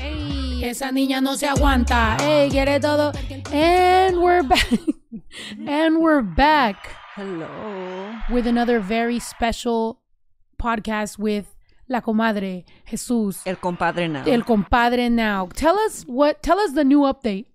Ey, esa niña no se aguanta. Ey, quiere todo. And we're back. And we're back. Hello. With another very special podcast with La Comadre, Jesus. El compadre now. El compadre now. Tell us the new update.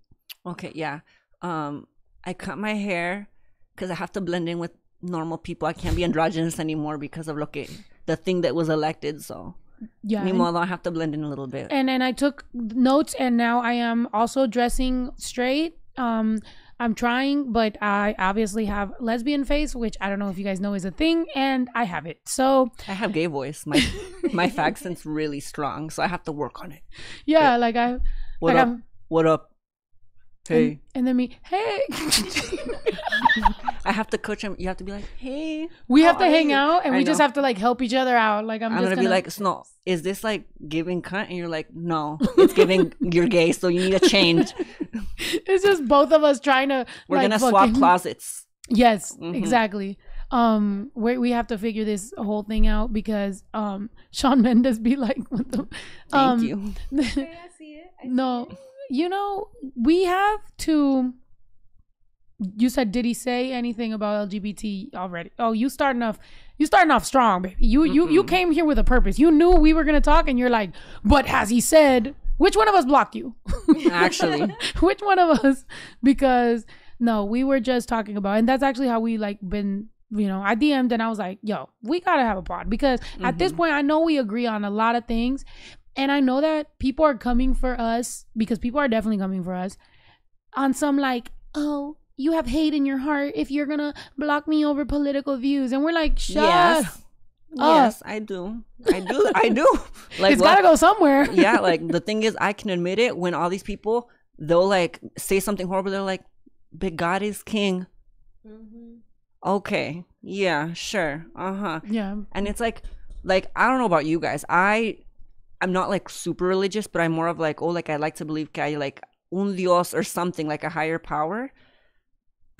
Okay, yeah. I cut my hair because I have to blend in with normal people. I can't be androgynous anymore because of the thing that was elected, so yeah. Ni modo, I have to blend in a little bit. And then I took notes, and now I am also dressing straight. I'm trying, but I obviously have lesbian face, which I don't know if you guys know is a thing, and I have it. So I have gay voice. My accent's really strong, so I have to work on it. Yeah, What up? Hey. And then me, hey. I have to coach him. You have to be like, hey. We have to hang out, and we just have to like help each other out. Like I'm gonna be like, no, is this like giving cunt? And you're like, no, it's giving you're gay, so you need a change. It's just both of us trying to. We're gonna swap closets. Yes, exactly. We have to figure this whole thing out because Shawn Mendes be like, what the, Thank you. Okay, I see it. No. You know, we have to. You said, did he say anything about LGBT already? Oh, you starting off strong, baby. You came here with a purpose. You knew we were gonna talk, and you're like, but has he said? Which one of us blocked you? Actually, which one of us? Because no, we were just talking about, and that's actually how we like been. You know, I DM'd and I was like, yo, we gotta have a pod because at this point, I know we agree on a lot of things. And I know that people are coming for us because people are definitely coming for us on some like, oh, you have hate in your heart if you're going to block me over political views. And we're like, shut up. Yes, I do. I do. Like, it's got to go somewhere. Yeah, like the thing is, I can admit it when all these people, they'll like say something horrible. They're like, but God is king. Mm-hmm. Okay. Yeah, sure. Uh-huh. Yeah. And it's like, I don't know about you guys. I'm not like super religious, but I'm more of like, like I like to believe que hay like un Dios or something, like a higher power.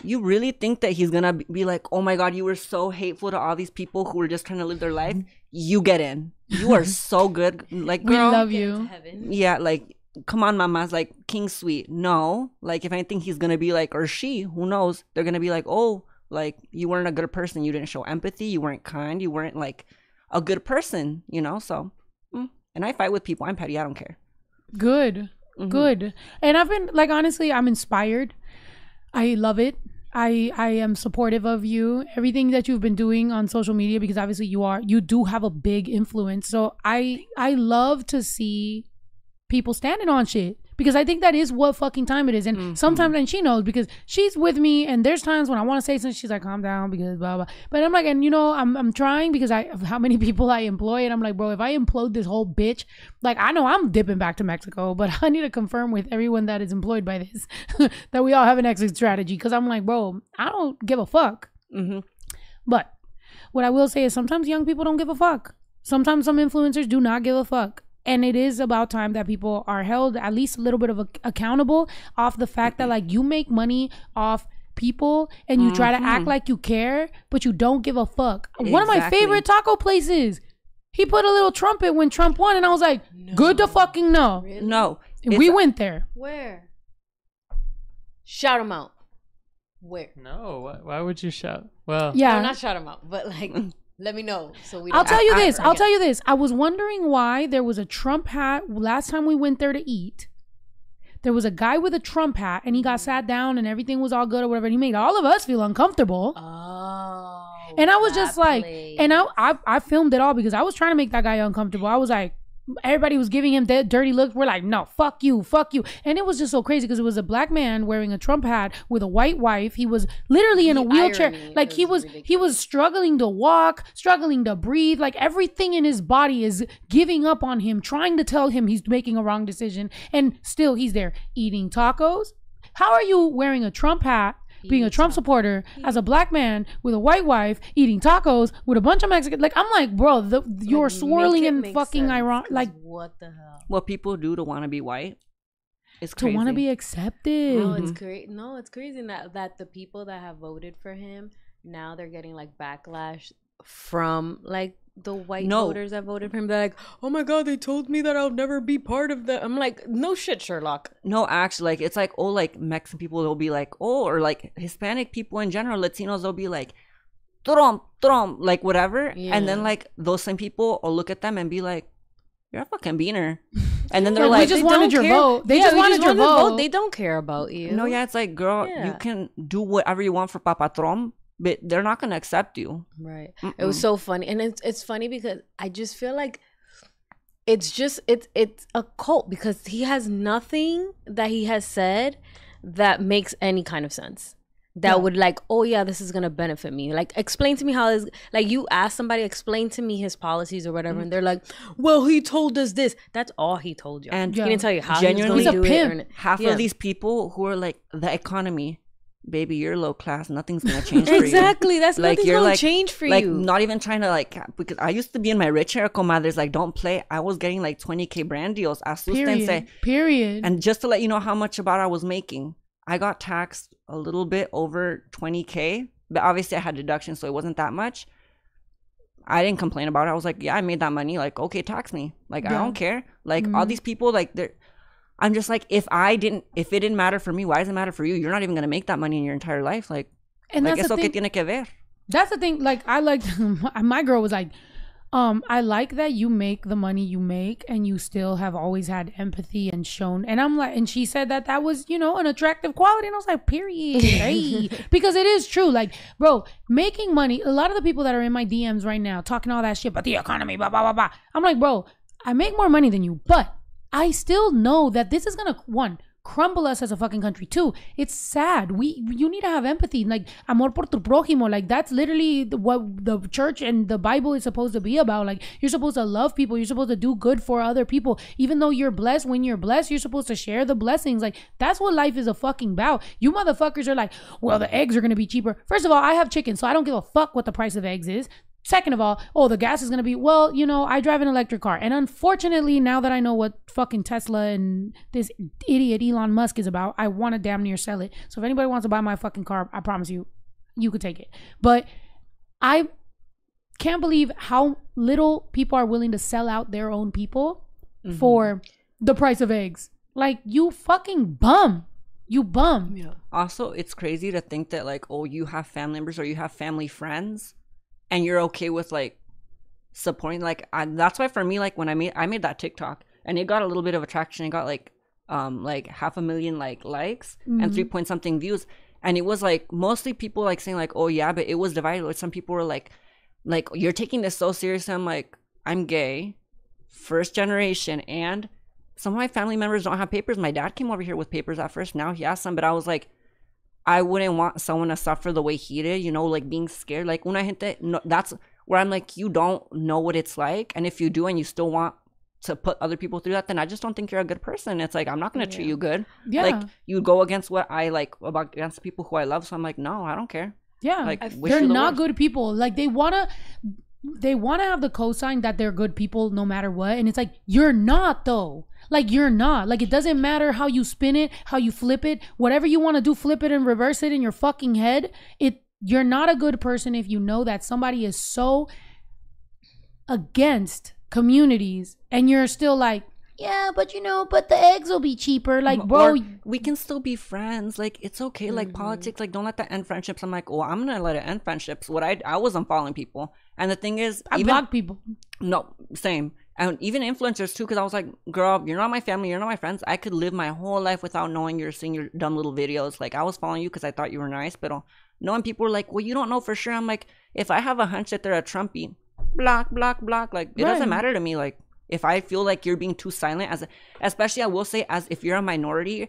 You really think that he's gonna be like, oh my God, you were so hateful to all these people who were just trying to live their life? You get in. You are so good. Like, girl, we love you. Yeah, like, come on, mama's like king sweet. No, like if anything, he's gonna be like, or she, who knows? They're gonna be like, oh, like you weren't a good person. You didn't show empathy. You weren't kind. You weren't like a good person. You know, so. And I fight with people. I'm petty. I don't care. Good. Mm-hmm. Good. And I've been like, honestly, I'm inspired. I love it. I am supportive of you. Everything that you've been doing on social media, because obviously you do have a big influence. So I love to see people standing on shit. Because I think that is what fucking time it is. And sometimes, and she knows because she's with me, and there's times when I want to say something, she's like, calm down because blah, blah. But I'm like, and you know, I'm trying because of how many people I employ. And I'm like, bro, if I implode this whole bitch, like, I know I'm dipping back to Mexico, but I need to confirm with everyone that is employed by this that we all have an exit strategy. Because I'm like, bro, I don't give a fuck. Mm-hmm. But what I will say is sometimes young people don't give a fuck. Sometimes some influencers do not give a fuck. And it is about time that people are held at least a little bit of accountable off the fact that like you make money off people and you try to act like you care, but you don't give a fuck. Exactly. One of my favorite taco places, he put a little trumpet when Trump won, and I was like, good to fucking know. Really? No. We went there. Where? Shout him out. Where? No, why would you shout? Well, yeah. No, not shout him out, but like... Let me know. So we. I'll tell you this. I was wondering why there was a Trump hat last time we went there to eat. There was a guy with a Trump hat, and he got sat down, and everything was all good or whatever. And he made all of us feel uncomfortable. Oh. And I was just like, and I filmed it all because I was trying to make that guy uncomfortable. I was like, everybody was giving him that dirty look. We're like, no, fuck you. And it was just so crazy because it was a black man wearing a Trump hat with a white wife. He was literally in a wheelchair. Like he was struggling to walk, struggling to breathe. Like everything in his body is giving up on him, trying to tell him he's making a wrong decision. And still he's there eating tacos. How are you wearing a Trump hat, being a Trump supporter as a black man with a white wife eating tacos with a bunch of Mexicans? Like, I'm like, bro, you're swirling and fucking ironic. Like, what the hell? What people do to want to be white is crazy. To want to be accepted. No, it's crazy. No, it's crazy that the people that have voted for him now they're getting like backlash from like the white No. voters that voted for him. They're like, oh my god, they told me that I'll never be part of that. I'm like, no shit, Sherlock. No, actually, like it's like, oh, like Mexican people, they'll be like, oh, or like Hispanic people in general, Latinos, they'll be like, Trump, Trump, like whatever. And then Yeah. like those same people will look at them and be like, you're a fucking beaner. And then they're Like, we like, just They wanted don't your care. vote. They Yeah, just we wanted your the vote. They don't care about you. no, yeah, it's like, girl, you Yeah. can do whatever you want for Papa Trump, but they're not gonna accept you. Right. It was so funny. And it's funny because I just feel like it's a cult because he has nothing that he has said that makes any kind of sense. That would like, oh yeah, this is gonna benefit me. Like, explain to me how this. Like, you ask somebody, explain to me his policies or whatever, and they're like, well, he told us this. That's all he told you. And he didn't tell you how genuinely- he was He's a going to do it. pimp. half Yeah. of these people who are like, the economy, baby, you're low class, nothing's gonna change for you. Exactly. That's Like, nothing's you're gonna like- change for like you. not even trying to like, because I used to be in my rich era comadres, like don't play. I was getting like 20K brand deals, Period. Period. and just to let you know how much about I was making, I got taxed a little bit over 20K, but obviously I had deductions, so it wasn't that much. I didn't complain about it. I was like, yeah, I made that money. Like, okay, tax me. Like, I Yeah. don't care. Like all these people, like I'm just like, if it didn't matter for me, why does it matter for you? You're not even gonna make that money in your entire life. Like, and like that's eso the que thing. tiene que ver. That's the thing. Like, I like my girl was like, I like that you make the money you make and you still have always had empathy and shown. And I'm like, and she said that was, you know, an attractive quality. And I was like, period. Hey. Because it is true. Like, bro, making money, a lot of the people that are in my DMs right now talking all that shit about the economy, blah, blah, blah, blah. I'm like, bro, I make more money than you, but I still know that this is going to, one, crumble us as a fucking country. Two, it's sad. You need to have empathy. Like, amor por tu prójimo. Like, that's literally what the church and the Bible is supposed to be about. Like, you're supposed to love people. You're supposed to do good for other people. Even though you're blessed, when you're blessed, you're supposed to share the blessings. Like, that's what life is a fucking about. You motherfuckers are like, well, the eggs are going to be cheaper. First of all, I have chicken, so I don't give a fuck what the price of eggs is. Second of all, oh, the gas is going to be, well, you know, I drive an electric car. And unfortunately, now that I know what fucking Tesla and this idiot Elon Musk is about, I want to damn near sell it. So if anybody wants to buy my fucking car, I promise you, you could take it. But I can't believe how little people are willing to sell out their own people for the price of eggs. Like, you fucking bum. You bum. Yeah. Also, it's crazy to think that like, oh, you have family members or you have family friends and you're okay with like supporting. Like, that's why for me, like when I made that TikTok and it got a little bit of attraction. It got like 500,000 like likes and 3 point something views. And it was like mostly people like saying like, oh yeah, but it was divided. Like, some people were like you're taking this so seriously. I'm like, I'm gay, first generation, and some of my family members don't have papers. My dad came over here with papers at first. Now he has some, but I was like, I wouldn't want someone to suffer the way he did, you know, like being scared. Like, una gente, no, that's where I'm like, you don't know what it's like. And if you do and you still want to put other people through that, then I just don't think you're a good person. It's like, I'm not going to treat you good. Yeah. Like, you go against what I like, against people who I love. So I'm like, no, I don't care. Yeah. Like, wish They're you the not worst. good people. Like, they want to have the cosign that they're good people no matter what. And it's like, you're not though. Like, you're not. Like, it doesn't matter how you spin it, how you flip it, whatever you want to do, flip it and reverse it in your fucking head. You're not a good person if you know that somebody is so against communities and you're still like, yeah, but you know, but the eggs will be cheaper. Like, bro, Or we can still be friends. Like, it's okay. Like, politics, like, don't let that end friendships. I'm like, oh, I'm gonna let it end friendships. I was unfollowing people, and the thing is, I block people. no, same, and even influencers too. Because I was like, girl, you're not my family. You're not my friends. I could live my whole life without knowing you're seeing your dumb little videos. Like, I was following you because I thought you were nice, but knowing people were like, well, you don't know for sure. I'm like, if I have a hunch that they're a Trumpy, block. Like, it doesn't Right. matter to me. Like, if I feel like you're being too silent, especially I will say, as if you're a minority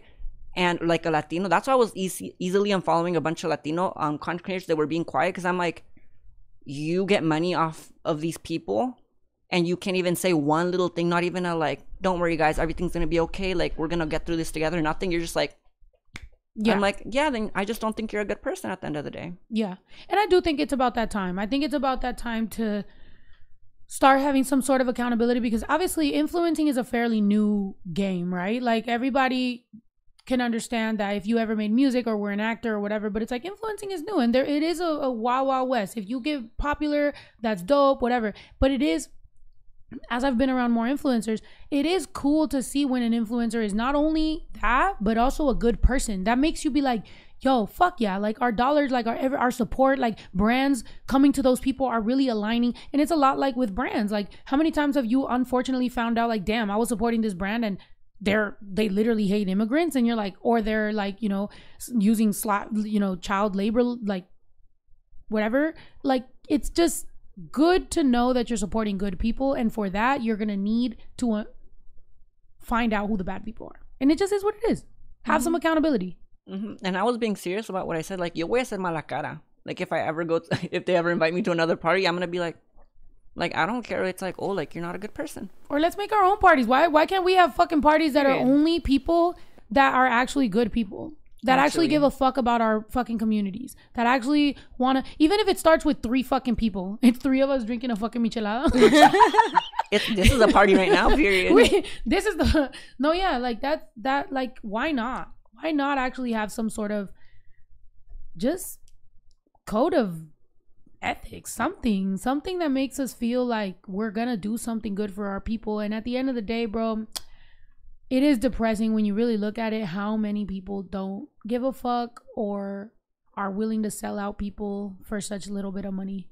and like a Latino, that's why I was easily unfollowing a bunch of Latino content creators that were being quiet, because I'm like, you get money off of these people and you can't even say one little thing, not even a like, don't worry guys, everything's gonna be okay, like we're gonna get through this together, nothing. You're just like, Yeah. I'm like, yeah, then I just don't think you're a good person at the end of the day. Yeah. And I do think it's about that time. I think it's about that time to start having some sort of accountability, because obviously influencing is a fairly new game, right? Like, everybody can understand that if you ever made music or were an actor or whatever, but it's like influencing is new and there it is a wild, wild west. If you get popular, that's dope, whatever. But it is, as I've been around more influencers, it is cool to see when an influencer is not only that, but also a good person. That makes you be like, yo, fuck yeah, like our dollars, like our support, like brands coming to those people are really aligning. And it's a lot like with brands. Like how many times have you unfortunately found out like, damn, I was supporting this brand and they literally hate immigrants, and you're like, or they're like, you know, using child labor, like whatever. Like it's just good to know that you're supporting good people, and for that you're gonna need to find out who the bad people are, and it just is what it is. Have some accountability. And I was being serious about what I said. Like, yo voy a hacer mala cara. Like, if I ever if they ever invite me to another party, I'm gonna be like I don't care. It's like, oh, like you're not a good person. Or let's make our own parties. Why can't we have fucking parties that are only people that are actually good people? That actually give a fuck about our fucking communities. That actually wanna, even if it starts with 3 fucking people. It's 3 of us drinking a fucking michelada. This is a party right now, period. Like that, like, why not? Why not actually have some sort of just code of ethics, something that makes us feel like we're gonna do something good for our people. And at the end of the day, bro, it is depressing when you really look at it, how many people don't give a fuck or are willing to sell out people for such little bit of money.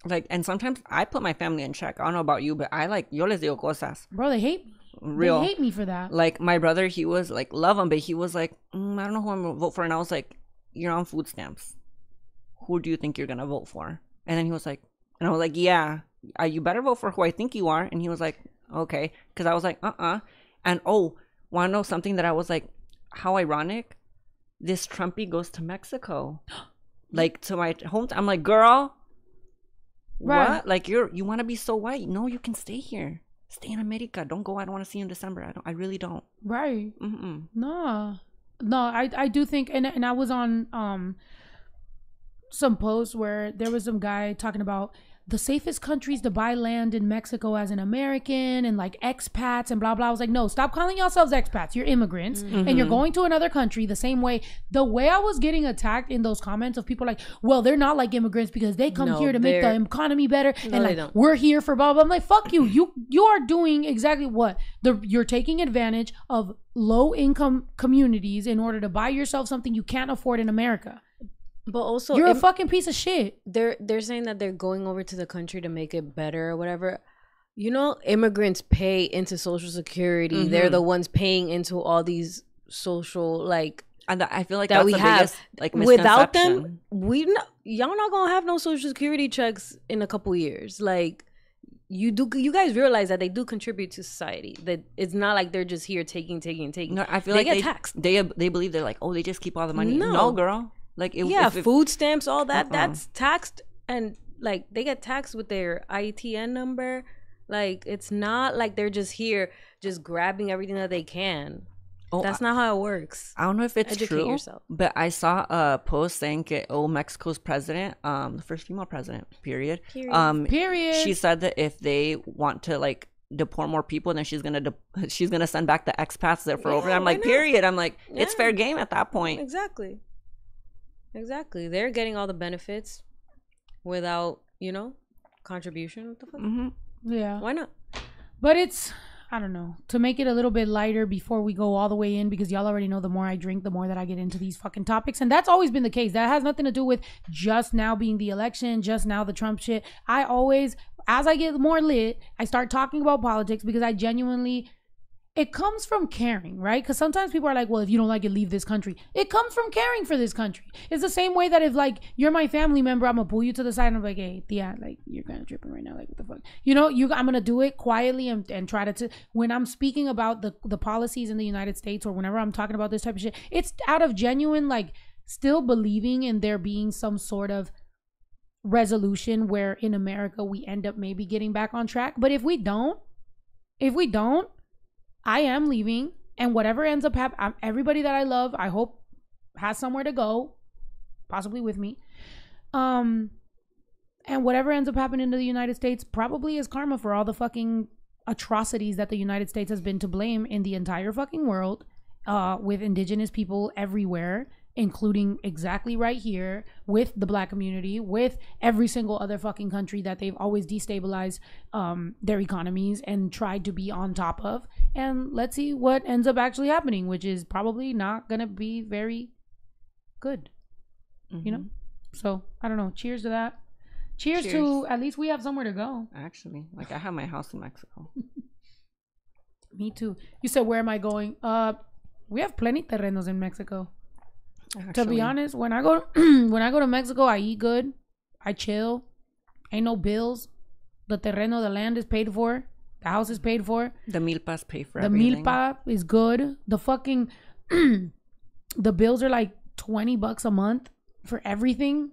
Like, and sometimes I put my family in check. I don't know about you, but I like, yo les digo cosas. Bro, they hate me. Real. They hate me for that. Like, my brother, he was like, love him, but he was like, I don't know who I'm gonna vote for. And I was like, you're on food stamps. Who do you think you're gonna vote for? And then he was like, and I was like, yeah, you better vote for who I think you are. And he was like, okay. Because I was like, And want to know something that I was like, how ironic? This Trumpy goes to Mexico, like to my home. I'm like, girl, right. What? Like you want to be so white? No, you can stay here. Stay in America. Don't go. I don't want to see you in December. I really don't. Right. No, I do think, and I was on some posts where there was some guy talking about the safest countries to buy land in Mexico as an American and like expats and blah blah. I was like, no, stop calling yourselves expats. You're immigrants and you're going to another country the same way. The way I was getting attacked in those comments of people like, well, they're not like immigrants because they come here to make the economy better, and like we're here for blah blah. I'm like, fuck you. You are doing exactly what you're taking advantage of low income communities in order to buy yourself something you can't afford in America. But also, you're a fucking piece of shit. They're saying that they're going over to the country to make it better or whatever. You know, immigrants pay into Social Security. They're the ones paying into all these social, like, and I feel like that that's we the have. biggest, like, Without them, y'all not gonna have no Social Security checks in a couple years. Like, you guys realize that they do contribute to society. That it's not like they're just here taking. No, I feel they like get taxed. They believe they're like, oh, they just keep all the money. No girl. Like, food stamps, all that, that's taxed, and like they get taxed with their ITN number. Like, it's not like they're just here just grabbing everything that they can. That's not how it works. I don't know if it's Educate true, yourself. but I saw a post saying Mexico's president, the first female president, period. She said that if they want to like deport more people, then she's gonna send back the expats there for over. I'm like, period. I'm like, it's fair game at that point. Exactly. They're getting all the benefits without, contribution. What the fuck? Yeah. Why not? But it's, I don't know, to make it a little bit lighter before we go all the way in, because y'all already know the more I drink, the more that I get into these fucking topics. And that's always been the case. That has nothing to do with just now being the election, just now the Trump shit. I always, as I get more lit, I start talking about politics because I genuinely... It comes from caring, right? Because sometimes people are like, well, if you don't like it, leave this country. It comes from caring for this country. It's the same way that if, like, you're my family member, I'm going to pull you to the side and I'm like, hey, Tia, like, you're kind of tripping right now. Like, what the fuck? I'm going to do it quietly and try to... When I'm speaking about the policies in the United States, or whenever I'm talking about this type of shit, it's out of genuine, like, still believing in there being some sort of resolution where in America we end up maybe getting back on track. But if we don't, I am leaving, and whatever ends up happening, everybody that I love, I hope has somewhere to go, possibly with me. And whatever ends up happening to the United States probably is karma for all the fucking atrocities that the United States has been to blame in the entire fucking world. with indigenous people everywhere, including exactly right here with the black community, with every single other fucking country that they've always destabilized their economies and tried to be on top of. And let's see what ends up actually happening, which is probably not gonna be very good. You know? So I don't know. Cheers to that. Cheers to at least we have somewhere to go. Actually, like I have my house in Mexico. Me too. You said, where am I going? We have plenty terrenos in Mexico. Actually. To be honest, when I go when I go to Mexico, I eat good. I chill. Ain't no bills. The terreno, the land is paid for. The house is paid for. The milpas pay for the everything. milpa is good. The fucking the bills are like $20 a month for everything.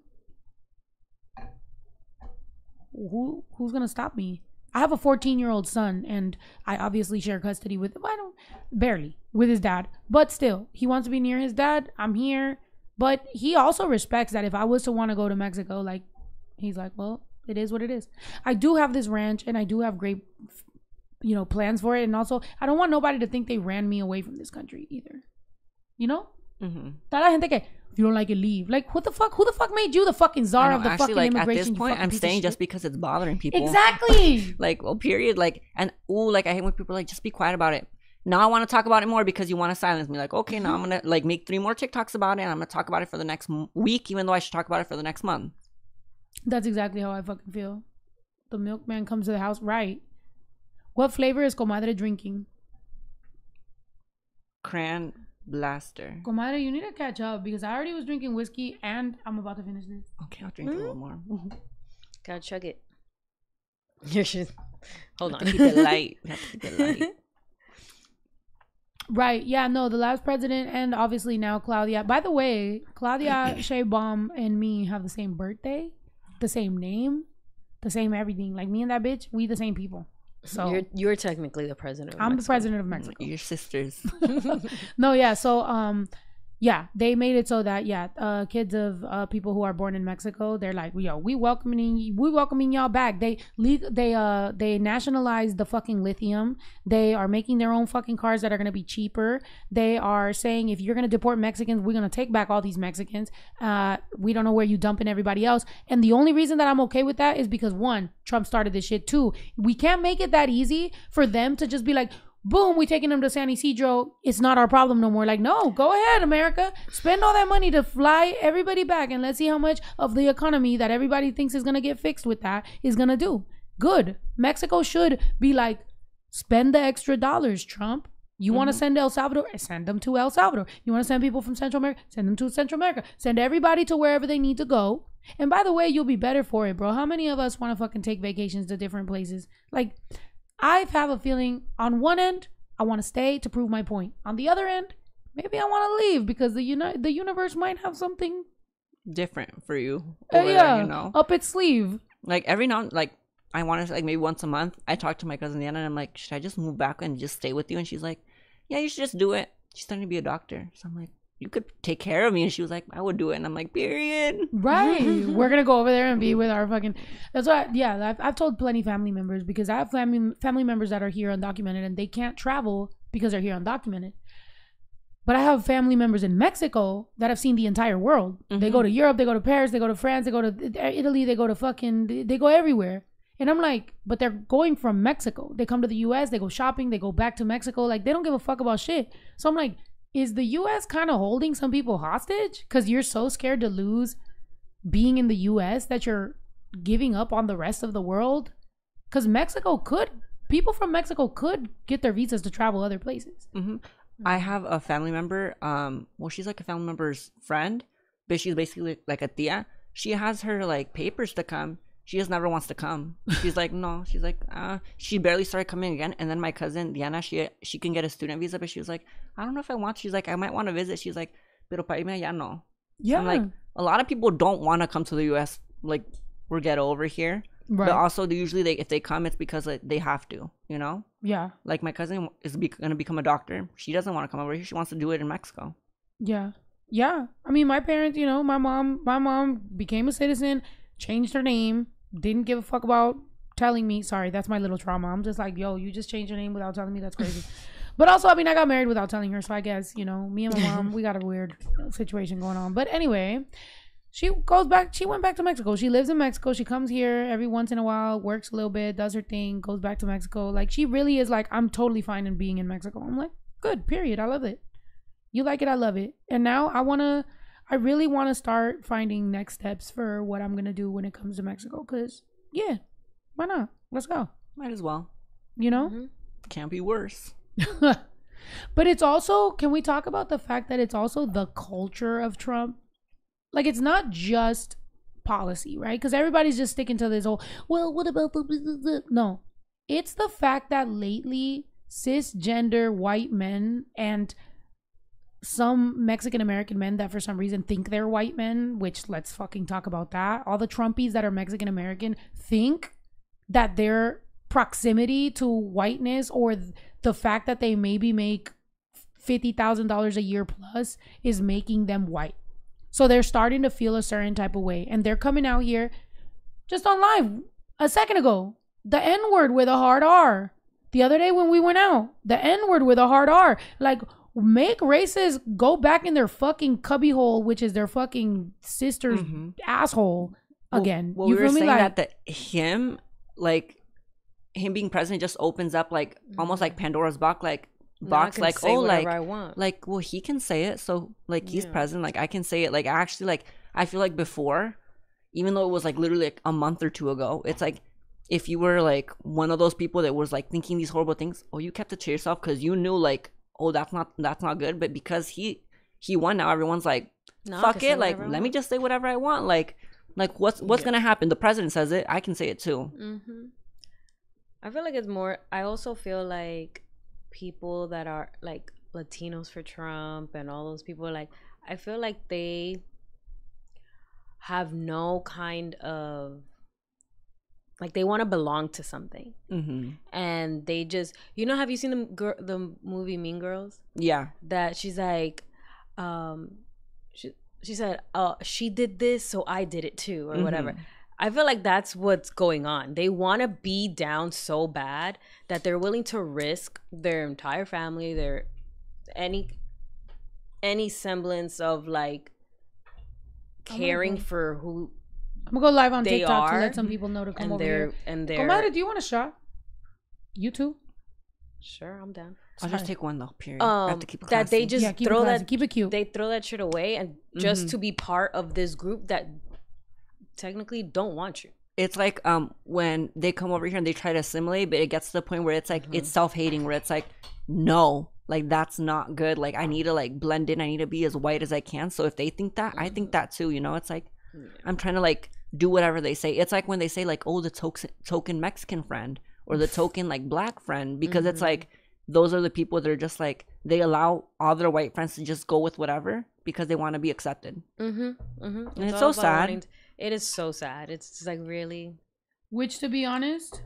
Who's gonna stop me? I have a 14-year-old son, and I obviously share custody with him. I don't barely with his dad, but still, he wants to be near his dad. I'm here, but he also respects that if I was to want to go to Mexico, like he's like, well, it is what it is. I do have this ranch, and I do have great, plans for it, and also I don't want nobody to think they ran me away from this country either. You know? Está la gente que, if you don't like it, leave. Like, what the fuck? Who the fuck made you the fucking czar of the actually, fucking like, immigration? at this point, I'm staying just because it's bothering people. Exactly. Like, well, period. Like, and like I hate when people are like, just be quiet about it. Now I want to talk about it more because you want to silence me. Like, okay, now I'm gonna like make 3 more TikToks about it, and I'm gonna talk about it for the next week, even though I should talk about it for the next month. That's exactly how I fucking feel. The milkman comes to the house, right? What flavor is comadre drinking? Cran Blaster. Comadre, you need to catch up because I already was drinking whiskey and I'm about to finish this. Okay, I'll drink a little more. Gotta chug it. You should hold on. Keep it light. We have to keep it light. Right. Yeah, no, the last president and obviously now Claudia. By the way, Claudia Sheinbaum and me have the same birthday, the same name, the same everything. Like me and that bitch, we the same people. So you're technically the president of I'm Mexico. the president of Mexico. Your sisters. No, yeah. So yeah, they made it so that kids of people who are born in Mexico, they're like, yo, we welcoming y'all back. They nationalized the fucking lithium. They are making their own fucking cars that are gonna be cheaper. They are saying if you're gonna deport Mexicans, we're gonna take back all these Mexicans. We don't know where you dumping everybody else. And the only reason that I'm okay with that is because 1, Trump started this shit. 2, we can't make it that easy for them to just be like, boom, we taking them to San Isidro. It's not our problem no more. Like, no, go ahead, America. Spend all that money to fly everybody back, and let's see how much of the economy that everybody thinks is going to get fixed with that is going to do. Good. Mexico should be like, spend the extra dollars, Trump. You want to send El Salvador? Send them to El Salvador. You want to send people from Central America? Send them to Central America. Send everybody to wherever they need to go. And by the way, you'll be better for it, bro. How many of us want to fucking take vacations to different places? Like, I have a feeling on one end, I want to stay to prove my point. On the other end, maybe I want to leave because the universe might have something different for you over there, up its sleeve. Like every now, like I want to, like maybe once a month, I talk to my cousin Diana and I'm like, should I just move back and just stay with you? And she's like, yeah, you should just do it. She's starting to be a doctor. So I'm like, you could take care of me. And she was like, I would do it. And I'm like, period. Right. We're going to go over there and be with our fucking, that's why, I've told plenty family members because I have family members that are here undocumented and they can't travel because they're here undocumented. But I have family members in Mexico that have seen the entire world. They go to Europe, they go to Paris, they go to France, they go to Italy, they go to they go everywhere. And I'm like, but they're going from Mexico. They come to the US, they go shopping, they go back to Mexico. Like, they don't give a fuck about shit. So I'm like, is the US kind of holding some people hostage? Because you're so scared to lose being in the US that you're giving up on the rest of the world? Because people from Mexico could get their visas to travel other places. I have a family member, she's like a family member's friend, but she's basically like a tia. She has her like papers to come. She just never wants to come. She's like, no. She's like, she barely started coming again. And then my cousin Diana, she can get a student visa, but she was like, I don't know if I want. She's like, I might want to visit. She's like, pero para irme allá no. Yeah. So I'm like, a lot of people don't want to come to the U.S. like or get over here. Right. But also, if they come, it's because like, they have to, Yeah. Like my cousin is going to become a doctor. She doesn't want to come over here. She wants to do it in Mexico. Yeah. Yeah. I mean, my parents, my mom became a citizen, changed her name, didn't give a fuck about telling me. Sorry, that's my little trauma. I'm just like, yo, you just changed your name without telling me. That's crazy. But also, I mean, I got married without telling her, so I guess, you know, me and my mom, we got a weird situation going on. But anyway, she went back to Mexico. She lives in Mexico. She comes here every once in a while, works a little bit, does her thing, goes back to Mexico. Like, she really is like, I'm totally fine in being in Mexico. I'm like, good, period. I love it. You like it, I love it. And now I really want to start finding next steps for what I'm going to do when it comes to Mexico. Because, yeah, why not? Let's go. Might as well. You know? Mm-hmm. Can't be worse. But it's also, can we talk about the fact that it's also the culture of Trump? Like, it's not just policy, right? Because everybody's just sticking to this whole, well, what about the... No. It's the fact that lately, cisgender white men and some Mexican American men that for some reason think they're white men, which let's fucking talk about that. All the Trumpies that are Mexican American think that their proximity to whiteness or the fact that they maybe make $50,000 a year plus is making them white. So they're starting to feel a certain type of way. And they're coming out here just on live a second ago. The N-word with a hard R. The other day when we went out, the N-word with a hard R. Like, make racists go back in their fucking cubbyhole, which is their fucking sister's asshole again. Well, you we were feel me? saying Like, that him being president just opens up like almost like Pandora's box, like I want. like, well, he can say it, so like he's president, like I can say it. Like actually, like I feel like before, even though it was like literally like a month or two ago, it's like if you were like one of those people that was like thinking these horrible things, oh, you kept it to yourself because you knew like, oh, that's not good. But because he won, now everyone's like, fuck it, like let me just say whatever I want. Like what's gonna happen? The president says it, I can say it too. I feel like it's more. I also feel like people that are like Latinos for Trump and all those people, like I feel like they have no kind of like they want to belong to something, and they just, you know, have you seen the movie Mean Girls? Yeah, that she's like, she said, "Oh, she did this, so I did it too," or whatever. I feel like that's what's going on. They want to be down so bad that they're willing to risk their entire family, their any semblance of like caring for who I'm gonna go live on they TikTok are, to let some people know to come over here. And they're Comadre, do you want a shot? You too? Sure, I'm down. I'll just take one though. Period. I have to keep it that they classy. just keep throw it classy. that, keep it cute. They throw that shit away and just to be part of this group that technically don't want you. It's like when they come over here and they try to assimilate, but it gets to the point where it's like it's self-hating, where it's like, no, like that's not good. Like I need to like blend in. I need to be as white as I can. So if they think that, I think that too. You know, it's like I'm trying to like do whatever they say. It's like when they say like, oh, the token Mexican friend or the token like black friend, because it's like those are the people that are just like they allow all their white friends to just go with whatever because they want to be accepted. And it's so sad. It is so sad. It's just like really. Which, to be honest,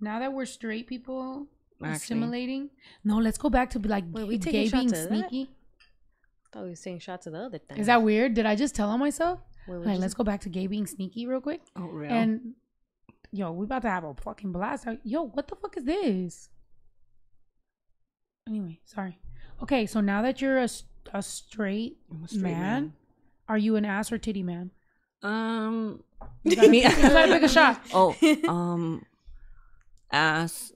now that we're straight people assimilating, no, let's go back to like we gay taking being shots of that? sneaky. I thought we were saying shots of the other thing. Is that weird? Did I just tell on myself? Wait, Like, let's go back to gay being sneaky real quick. Oh, real? And yo, we about to have a fucking blast. Yo, what the fuck is this? Anyway, sorry. Okay, so now that you're a straight, man, are you an ass or titty man? You gotta pick a shot. Oh, ass.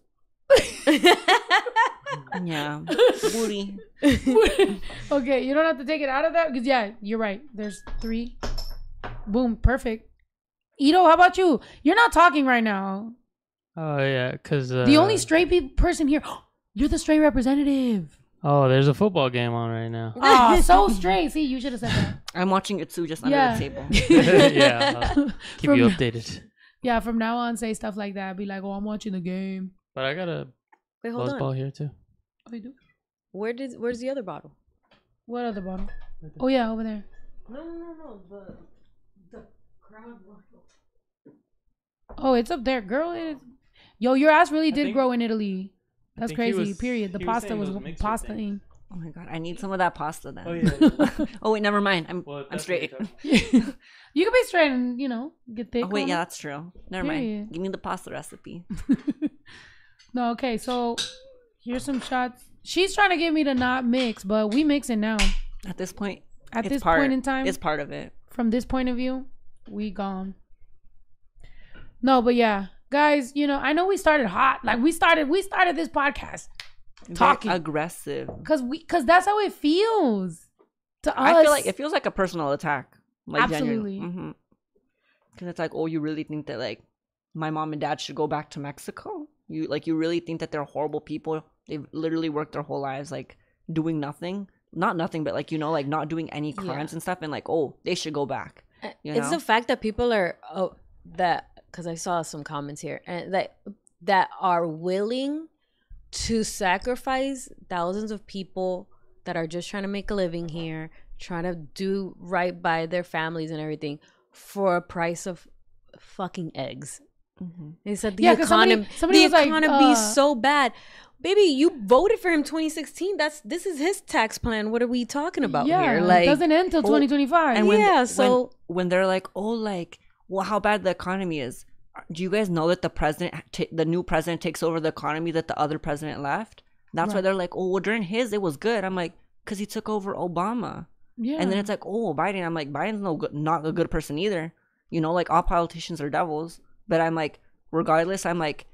Yeah, booty. Okay, you don't have to take it out of that because yeah, you're right. There's 3. Boom, perfect. Ito, how about you? You're not talking right now. Oh yeah, because The only straight person here. You're the straight representative. oh, there's a football game on right now. Oh, so straight. See, you should have said that. I'm watching it too, just under Yeah. the table. Yeah, I'll keep you updated. Yeah, from now on, say stuff like that. Be like, oh, I'm watching the game. But I got a Wait, hold buzz on. ball here too. Oh, you do? Where's the other bottle? What other bottle? Oh, yeah, over there. No. The crown bottle. Oh, it's up there. Girl, it is. Yo, your ass really did think- grow in Italy. That's think he crazy, was- period. The he was pasta saying was those mixed pasta. things. Oh my god, I need some of that pasta then. Oh yeah. Oh wait, never mind. I'm that's straight. what you're You can be straight and, get thick. Oh wait, on yeah, it. that's true. Never Period. mind. Give me the pasta recipe. No, okay, so Here's some shots. She's trying to get me to not mix, but we mixing now. At this point, At it's this part, point in time, it's part of it. from this point of view, we gone. No, but yeah, guys, you know, I know we started hot. Like we started this podcast talking Aggressive. because that's how it feels to us. I feel like it feels like a personal attack. Like Absolutely. Because it's like, oh, you really think that like my mom and dad should go back to Mexico? You really think that they're horrible people? They've literally worked their whole lives like doing nothing, not nothing, but like, you know, like not doing any crimes and stuff, and like, oh, they should go back. You know? It's the fact that people are because I saw some comments here and that are willing to sacrifice thousands of people that are just trying to make a living here, trying to do right by their families and everything for a price of fucking eggs. They said the economy, somebody was like, is so bad. Baby, you voted for him 2016. This is his tax plan. What are we talking about here? Like, it doesn't end till 2025. And when they're like, oh, like, well, how bad the economy is. Do you guys know that the new president takes over the economy that the other president left? That's why they're like, oh, well, during his, it was good. I'm like, because he took over Obama. Yeah. And then it's like, oh, Biden. I'm like, Biden's not a good person either. You know, like all politicians are devils. But I'm like, regardless, I'm like,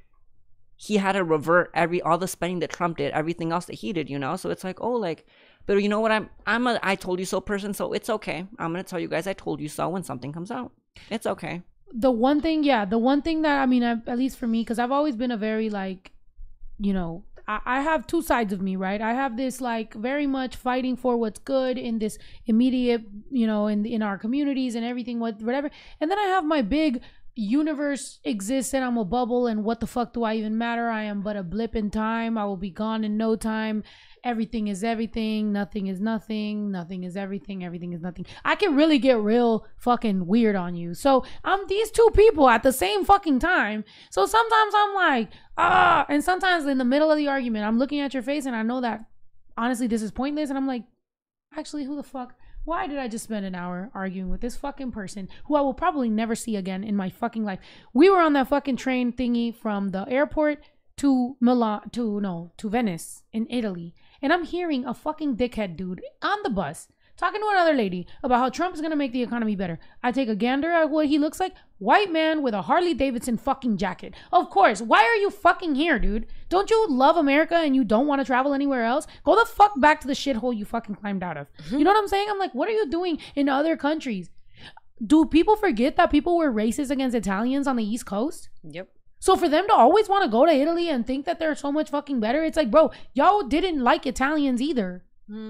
he had to revert all the spending that Trump did, everything else that he did, you know? So it's like, oh, like, but you know what? I'm a I told you so person, so it's okay. I'm going to tell you guys I told you so when something comes out. It's okay. The one thing that, I mean, at least for me, because I've always been a very, like, you know, I have two sides of me, right? I have this, like, very much fighting for what's good in this immediate, you know, in our communities and everything, whatever. And then I have my big universe exists and I'm a bubble, and what the fuck do I even matter? I am but a blip in time. I will be gone in no time. Everything is everything. Nothing is nothing. Nothing is everything. Everything is nothing. I can really get real fucking weird on you. So I'm these two people at the same fucking time. So sometimes I'm like, and sometimes in the middle of the argument, I'm looking at your face and I know that honestly this is pointless, and I'm like, actually, who the fuck? Why did I just spend an hour arguing with this fucking person who I will probably never see again in my fucking life? We were on that fucking train thingy from the airport to Venice in Italy. And I'm hearing a fucking dickhead dude on the bus talking to another lady about how Trump is going to make the economy better. I take a gander at what he looks like. White man with a Harley Davidson fucking jacket. Of course. Why are you fucking here, dude? Don't you love America and you don't want to travel anywhere else? Go the fuck back to the shithole you fucking climbed out of. You know what I'm saying? I'm like, what are you doing in other countries? Do people forget that people were racist against Italians on the East Coast? Yep. So for them to always want to go to Italy and think that they're so much fucking better, it's like, bro, y'all didn't like Italians either.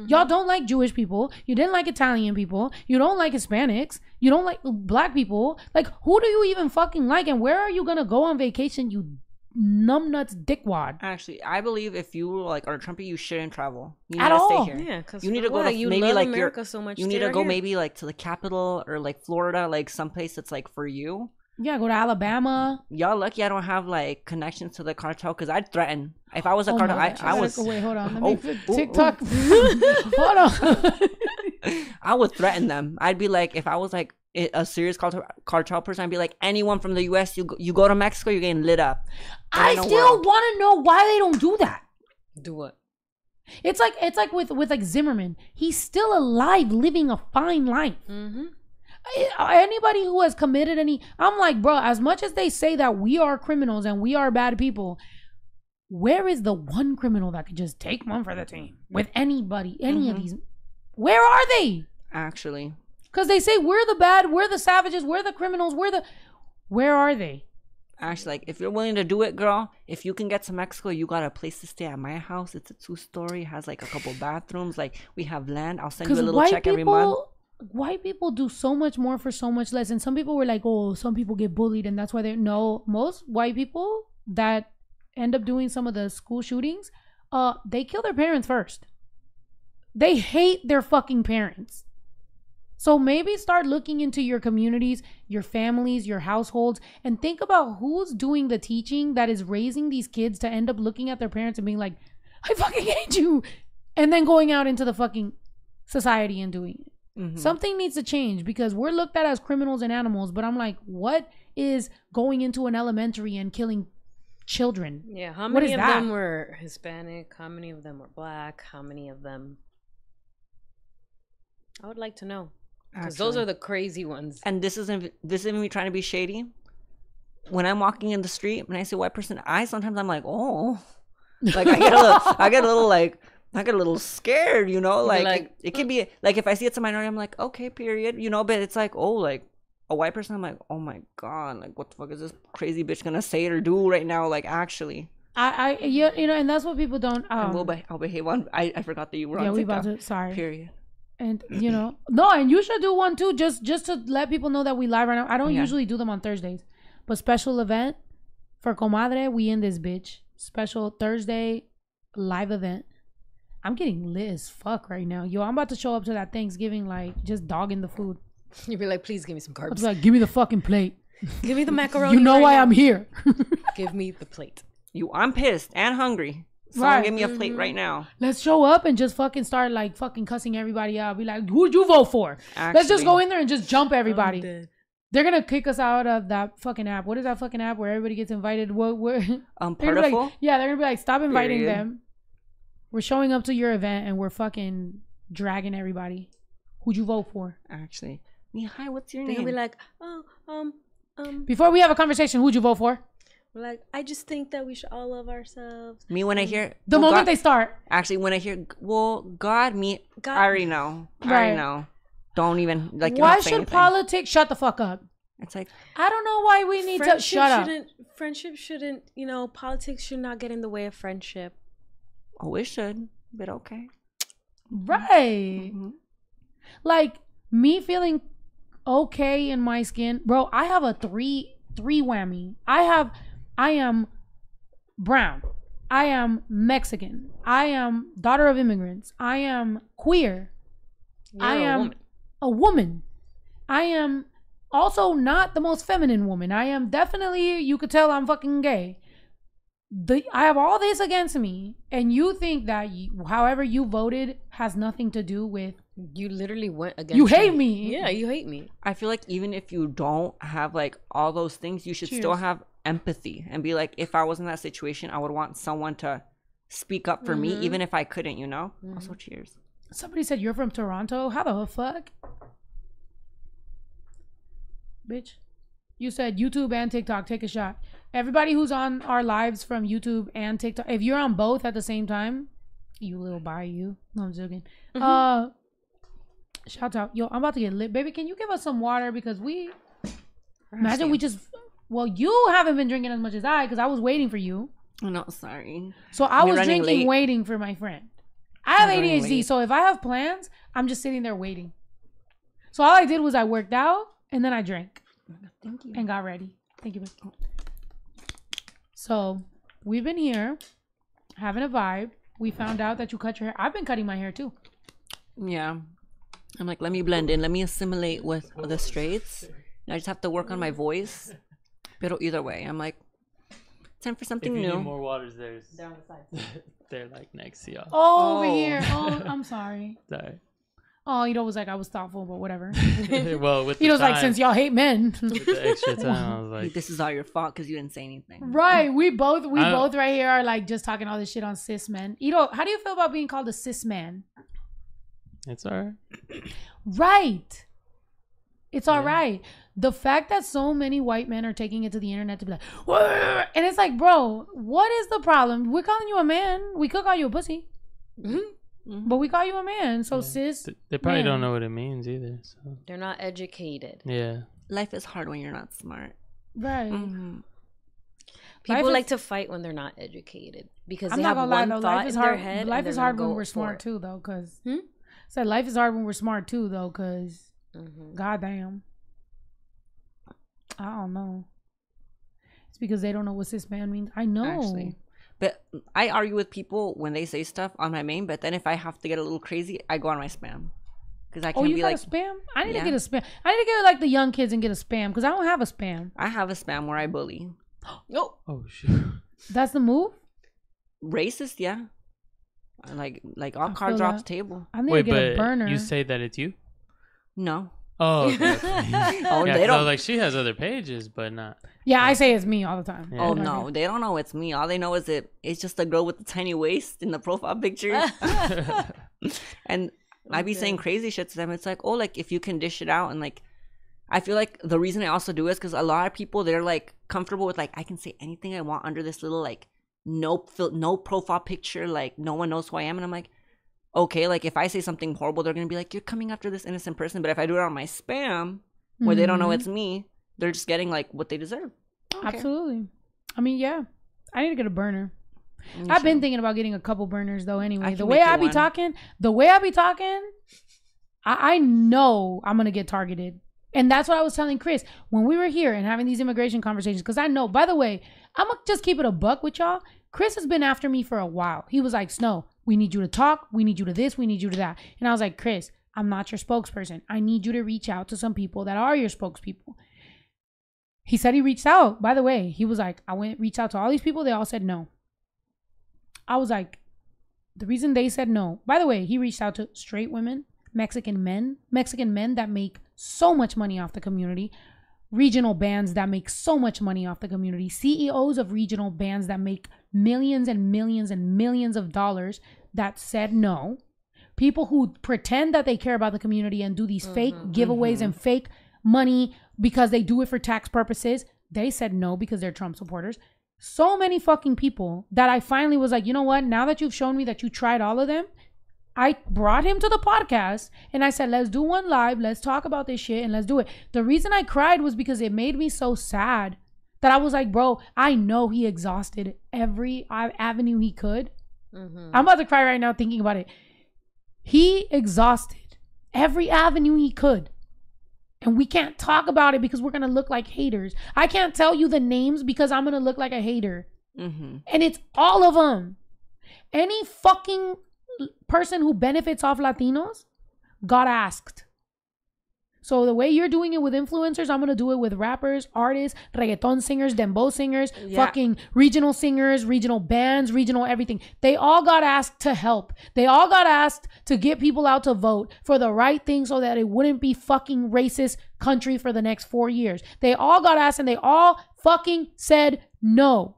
Y'all don't like Jewish people. You didn't like Italian people. You don't like Hispanics. You don't like black people. Like, who do you even fucking like? And where are you going to go on vacation, you numbnuts dickwad? Actually, I believe if you like are Trumpy, you shouldn't travel. You need At to all. stay here. Yeah, because you need to go to you maybe love like America so much. You need to go maybe like to the capital or like Florida, like someplace that's like for you. Yeah, go to Alabama. Y'all lucky I don't have like connections to the cartel, because I'd threaten. If I was a cartel, I was. Wait, hold on. Let me TikTok. Hold on. I would threaten them. I'd be like, if I was like a serious cartel person, I'd be like, anyone from the U.S., you go to Mexico, you're getting lit up. I still want to know why they don't do that. Do what? It's like with like Zimmerman. He's still alive, living a fine life. Anybody who has committed I'm like, bro, as much as they say that we are criminals and we are bad people, where is the one criminal that could just take one for the team with anybody, any of these? Where are they? Actually, because they say we're the bad, we're the savages, we're the criminals, where are they? Actually, like, if you're willing to do it, girl, if you can get to Mexico, you got a place to stay at my house. It's a 2-story, has like a couple bathrooms, like we have land. I'll send you a little check every month. White people do so much more for so much less. And some people were like, oh, some people get bullied and that's why most white people that end up doing some of the school shootings, they kill their parents first. They hate their fucking parents. So maybe start looking into your communities, your families, your households, and think about who's doing the teaching that is raising these kids to end up looking at their parents and being like, I fucking hate you. And then going out into the fucking society and doing it. Something needs to change, because we're looked at as criminals and animals, but I'm like, what is going into an elementary and killing children. Yeah, how What many is of that? them were Hispanic? How many of them were black? How many of them? I would like to know. Because those Actually. are the crazy ones. And this isn't me trying to be shady. When I'm walking in the street and I see a white person, sometimes I'm like, oh, like I get a little scared, you know, like, like, it can be like if I see it's a minority, I'm like, okay, period, you know, but it's like, oh, like a white person, I'm like, oh my god, like what the fuck is this crazy bitch gonna say or do right now? Like actually, Yeah, you know, and that's what people don't. and I'll behave on. I forgot that you were on Yeah, we TikTok. about to. Sorry. Period. And you know, no, and you should do one too, just to let people know that we live right now. I don't Yeah. usually do them on Thursdays, but special event for Comadre, we in this bitch. Special Thursday live event. I'm getting lit as fuck right now. Yo, I'm about to show up to that Thanksgiving like just dogging the food. You'd be like, please give me some I was carbs. like, give me the fucking plate. Give me the macaroni. You know right why now. I'm here. Give me the plate. I'm pissed and hungry. Someone Right. give me a plate right now. Let's show up and just fucking start like fucking cussing everybody out. Be like, who'd you vote for? Let's just Actually. go in there and just jump everybody. I'm dead. They're gonna kick us out of that fucking app. What is that fucking app where everybody gets invited? What? They're gonna be like, Partiful? yeah, they're gonna be like, stop inviting Period. them. We're showing up to your event and we're fucking dragging everybody. Who'd you vote for? Actually, hi, what's your They're name? gonna be like, Before we have a conversation, who'd you vote for? like, I just think that we should all love ourselves. Me when I hear The well, moment God, they start. actually when I hear God, God- I already know. I Right. already know. Don't even like. Why not say should anything. politics shut the fuck up? It's like I don't know why we need to shut up. Friendship shouldn't, politics should not get in the way of friendship. oh, it should, but okay. Right. Mhm. Like me feeling okay in my skin, bro. I have a three whammy. I am brown. I am Mexican. I am daughter of immigrants. I am queer. I You're a am woman. a woman. I am also not the most feminine woman. I am definitely, you could tell I'm fucking gay. I have all this against me, and you think that however you voted has nothing to do with You literally went against you hate me. Yeah, you hate me. I feel like even if you don't have like all those things, you should still Cheers. have empathy and be like, if I was in that situation, I would want someone to speak up for me, even if I couldn't, you know. Also, cheers. Somebody said you're from Toronto. How the fuck? Bitch. You said YouTube and TikTok. Take a shot. Everybody who's on our lives from YouTube and TikTok, if you're on both at the same time, you little bayou. No, I'm joking. Shout out. Yo, I'm about to get lit. Baby, can you give us some water? Because imagine we just, well, you haven't been drinking as much as I, because I was waiting for you. Oh, no, sorry. So I We're was running drinking late. waiting for my friend. I have We're running ADHD, late. so if I have plans, I'm just sitting there waiting. So all I did was I worked out and then I drank Thank you. and got ready. Thank you. babe. So we've been here having a vibe. We found out that you cut your hair. I've been cutting my hair too. Yeah. I'm like, let me blend in. Let me assimilate with the straights. And I just have to work on my voice. But either way, I'm like, time for If something you new. need more waters, they're like next to y'all. Oh, over Oh. here. Oh, I'm sorry. Sorry. Oh, Ito was like, I was thoughtful, but whatever. Well, with the Ito's like, time, since y'all hate men. with the extra time, I was like, This is all your fault because you didn't say anything. Right. We both I- both right here are like just talking all this shit on cis men. Ito, how do you feel about being called a cis man? it's alright. Right. It's all Yeah. right. The fact that so many white men are taking it to the internet to be like, "Wah!" And it's like, bro, what is the problem? We're calling you a man. We could call you a pussy, but we call you a man. So cis, They probably man. don't know what it means either. So They're not educated. yeah, Life is hard when you're not smart. right? Mhm. People Life like is- to fight when they're not educated because I'm they not have gonna lie one though. thought Life is in their hard. head. Life and is they're hard gonna when go we're for smart it. too, though. Cause Hmm? said life is hard when we're smart too, though. Cause Mhm. goddamn, I don't know. It's because they don't know what cis man means. I know. Actually. But I argue with people when they say stuff on my main, but then if I have to get a little crazy, I go on my spam. Because I Oh, can't you be got like, a spam? I need Yeah. to get a spam. I need to get like the young kids and get a spam because I don't have a spam. I have a spam where I bully. No. oh shoot. That's the move. Racist, yeah. Like all I cards feel are off that. the table. I need Wait, to get a but burner. you say that it's you? No. Oh, okay. Oh, Yeah, they 'cause I don't. was like, she has other pages, but not. Yeah, I say it's me all the time. Yeah. Oh no, they don't know it's me. All they know is it's just a girl with a tiny waist in the profile picture. And I be saying crazy shit to them. It's like, oh, like if you can dish it out, and like, I feel like the reason I also do is because a lot of people, they're like comfortable with like, I can say anything I want under this little like no profile picture, like no one knows who I am, and I'm like, okay, like if I say something horrible, they're gonna be like, you're coming after this innocent person. But if I do it on my spam, where they don't know it's me, they're just getting like what they deserve. Okay. Absolutely. I mean, yeah, I need to get a burner. You I've been should. thinking about getting a couple burners though. Anyway, I the can way make you I be one. talking, I know I'm gonna get targeted, and that's what I was telling Chris when we were here and having these immigration conversations. Because I know, by the way, I'm gonna just keep it a buck with y'all. Chris has been after me for a while. He was like, Snow, we need you to talk. We need you to this. We need you to that. And I was like, Chris, I'm not your spokesperson. I need you to reach out to some people that are your spokespeople. He said he reached out. By the way, he was like, reached out to all these people. They all said no. I was like, the reason they said no. By the way, he reached out to straight women, Mexican men that make so much money off the community, regional bands that make so much money off the community, CEOs of regional bands that make millions and millions and millions of dollars that said no. People who pretend that they care about the community and do these fake giveaways and fake money because they do it for tax purposes. They said no because they're Trump supporters. So many fucking people that I finally was like, you know what? Now that you've shown me that you tried all of them, I brought him to the podcast and I said, let's do one live. Let's talk about this shit and let's do it. The reason I cried was because it made me so sad that I was like, bro, I know he exhausted every avenue he could. I'm about to cry right now thinking about it. He exhausted every avenue he could. And we can't talk about it because we're going to look like haters. I can't tell you the names because I'm going to look like a hater. And it's all of them. Any fucking person who benefits off Latinos got asked. So the way you're doing it with influencers, I'm going to do it with rappers, artists, reggaeton singers, dembow singers, fucking regional singers, regional bands, regional everything. They all got asked to help. They all got asked to get people out to vote for the right thing so that it wouldn't be fucking racist country for the next 4 years. They all got asked and they all fucking said no.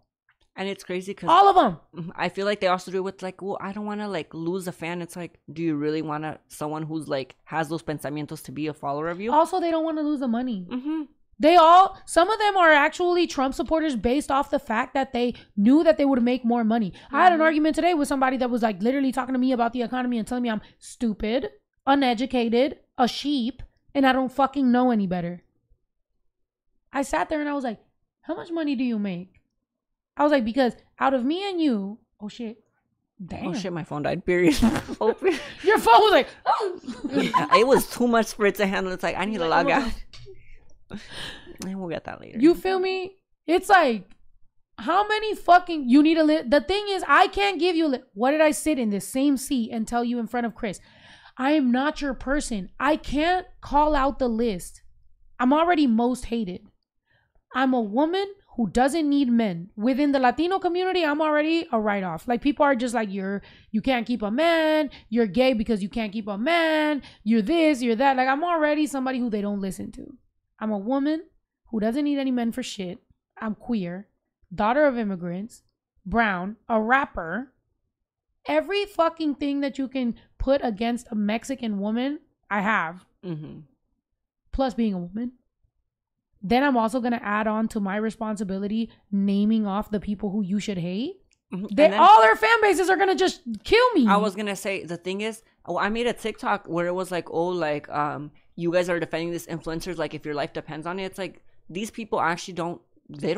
And it's crazy because all of them. I feel like they also do it with like, well, I don't want to like lose a fan. It's like, do you really want someone who's like has those pensamientos to be a follower of you? Also, they don't want to lose the money. Some of them are actually Trump supporters based off the fact that they knew that they would make more money. I had an argument today with somebody that was like literally talking to me about the economy and telling me I'm stupid, uneducated, a sheep, and I don't fucking know any better. I sat there and I was like, how much money do you make? I was like, because out of me and you, oh shit, damn. Oh shit, my phone died, period. Your phone was like, oh. It was too much for it to handle. It's like, I need to log out. And we'll get that later. You feel me? It's like, how many fucking, you need a the thing is, I can't give you what did I sit in this same seat and tell you in front of Chris? I am not your person. I can't call out the list. I'm already most hated. I'm a woman who doesn't need men. Within the Latino community, I'm already a write-off. Like, people are just like, you can't keep a man. You're gay because you can't keep a man. You're this, you're that. Like, I'm already somebody who they don't listen to. I'm a woman who doesn't need any men for shit. I'm queer, daughter of immigrants, brown, a rapper. Every fucking thing that you can put against a Mexican woman, I have. Plus being a woman. Then I'm also going to add on to my responsibility naming off the people who you should hate. All their fan bases are going to just kill me. I was going to say, the thing is, I made a TikTok where it was like, oh, like, you guys are defending these influencers. Like, if your life depends on it, it's like, these people actually don't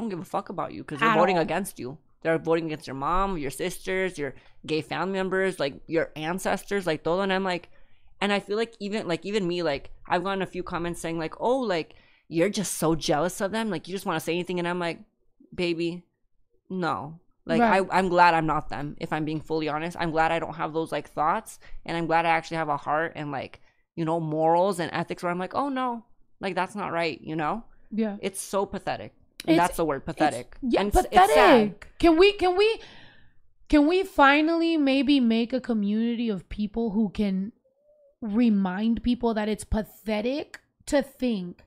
give a fuck about you because they're voting against you. They're voting against your mom, your sisters, your gay family members, like your ancestors, like todo. And I'm like, and I feel like even me, like, I've gotten a few comments saying like, oh, like, you're just so jealous of them. Like, you just want to say anything. And I'm like, baby, no. Like, right. I'm glad I'm not them. If I'm being fully honest, I'm glad I don't have those like thoughts. And I'm glad I actually have a heart and like, you know, morals and ethics where I'm like, oh no, like that's not right. You know? Yeah. It's so pathetic. And that's the word, pathetic. Yeah, and pathetic. It's sad. Can we finally maybe make a community of people who can remind people that it's pathetic to think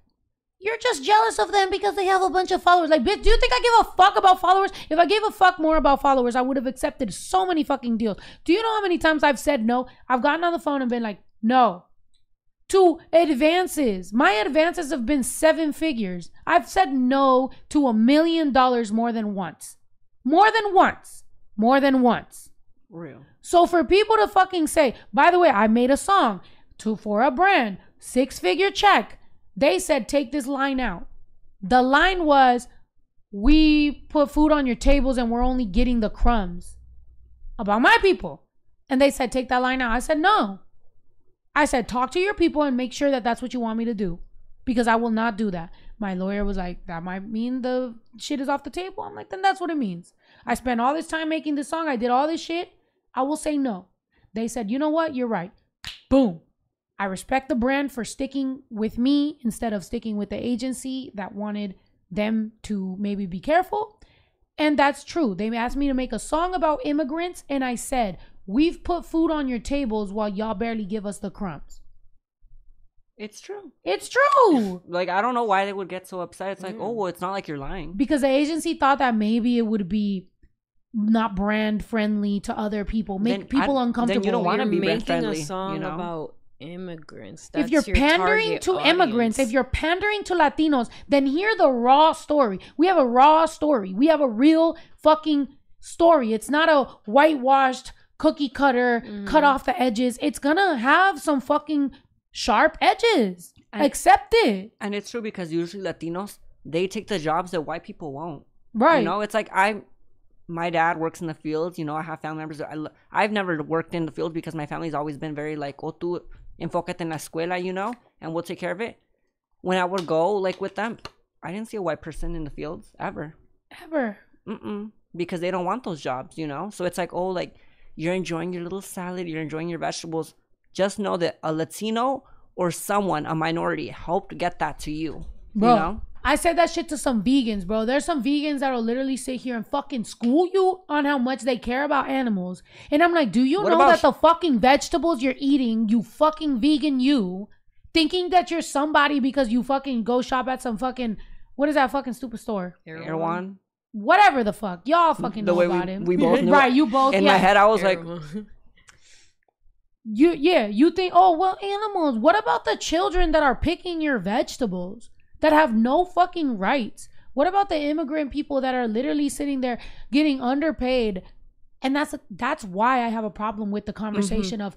you're just jealous of them because they have a bunch of followers. Like, bitch, do you think I give a fuck about followers? If I gave a fuck more about followers, I would have accepted so many fucking deals. Do you know how many times I've said no? I've gotten on the phone and been like, no. To advances. My advances have been 7 figures. I've said no to $1 million more than once. More than once. More than once. Real. So for people to fucking say, by the way, I made a song for a brand, 6-figure check. They said, take this line out. The line was, we put food on your tables and we're only getting the crumbs. About my people. And they said, take that line out. I said, no. I said, talk to your people and make sure that that's what you want me to do. Because I will not do that. My lawyer was like, that might mean the shit is off the table. I'm like, then that's what it means. I spent all this time making this song. I did all this shit. I will say no. They said, you know what? You're right. Boom. I respect the brand for sticking with me instead of sticking with the agency that wanted them to maybe be careful. And that's true. They asked me to make a song about immigrants. And I said, we've put food on your tables while y'all barely give us the crumbs. It's true. It's true. Like, I don't know why they would get so upset. It's like, oh, well, it's not like you're lying. Because the agency thought that maybe it would be not brand friendly to other people, make people uncomfortable. Then you don't want to be brand making friendly. A song you know? about immigrants. If you're pandering to immigrants, if you're pandering to Latinos, then hear the raw story. We have a raw story. We have a real fucking story. It's not a whitewashed cookie cutter, cut off the edges. It's gonna have some fucking sharp edges. Accept it. And it's true because usually Latinos, they take the jobs that white people won't. Right. You know, it's like my dad works in the fields. You know, I have family members. I've never worked in the field because my family's always been very like, oh, tú enfócate en la escuela, you know, and we'll take care of it. When I would go like with them, I didn't see a white person in the fields ever. Because they don't want those jobs, you know. So it's like, oh, like you're enjoying your little salad, you're enjoying your vegetables. Just know that a Latino or someone, a minority, helped get that to you. Bro, you know? I said that shit to some vegans, bro. There's some vegans that'll literally sit here and fucking school you on how much they care about animals. And I'm like, do you know that the fucking vegetables you're eating, you fucking vegan thinking that you're somebody because you fucking go shop at some fucking, what is that fucking stupid store? Erewhon. Whatever the fuck. Y'all fucking know about him. We both knew. Right, you both. In my head, I was like... You think, oh, well, animals. What about the children that are picking your vegetables that have no fucking rights? What about the immigrant people that are literally sitting there getting underpaid? And that's why I have a problem with the conversation of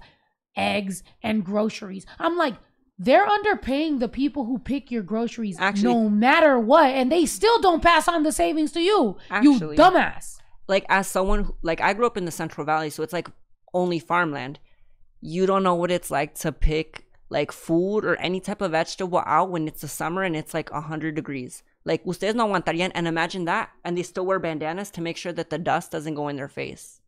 eggs and groceries. I'm like, they're underpaying the people who pick your groceries no matter what, and they still don't pass on the savings to you. You dumbass. Like, as someone like I grew up in the Central Valley, so it's like only farmland. You don't know what it's like to pick like food or any type of vegetable out when it's the summer and it's like 100 degrees. Like, ustedes no aguantarían, and imagine that. And they still wear bandanas to make sure that the dust doesn't go in their face.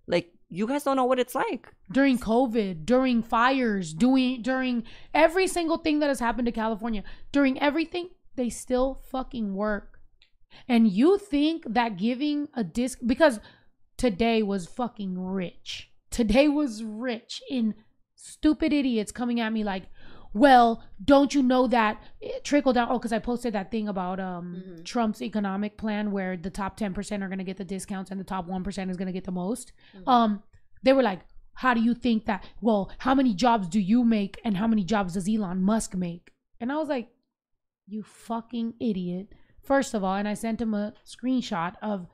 Like, you guys don't know what it's like. During COVID, during fires, during every single thing that has happened to California, during everything, they still fucking work. And you think that giving a disc, because today was fucking rich. Today was rich in stupid idiots coming at me like, well, don't you know that trickle down? Oh, because I posted that thing about Trump's economic plan where the top 10% are going to get the discounts and the top 1% is going to get the most. They were like, how do you think that? Well, how many jobs do you make and how many jobs does Elon Musk make? And I was like, you fucking idiot. First of all, and I sent him a screenshot of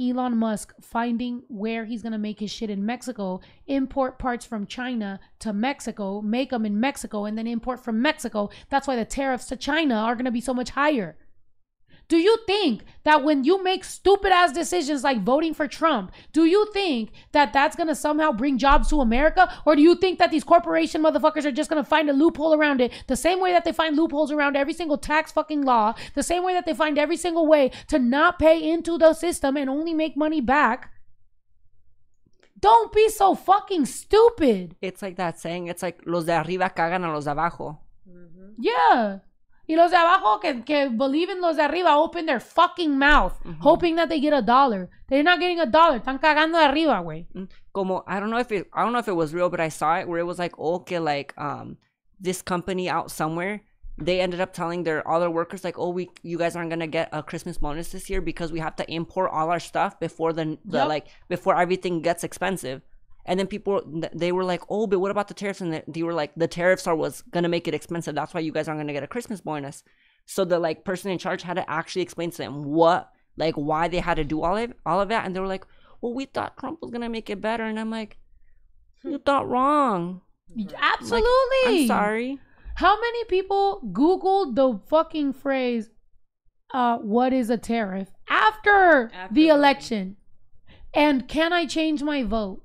Elon Musk finding where he's going to make his shit in Mexico, import parts from China to Mexico, make them in Mexico, and then import from Mexico. That's why the tariffs to China are going to be so much higher. Do you think that when you make stupid ass decisions like voting for Trump, do you think that that's going to somehow bring jobs to America? Or do you think that these corporation motherfuckers are just going to find a loophole around it the same way that they find loopholes around every single tax fucking law, the same way that they find every single way to not pay into the system and only make money back? Don't be so fucking stupid. It's like that saying, it's like los de arriba cagan a los de abajo. Yeah. Y los de abajo que believe in los de arriba open their fucking mouth, hoping that they get $1. They're not getting $1. Están cagando de arriba, güey. Como I don't know if it was real, but I saw it where it was like, okay, like this company out somewhere they ended up telling all their workers like, oh, you guys aren't gonna get a Christmas bonus this year because we have to import all our stuff before before everything gets expensive. And then they were like, oh, but what about the tariffs? And they were like, the tariffs was gonna make it expensive. That's why you guys aren't gonna get a Christmas bonus. So the like person in charge had to actually explain to them why they had to do all of that. And they were like, well, we thought Trump was gonna make it better. And I'm like, you thought wrong. Absolutely. Like, I'm sorry. How many people Googled the fucking phrase, what is a tariff after the election? And can I change my vote?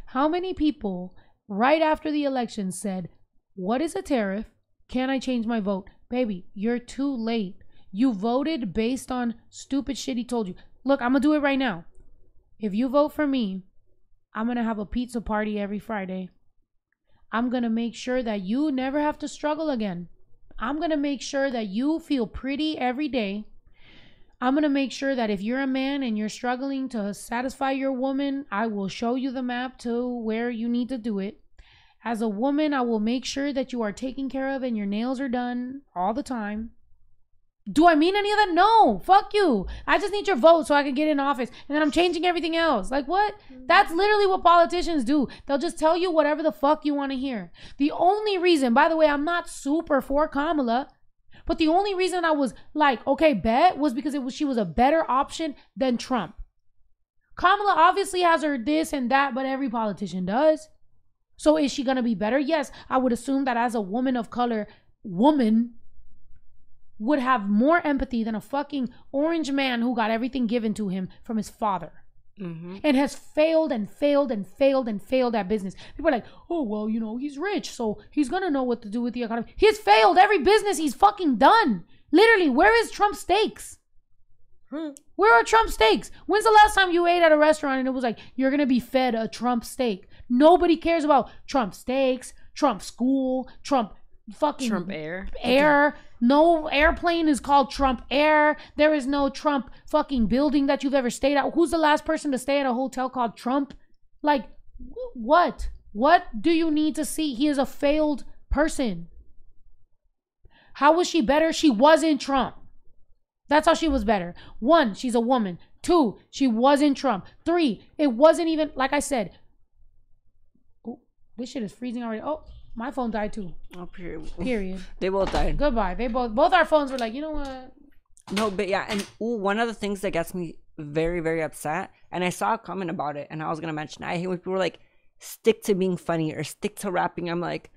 How many people right after the election said, what is a tariff? Can I change my vote? Baby, you're too late. You voted based on stupid shit he told you. Look, I'm going to do it right now. If you vote for me, I'm going to have a pizza party every Friday. I'm going to make sure that you never have to struggle again. I'm going to make sure that you feel pretty every day. I'm going to make sure that if you're a man and you're struggling to satisfy your woman, I will show you the map to where you need to do it. As a woman, I will make sure that you are taken care of and your nails are done all the time. Do I mean any of that? No. Fuck you. I just need your vote so I can get in office. And then I'm changing everything else. Like what? That's literally what politicians do. They'll just tell you whatever the fuck you want to hear. The only reason, by the way, I'm not super for Kamala, but the only reason I was like, okay, bet, was because she was a better option than Trump. Kamala obviously has her this and that, but every politician does. So is she going to be better? Yes. I would assume that as a woman of color, would have more empathy than a fucking orange man who got everything given to him from his father. Mm-hmm. And has failed and failed and failed and failed at business. People are like, oh, well, he's rich, so he's gonna know what to do with the economy. He's failed every business he's fucking done. Literally, where is Trump steaks? Where are Trump steaks? When's the last time you ate at a restaurant and it was like, you're gonna be fed a Trump steak? Nobody cares about Trump steaks, Trump school, Trump air. No airplane is called Trump Air. There is no Trump fucking building that you've ever stayed at. Who's the last person to stay at a hotel called Trump? Like, what do you need to see? He is a failed person. How was she better? She wasn't Trump. That's how she was better. 1, she's a woman. 2, she wasn't Trump. 3, it wasn't even, like I said, oh, this shit is freezing already. Oh, my phone died too. Oh, period. They both died. Goodbye. They both our phones were like, you know what? No, but yeah, and one of the things that gets me very, very upset, and I saw a comment about it, and I was gonna mention it. I hate when people are like, stick to being funny or stick to rapping. I'm like,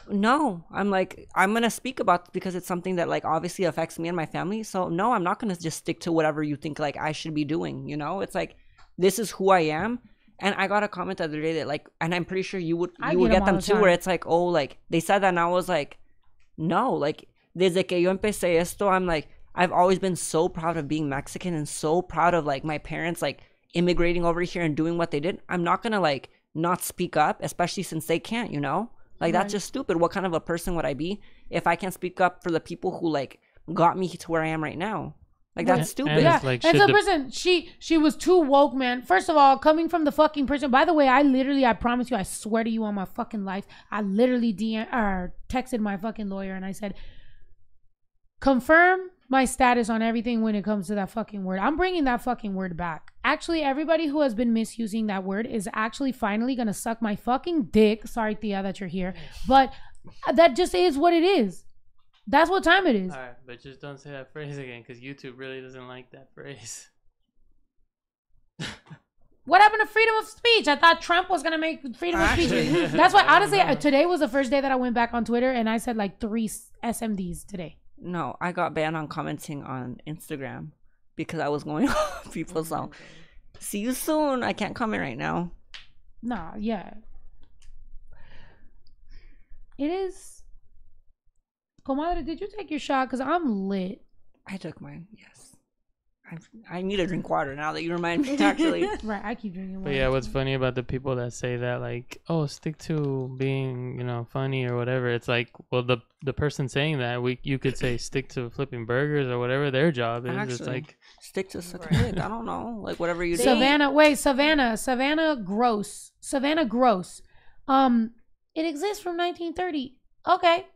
no. I'm like, I'm gonna speak about it because it's something that like obviously affects me and my family. So no, I'm not gonna just stick to whatever you think like I should be doing. It's like, this is who I am. And I got a comment the other day that like, and I'm pretty sure you would get them too, where it's like, oh, like they said that, and I was like, no, like desde que yo empecé esto, I'm like, I've always been so proud of being Mexican and so proud of like my parents like immigrating over here and doing what they did. I'm not gonna like not speak up, especially since they can't, like that's just stupid. What kind of a person would I be if I can't speak up for the people who like got me to where I am right now? Like that's stupid. Yeah, like, and so the person, she was too woke, man. First of all, coming from the fucking person. By the way, I promise you, I swear to you on my fucking life, I literally texted my fucking lawyer and I said, confirm my status on everything when it comes to that fucking word. I'm bringing that fucking word back. Actually, everybody who has been misusing that word is actually finally gonna suck my fucking dick. Sorry, Thea, that you're here, but that just is what it is. That's what time it is. All right, but just don't say that phrase again, because YouTube really doesn't like that phrase. What happened to freedom of speech? I thought Trump was going to make freedom of speech. That's why, honestly, today was the first day that I went back on Twitter, and I said like 3 SMDs today. No, I got banned on commenting on Instagram because I was going off people's song. See you soon. I can't comment right now. Nah, yeah. It is... Comadre, did you take your shot? Because I'm lit. I took mine, yes. I need to drink water now that you remind me, actually. Right, I keep drinking water. But yeah, what's funny about the people that say that, like, oh, stick to being, funny or whatever. It's like, well, the person saying that, you could say stick to flipping burgers or whatever their job is. Actually, it's like... stick to sucking dick. I don't know. Like, whatever you do. Savannah Gross. Savannah Gross. It exists from 1930. Okay.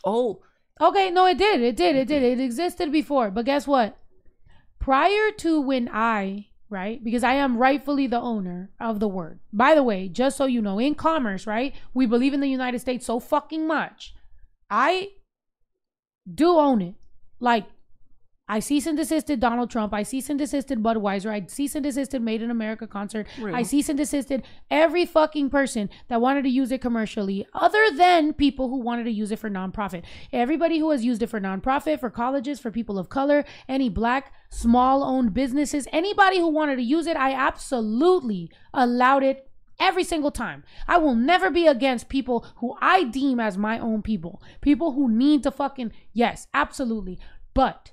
Oh, Okay, no, it did. It existed before. But guess what? Prior to when right? Because I am rightfully the owner of the word. By the way, just so you know, in commerce, right? We believe in the United States so fucking much. I do own it. Like, I cease and desisted Donald Trump. I cease and desisted Budweiser. I cease and desisted Made in America concert. Really? I cease and desisted every fucking person that wanted to use it commercially, other than people who wanted to use it for nonprofit. Everybody who has used it for nonprofit, for colleges, for people of color, any black, small-owned businesses, anybody who wanted to use it, I absolutely allowed it every single time. I will never be against people who I deem as my own people. People who need to fucking, yes, absolutely. But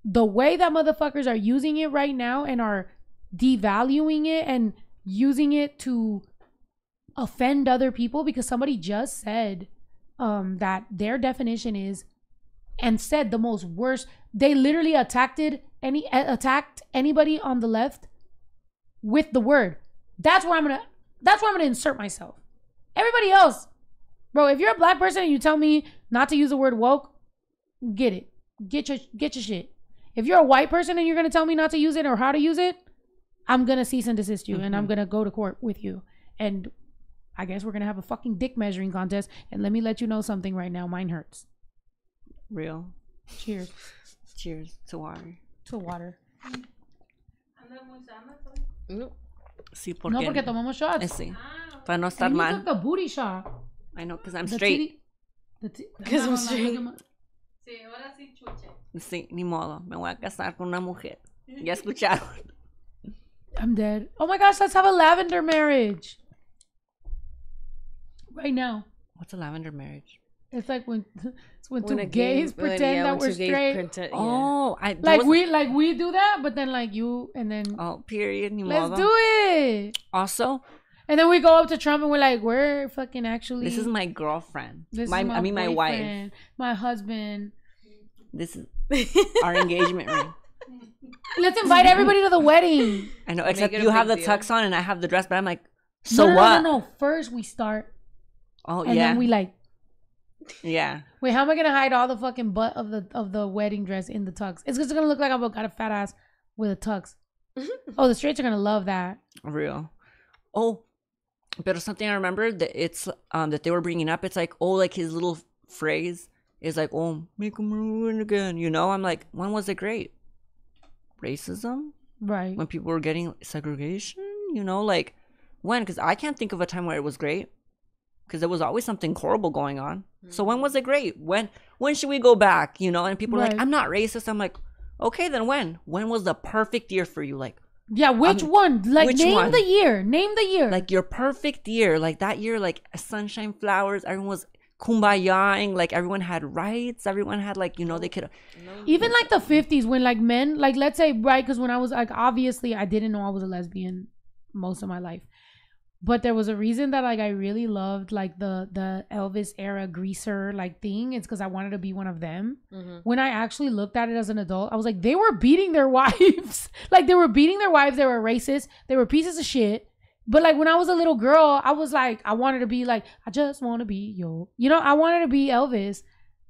the way that motherfuckers are using it right now and are devaluing it and using it to offend other people, because somebody just said that their definition is, and said the most worst, they literally attacked anybody on the left with the word. That's where I'm gonna insert myself. Everybody else, bro, if you're a black person and you tell me not to use the word woke, get it. Get your shit. If you're a white person and you're going to tell me not to use it or how to use it, I'm going to cease and desist you, and I'm going to go to court with you. And I guess we're going to have a fucking dick measuring contest. And let me let you know something right now. Mine hurts. Real. Cheers. Cheers to water. To water. Sí, No, porque tomamos shots. Sí. Para no estar And you mal. took the booty shot. I know, because I'm straight. Because I'm straight. Sí, ni modo. Me voy a casar con una mujer. Ya escucharon. I'm dead. Oh my gosh, let's have a lavender marriage. Right now. What's a lavender marriage? It's like when two gays pretend that we're straight. Oh, we do that, but then like you and then oh, period. Ni let's modo. do it. Also, and then we go up to Trump and we're like, we're fucking actually. This is my girlfriend. My wife. My husband. This is our engagement ring. Let's invite everybody to the wedding. I know, except you have the tux on and I have the dress, but I'm like, so no, what? No. First we start. Oh, and yeah. then we like. Yeah. Wait, how am I gonna hide all the fucking butt of the wedding dress in the tux? It's just gonna look like I've got a fat ass with a tux. Oh, the straights are gonna love that. Real. Oh, but something I remember that it's that they were bringing up. It's like, oh, like his little phrase is like, oh, make them ruin again. You know, I'm like, when was it great? Racism? Right. When people were getting segregation? You know, like when? Because I can't think of a time where it was great. Because there was always something horrible going on. So when was it great? When should we go back? You know, and people are like, I'm not racist. I'm like, okay, then when? When was the perfect year for you? Like, yeah, which one? Like, which name one? the year. Name the year. Like your perfect year. Like that year, like sunshine, flowers. Everyone was kumbayaing. Like everyone had rights. Everyone had like, you know, they could. Even like the 50s when like men, like let's say, right, because when I was like, obviously I didn't know I was a lesbian most of my life. But there was a reason that like I really loved like the Elvis era greaser like thing. It's because I wanted to be one of them. Mm-hmm. When I actually looked at it as an adult, I was like, they were beating their wives. Like they were beating their wives. They were racist. They were pieces of shit. But like when I was a little girl, I was like, I wanted to be like, I just want to be yo. You know, I wanted to be Elvis.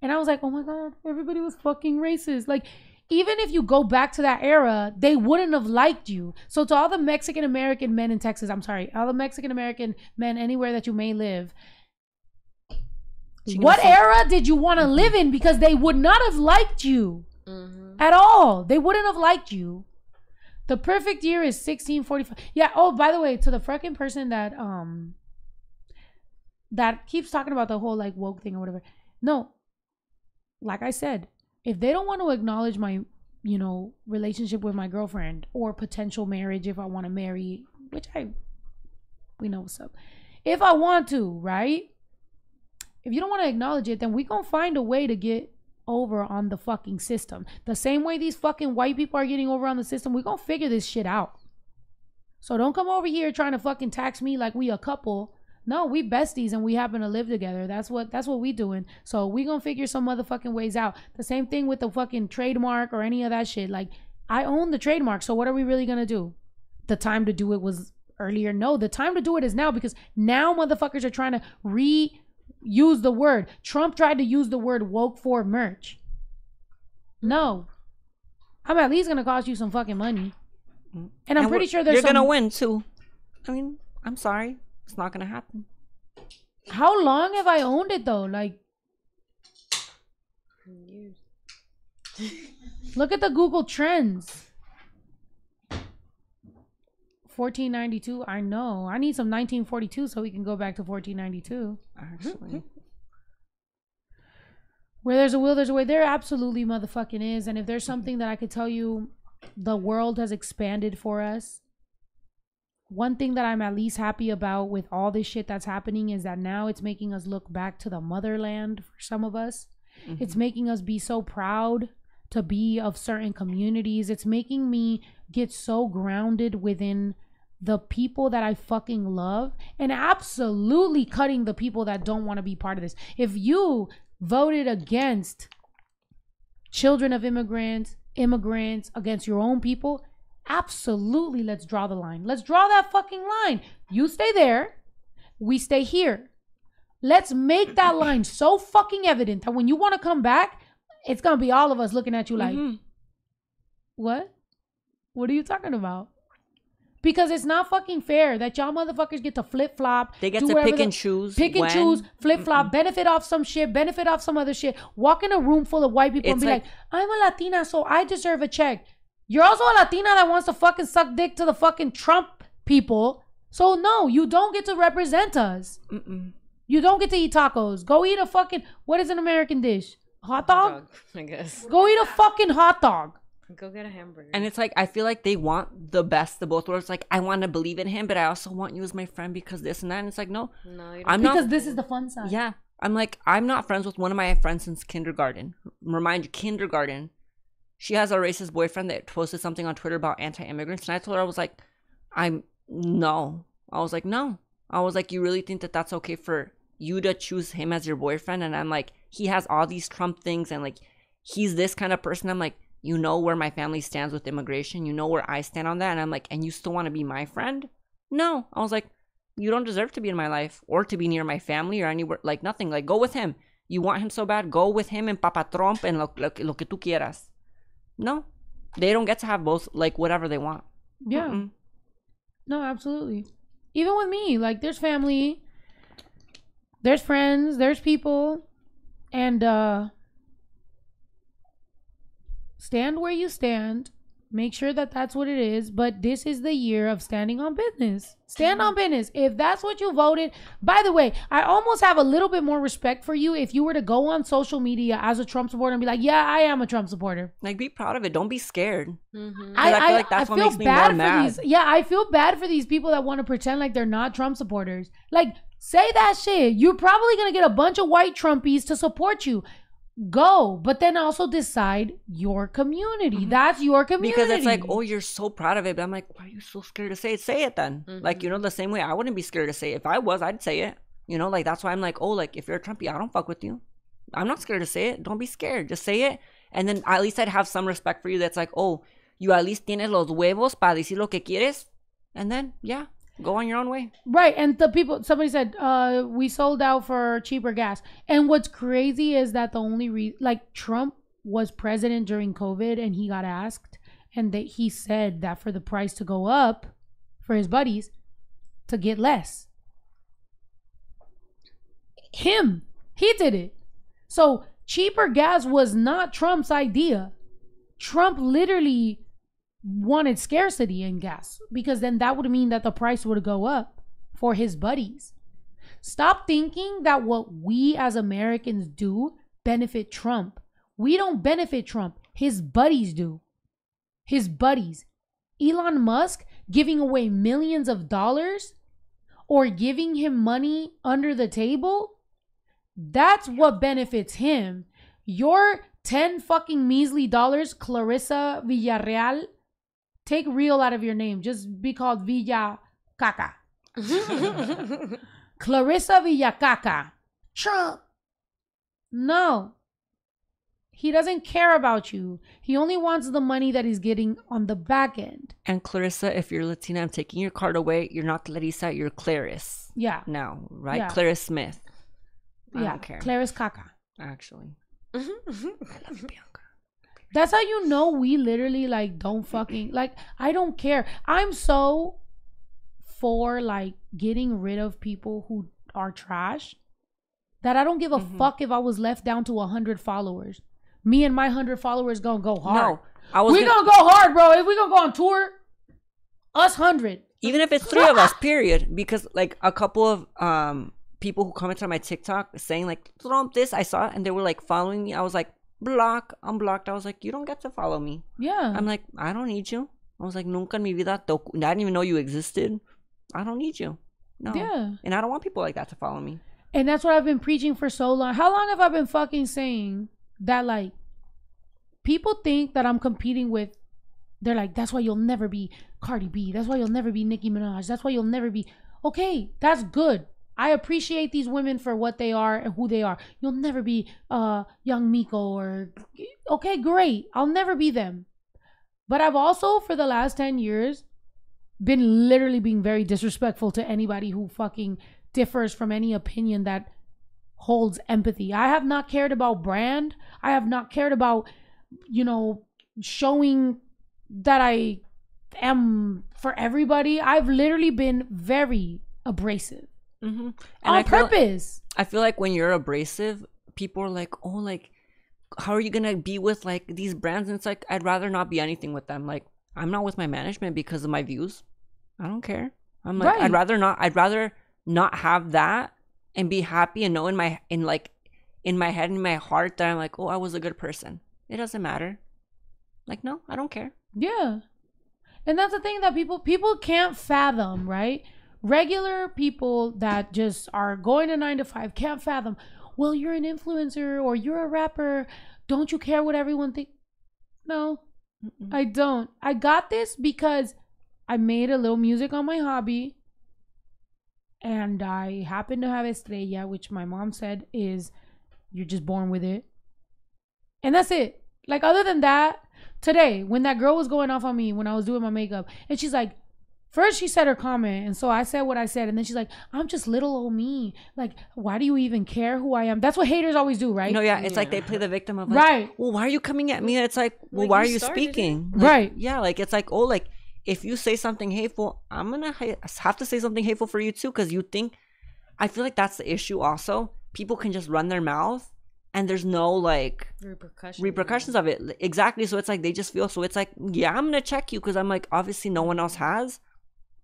And I was like, oh my God, everybody was fucking racist. Like, even if you go back to that era, they wouldn't have liked you. So to all the Mexican American men in Texas, I'm sorry, all the Mexican American men anywhere that you may live, what era did you want to live in? Because they would not have liked you at all. They wouldn't have liked you. The perfect year is 1645. Yeah. Oh, by the way, to the freaking person that that keeps talking about the whole like woke thing or whatever. No, like I said, if they don't want to acknowledge my, you know, relationship with my girlfriend or potential marriage, if I want to marry, which we know what's up. If I want to, right? If you don't want to acknowledge it, then we gonna find a way to get over on the fucking system. The same way these fucking white people are getting over on the system, we gonna figure this shit out. So don't come over here trying to fucking tax me like we a couple. No, we besties and we happen to live together. That's what we doing. So we gonna figure some motherfucking ways out. The same thing with the fucking trademark or any of that shit. Like, I own the trademark, so what are we really gonna do? The time to do it was earlier. No, the time to do it is now, because now motherfuckers are trying to use the word. Trump tried to use the word woke for merch. No. I'm at least going to cost you some fucking money. And I'm pretty sure there's you're going to win, too. I mean, I'm sorry. It's not going to happen. How long have I owned it, though? Like, Years. look at the Google Trends. 1492. I know. I need some 1942 so we can go back to 1492. Actually. Where there's a will, there's a way. There absolutely motherfucking is. And if there's something that I could tell you, the world has expanded for us. One thing that I'm at least happy about with all this shit that's happening is that now it's making us look back to the motherland for some of us. Mm-hmm. It's making us be so proud to be of certain communities. It's making me get so grounded within the people that I fucking love and absolutely cutting the people that don't want to be part of this. If you voted against children of immigrants against your own people, absolutely, let's draw the line. Let's draw that fucking line. You stay there, we stay here. Let's make that line so fucking evident that when you want to come back, it's gonna be all of us looking at you like, what are you talking about? Because it's not fucking fair that y'all motherfuckers get to flip-flop. They get to pick and choose. Pick and choose, flip-flop, benefit off some shit, benefit off some other shit. Walk in a room full of white people and be like, I'm a Latina, so I deserve a check. You're also a Latina that wants to fucking suck dick to the fucking Trump people. So no, you don't get to represent us. You don't get to eat tacos. Go eat a fucking, what is an American dish? Hot dog? I guess. Go eat a fucking hot dog. Go get a hamburger. And it's like, I feel like they want the best of both worlds. Like, I want to believe in him, but I also want you as my friend because this and that. And it's like, no, you don't. I'm because not. this is the fun side. Yeah. I'm like, I'm not friends with one of my friends since kindergarten. Remind you, kindergarten. She has a racist boyfriend that posted something on Twitter about anti-immigrants. And I told her, I was like, no. I was like, no. I was like, you really think that that's okay for you to choose him as your boyfriend? And I'm like, he has all these Trump things and like, he's this kind of person. I'm like, you know where my family stands with immigration. You know where I stand on that. And I'm like, and you still want to be my friend? No. I was like, you don't deserve to be in my life or to be near my family or anywhere. Like nothing. Like go with him. You want him so bad? Go with him and Papa Trump and lo que tú quieras. No. They don't get to have both, like whatever they want. Yeah. No, absolutely. Even with me, like there's family, there's friends, there's people, and stand where you stand. Make sure that that's what it is. But this is the year of standing on business. Stand on business. If that's what you voted. By the way, I almost have a little bit more respect for you if you were to go on social media as a Trump supporter and be like, yeah, I am a Trump supporter. Like, be proud of it. Don't be scared. I feel like that's what makes me more mad. I feel bad for these people that want to pretend like they're not Trump supporters. Like, say that shit. You're probably going to get a bunch of white Trumpies to support you. Go, but then also decide your community. That's your community. Because it's like, oh, you're so proud of it. But I'm like, why are you so scared to say it? Say it then. Like, you know, the same way I wouldn't be scared to say it. If I was, I'd say it. You know, like, that's why I'm like, oh, like, if you're a Trumpy, I don't fuck with you. I'm not scared to say it. Don't be scared. Just say it. And then at least I'd have some respect for you that's like, oh, you at least tienes los huevos para decir lo que quieres. And then, yeah. Go on your own way. Right. And the people, somebody said, we sold out for cheaper gas. And what's crazy is that the only reason, like Trump was president during COVID and he got asked and that he said that for the price to go up for his buddies to get less. He did it. So cheaper gas was not Trump's idea. Trump literally wanted scarcity in gas because then that would mean that the price would go up for his buddies. Stop thinking that what we as Americans do benefit Trump. We don't benefit Trump. His buddies do. His buddies. Elon Musk giving away millions of dollars or giving him money under the table, that's what benefits him. Your 10 fucking measly dollars, Clarissa Villarreal, take real out of your name. Just be called Villa Caca. Clarissa Villa Caca. Trump. No. He doesn't care about you. He only wants the money that he's getting on the back end. And Clarissa, if you're Latina, I'm taking your card away. You're not Clarissa, you're Clarice. Yeah. Now, right? Yeah. Clarice Smith. I don't care. Clara's caca. Actually. That's how you know we literally like don't fucking like. I don't care. I'm so for like getting rid of people who are trash that I don't give a fuck if I was left down to 100 followers. Me and my 100 followers gonna go hard. No, we gonna go hard, bro. If we gonna go on tour, us 100. Even if it's 3 of us, period. Because like a couple of people who commented on my TikTok saying like, "Trump this," I saw it, and they were like following me. I was like, block, unblocked. I was like, you don't get to follow me. Yeah. I'm like, I don't need you. I was like, nunca en mi vida. I didn't even know you existed. I don't need you. No. Yeah. And I don't want people like that to follow me. And that's what I've been preaching for so long. How long have I been fucking saying that, like, people think that I'm competing with, they're like, that's why you'll never be Cardi B. That's why you'll never be Nicki Minaj. That's why you'll never be. Okay, that's good. I appreciate these women for what they are and who they are. You'll never be Young Miko or... Okay, great. I'll never be them. But I've also, for the last 10 years, been literally being very disrespectful to anybody who fucking differs from any opinion that holds empathy. I have not cared about brand. I have not cared about, you know, showing that I am for everybody. I've literally been very abrasive. Mm-hmm. On purpose. I feel like when you're abrasive, people are like, oh, like, how are you gonna be with like these brands? And it's like, I'd rather not be anything with them. Like, I'm not with my management because of my views. I don't care. I'm like, right. I'd rather not have that and be happy and know in my head and in my heart that I'm like, oh, I was a good person. It doesn't matter. Like, no, I don't care. Yeah. And that's the thing that people can't fathom, right? Regular people that just are going to 9 to 5 can't fathom, well, you're an influencer or you're a rapper. Don't you care what everyone thinks? No, I don't. I got this because I made a little music on my hobby. And I happen to have Estrella, which my mom said is, you're just born with it. And that's it. Like, other than that, today, when that girl was going off on me when I was doing my makeup, and she's like, first she said her comment, and so I said what I said, and then she's like, I'm just little old me. Like, why do you even care who I am? That's what haters always do, right? No, yeah, it's like they play the victim of like, right. Well, why are you coming at me? And it's like, well, why are you speaking? Like, right. Yeah, like, it's like, oh, like, if you say something hateful, I'm going to have to say something hateful for you too, because you think, I feel like that's the issue also. People can just run their mouth and there's no like repercussions of it. Exactly. So it's like they just feel, so it's like, yeah, I'm going to check you because I'm like, obviously no one else has.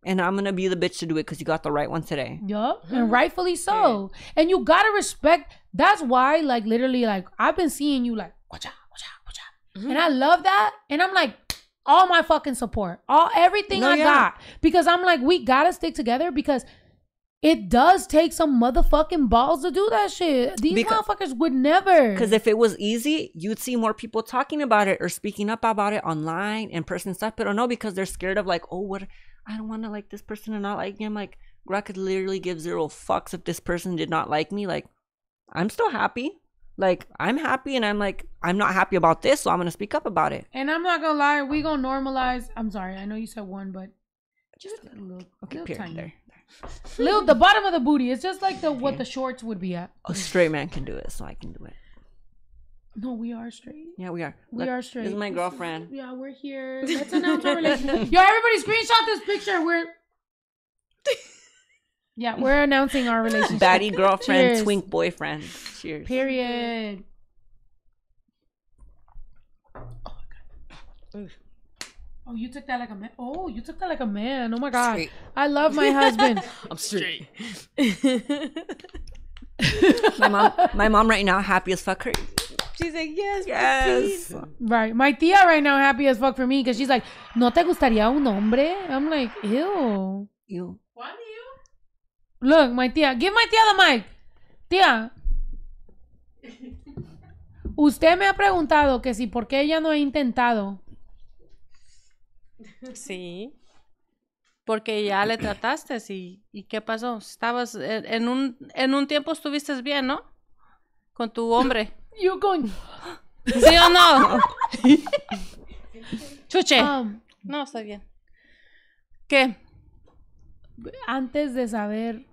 And I'm going to be the bitch to do it because you got the right one today. Yup. And rightfully so. And you got to respect. That's why, like, literally, like, I've been seeing you like, watch out, watch out, watch out. And I love that. And I'm like, all my fucking support. Everything I got. Because I'm like, we got to stick together because it does take some motherfucking balls to do that shit. These motherfuckers would never. Because if it was easy, you'd see more people talking about it or speaking up about it online, in person stuff. But no, because they're scared of like, oh, what... I don't want to like this person and not like me. I'm like, girl, I could literally give 0 fucks if this person did not like me. Like, I'm still happy. Like, I'm happy and I'm like, I'm not happy about this, so I'm going to speak up about it. And I'm not going to lie, we going to normalize. I'm sorry, I know you said 1, but just a little, little tiny. There. Little, the bottom of the booty. It's just like what the shorts would be at. A straight man can do it, so I can do it. No, we are straight. Yeah, we are. We are straight. This is my girlfriend. Yeah, we're here. Let's announce our relationship. Yo, everybody screenshot this picture. We're announcing our relationship. Baddie girlfriend, cheers. Twink boyfriend. Cheers. Period. Oh my god. Oh, you took that like a man. Oh, you took that like a man. Oh my god. Straight. I love my husband. I'm straight. my mom right now happy as fuck. She's like, yes. Right. My tia right now happy as fuck for me because she's like, ¿No te gustaría un hombre? I'm like, ew. Ew. Why do you? Look, my tia. Give my tia the mic. Tía. Usted me ha preguntado que si por qué ella no ha intentado. Sí. Porque ya le trataste y ¿qué pasó? Estabas en un tiempo estuviste bien, ¿no? Con tu hombre. You going? ¿Sí o no? Chuche. No, está bien. ¿Qué? Antes de saber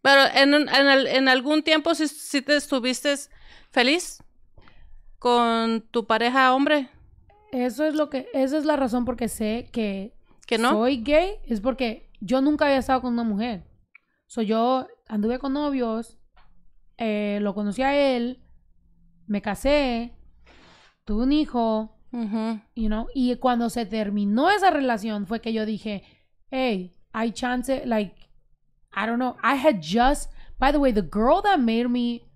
Pero en algún tiempo sí te estuviste feliz con tu pareja hombre. Esa es la razón por qué sé que no soy gay, es porque yo nunca había estado con una mujer. Yo anduve con novios, lo conocí a él, me casé, tuve un hijo, y cuando se terminó esa relación fue que yo dije, hey, hay chance, like, I don't know, I had just, by the way, the girl that made me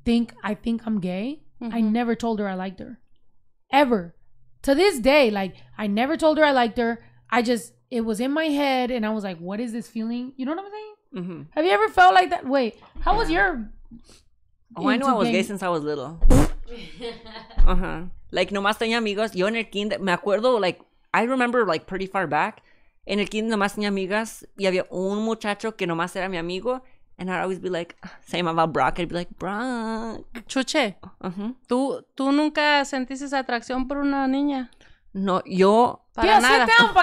think I'm gay, I never told her I liked her. Ever. To this day, like, I never told her I liked her. It was in my head, and I was like, what is this feeling? You know what I'm saying? Mm-hmm. Have you ever felt like that? Wait, how was your... Oh, I know I was gay since I was little. Like, nomás tenía amigos. Yo en el kinder, me acuerdo, like, I remember, like, pretty far back. En el kinder nomás tenía amigas y había un muchacho que nomás era mi amigo. And I'd always be like, say him about Brock. I'd be like, Brock. Chuche, ¿tú nunca sentiste esa atracción por una niña? No, yo... Para nada. Sit down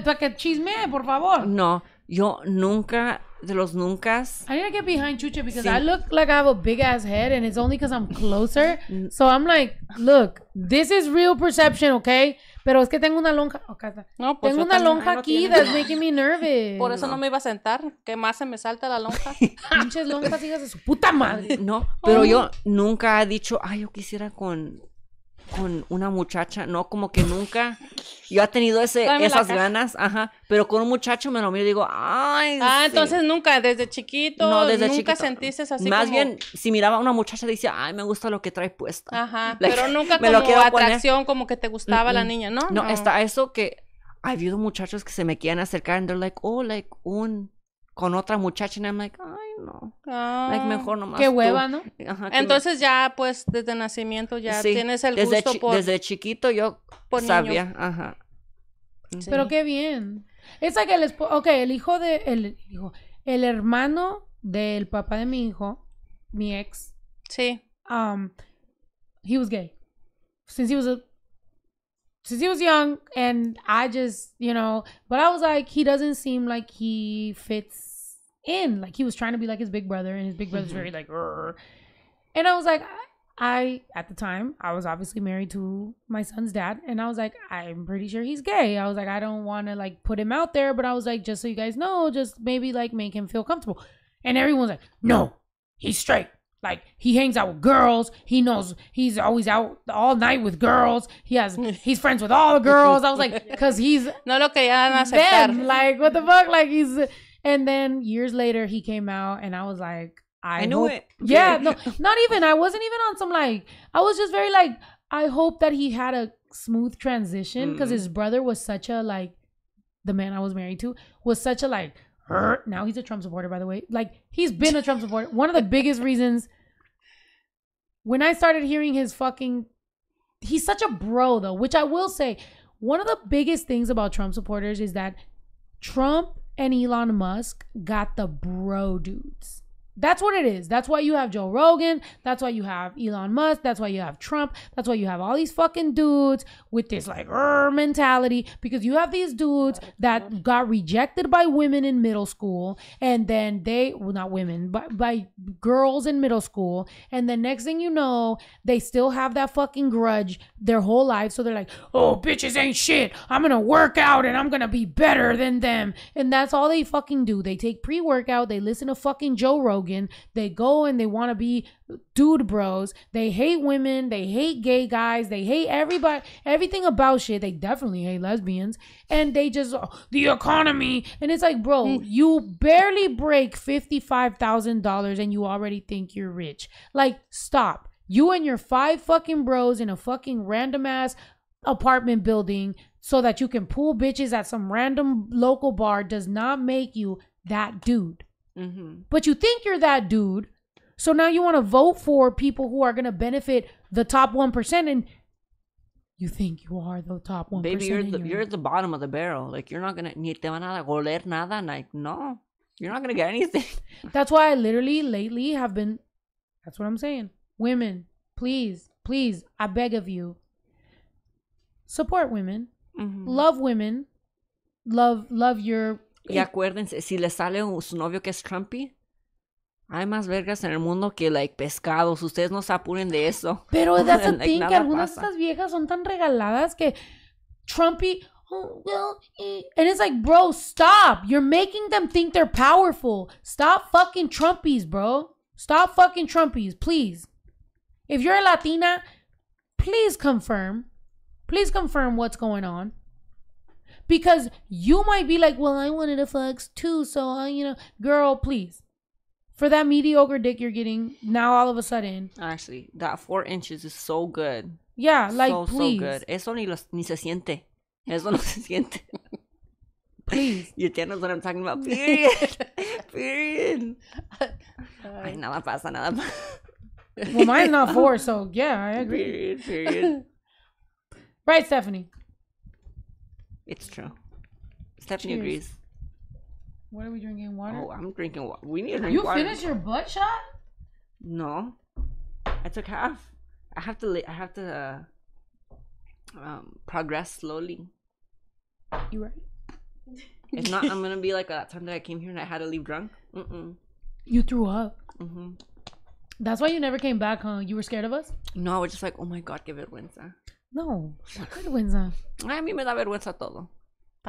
para que chismee, por favor. No, yo nunca, de los nunca... I need to get behind Chuche because I look like I have a big ass head and it's only because I'm closer. So I'm like, look, this is real perception, okay? Pero es que tengo una lonja. Okay, no, pues tengo una lonja aquí that's making me nervous. Por eso no me iba a sentar. Que más se me salta la lonja. Pinches lonjas, hijas de su puta madre. No, pero yo nunca he dicho, ay, yo quisiera con una muchacha. No, como que nunca. Yo he tenido esas ganas, pero con un muchacho me lo miro y digo, ay. Entonces nunca, desde chiquito, no, desde nunca chiquito. Sentiste así más como... bien, si miraba a una muchacha decía, ay, me gusta lo que trae puesta. Like, pero nunca como atracción, como que te gustaba la niña, ¿no? No, está eso que ha habido muchachos que se me quieren acercar and they're like, oh, like con otra muchacha, and I'm like, ay, no. Like, mejor nomás qué hueva, ¿no? Entonces ya, pues, desde nacimiento ya tienes el gusto por... Desde chiquito yo sabía, niños. Sí. Pero qué bien. Es like el hermano del papá de mi hijo, mi ex. Sí. He was gay. Since he was young, and I just, but I was like, he doesn't seem like he fits in. Like, he was trying to be like his big brother, and his big brother's very like, Rrr. And I was like, at the time, I was obviously married to my son's dad, and I was like, I'm pretty sure he's gay. I was like, I don't want to like put him out there, but I was like, just so you guys know, just maybe like make him feel comfortable. And everyone's like, no, he's straight. Like, he hangs out with girls. He knows he's always out all night with girls. He's friends with all the girls. I was like, because he's no lo querían aceptar. Them. Like, what the fuck? Like, and then years later he came out, and I was like, I knew hope, it. Yeah, no, not even. I wasn't even on some like. I was just very like. I hope that he had a smooth transition because his brother was such a like. The man I was married to was such a like. Now he's a Trump supporter, by the way. Like, he's been a Trump supporter. One of the biggest reasons. When I started hearing his fucking. He's such a bro, though, which I will say. One of the biggest things about Trump supporters is that Trump and Elon Musk got the bro dudes. That's what it is. That's why you have Joe Rogan. That's why you have Elon Musk. That's why you have Trump. That's why you have all these fucking dudes with this like mentality, because you have these dudes that got rejected by women in middle school, and then not women, but by girls in middle school, and then next thing you know, they still have that fucking grudge their whole life. So they're like, oh, bitches ain't shit. I'm gonna work out and I'm gonna be better than them. And that's all they fucking do. They take pre-workout. They listen to fucking Joe Rogan. They go and they want to be dude bros. They hate women. They hate gay guys. They hate everybody, everything about shit. They definitely hate lesbians. And they just, the economy. And it's like, bro, you barely break $55,000 and you already think you're rich. Like, stop. You and your 5 fucking bros in a fucking random ass apartment building so that you can pull bitches at some random local bar does not make you that dude. But you think you're that dude, so now you want to vote for people who are going to benefit the top 1%, and you think you are the top 1%. Baby, you're at the bottom of the barrel. Like, you're not going to, ni te van a oler nada. Like, no, you're not going to get anything. That's why I literally lately have been, that's what I'm saying. Women, please, I beg of you, support women, love women, love your... Y acuérdense, si les sale su novio que es Trumpy, Hay más vergas en el mundo que, like, pescados. Ustedes no se apuren de eso. Pero that's the Like, thing, que nada algunas de pasa. estas viejas son tan regaladas que Trumpy, and it's like, bro, stop. You're making them think they're powerful. Stop fucking Trumpies, bro. Stop fucking Trumpies, please. If you're a Latina, please confirm. Please confirm what's going on. Because you might be like, well, I wanted a flex too, so girl, please. For that mediocre dick you're getting, now all of a sudden. Actually, that 4 inches is so good. Yeah, like, so please. good. Eso ni se siente. Eso no se siente. Please. You know what I'm talking about. Period. Period. Ay, nada pasa, nada pasa. Well, mine's not 4, so yeah, I agree. Period. Right, Stephanie? It's true. Stephanie Cheers. agrees. What are we drinking? Water? Oh, I'm drinking water. We need to drink You water. finished your butt shot? No. I took half. I have to progress slowly. You right. If not, I'm gonna be like that time that I came here and I had to leave drunk. You threw up. Mm-hmm. That's why you never came back, huh? You were scared of us? No, I was just like, oh my god, qué vergüenza. No. ¿Qué vergüenza? Ay, a mí me da vergüenza todo.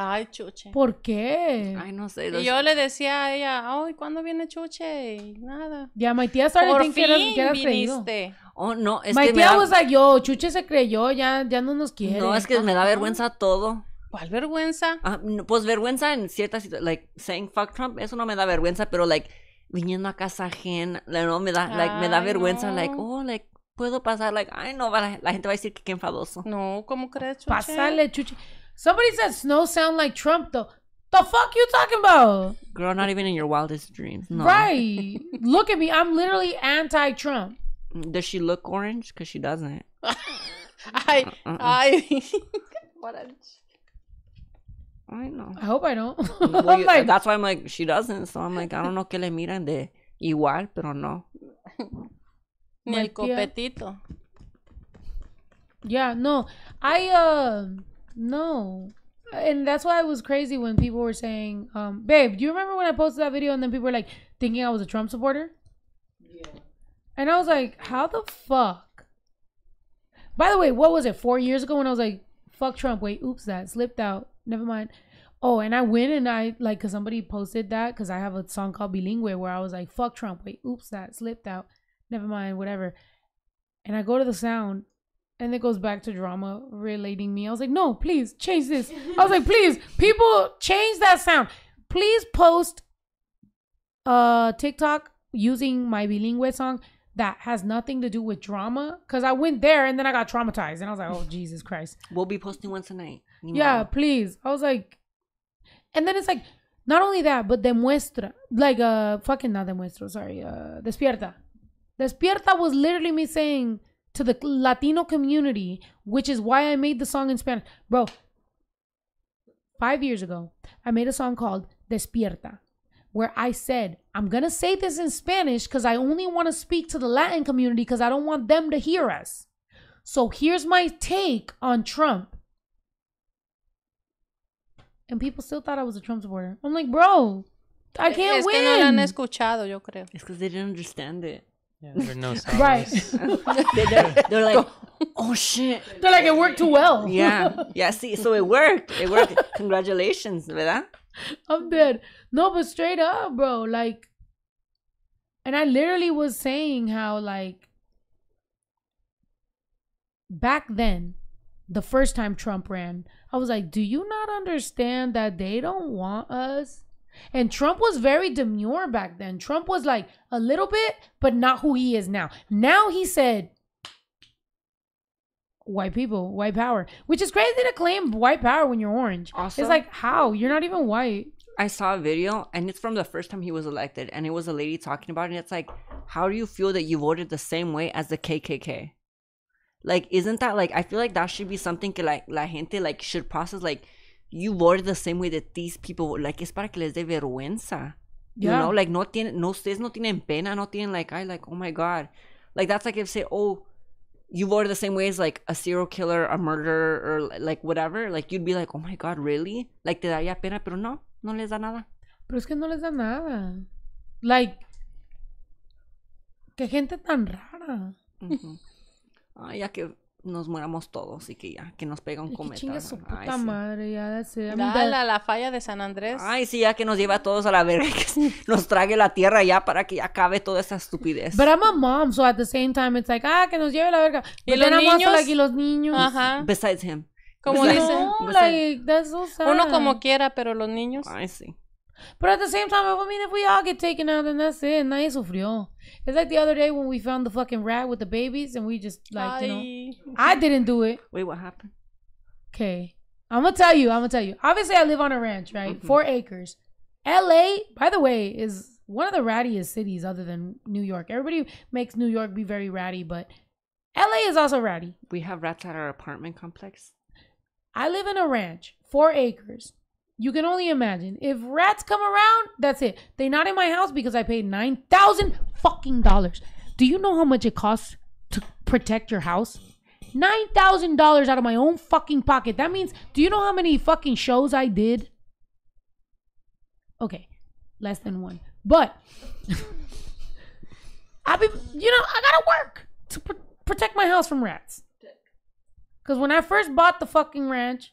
Ay, Chuche. ¿Por qué? Ay, no sé. Y yo le decía a ella, ay, ¿cuándo viene Chuche? Y nada. Yeah, my tía started Por thinking fin que eras creído. viniste. Oh, no, es My que me tía da... was like, yo, Chuche se creyó, ya no nos quiere. No, es que me da vergüenza todo. ¿Cuál vergüenza? No, pues vergüenza en ciertas situaciones, like saying fuck Trump, eso no me da vergüenza, pero like viniendo a casa ajena, no me da, like me da Ay, vergüenza, no. like, oh, like puedo pasar, like, ay no, la gente va a decir que qué enfadoso. No, ¿cómo crees, Chuche? Pásale, Chuche. Somebody said snow sound like Trump, though. The fuck you talking about? Girl, not even in your wildest dreams. No. Right. Look at me. I'm literally anti-Trump. Does she look orange? Because she doesn't. Ay, ay. What a... I know. I hope I don't. Well, I'm like, that's why I'm like, she doesn't. So I'm like, I don't know que le miran de igual, pero no. Ni My el tía- copetito. yeah, no. No. And that's why it was crazy when people were saying, babe, do you remember when I posted that video and then people were like thinking I was a Trump supporter? Yeah. And I was like, how the fuck? By the way, what was it, 4 years ago when I was like, fuck Trump? Wait, oops, that slipped out. Never mind. Oh, and I went and I, like, because somebody posted that because I have a song called Bilingue where I was like, fuck Trump. Wait, oops, that slipped out. Never mind, whatever. And I go to the sound and it goes back to drama relating me. I was like, no, please change this. I was like, please, people, change that sound. Please post TikTok using my Bilingue song that has nothing to do with drama. Because I went there and then I got traumatized. And I was like, oh, Jesus Christ. We'll be posting one tonight. Yeah, please. I was like, and then it's like, not only that, but demuestra. Like, fucking not demuestra, sorry. Despierta. Despierta was literally me saying to the Latino community, which is why I made the song in Spanish. Bro, 5 years ago, I made a song called Despierta, where I said, I'm going to say this in Spanish because I only want to speak to the Latin community because I don't want them to hear us. So here's my take on Trump. And people still thought I was a Trump supporter. I'm like, bro, I can't Es win. que no la han escuchado, yo creo. It's because they didn't understand it. Yeah, there are no songs. Right. They're like, oh shit. They're like, it worked too well. Yeah, see, so it worked. It worked. Congratulations, ¿verdad? I'm dead. No, but straight up, bro. Like, and I literally was saying how, like, back then, the first time Trump ran, I was like, do you not understand that they don't want us? And Trump was very demure back then. Trump was like a little bit, but not who he is now. Now he said, white people, white power, which is crazy to claim white power when you're orange. Also- It's like, how? You're not even white. I saw a video, and it's from the first time he was elected, and it was a lady talking about it, and it's like, how do you feel that you voted the same way as the KKK? Like, isn't that, like, I feel like that should be something que, like, la gente, like, should process, like, you voted the same way that these people, like, es para que les dé vergüenza. You Yeah. know, like, ustedes no tienen pena, no tienen, like, oh my God. Like, that's like if say, oh, you voted the same way as, like, a serial killer, a murderer, or, like, whatever. Like, you'd be like, oh my God, really? Like, te daría pena, pero no les da nada. Pero es que no les da nada. Like, Qué gente tan rara. Ya que nos muéramos todos y que ya, que nos pega un Que cometa. chingue su Ay, puta sí. madre, ya, that's it. I mean, that- La falla de San Andrés. Ay, sí, ya que nos lleva a todos a la verga, que nos trague la tierra ya para que ya acabe toda esa estupidez. But I'm a mom, so at the same time, it's like, que nos lleve la verga. ¿Y But los then I'm also niños? like, y los niños. Ajá. Besides him. Como Besides- dicen. No, besides- like, that's so sad. Uno como quiera, pero los niños. Ay, sí. But at the same time, I mean, if we all get taken out, then that's it. Nadie sufrió. It's like the other day when we found the fucking rat with the babies, and we just, like, you know, Ay. I didn't do it. Wait, what happened? Okay. I'm gonna tell you. Obviously, I live on a ranch, right? 4 acres. LA, by the way, is one of the rattiest cities other than New York. Everybody makes New York be very ratty, but LA is also ratty. We have rats at our apartment complex. I live in a ranch, 4 acres. You can only imagine. If rats come around, that's it. They're not in my house because I paid $9,000 fucking dollars. Do you know how much it costs to protect your house? $9,000 out of my own fucking pocket. That means, do you know how many fucking shows I did? Okay, less than 1. But I gotta work to protect my house from rats. Because when I first bought the fucking ranch,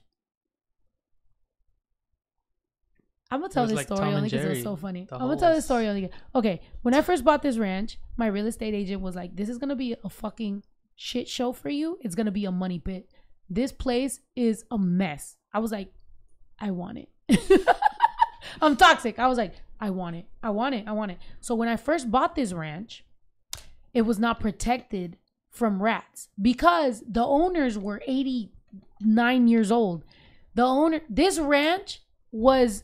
I'm gonna tell was this like story Tom and only because it was Jerry, so funny. the I'm gonna tell this holes. story only. Okay, when I first bought this ranch, my real estate agent was like, "This is gonna be a fucking shit show for you. It's gonna be a money pit. This place is a mess." I was like, "I want it." I'm toxic. I was like, "I want it. I want it. I want it." So when I first bought this ranch, it was not protected from rats because the owners were 89 years old. This ranch was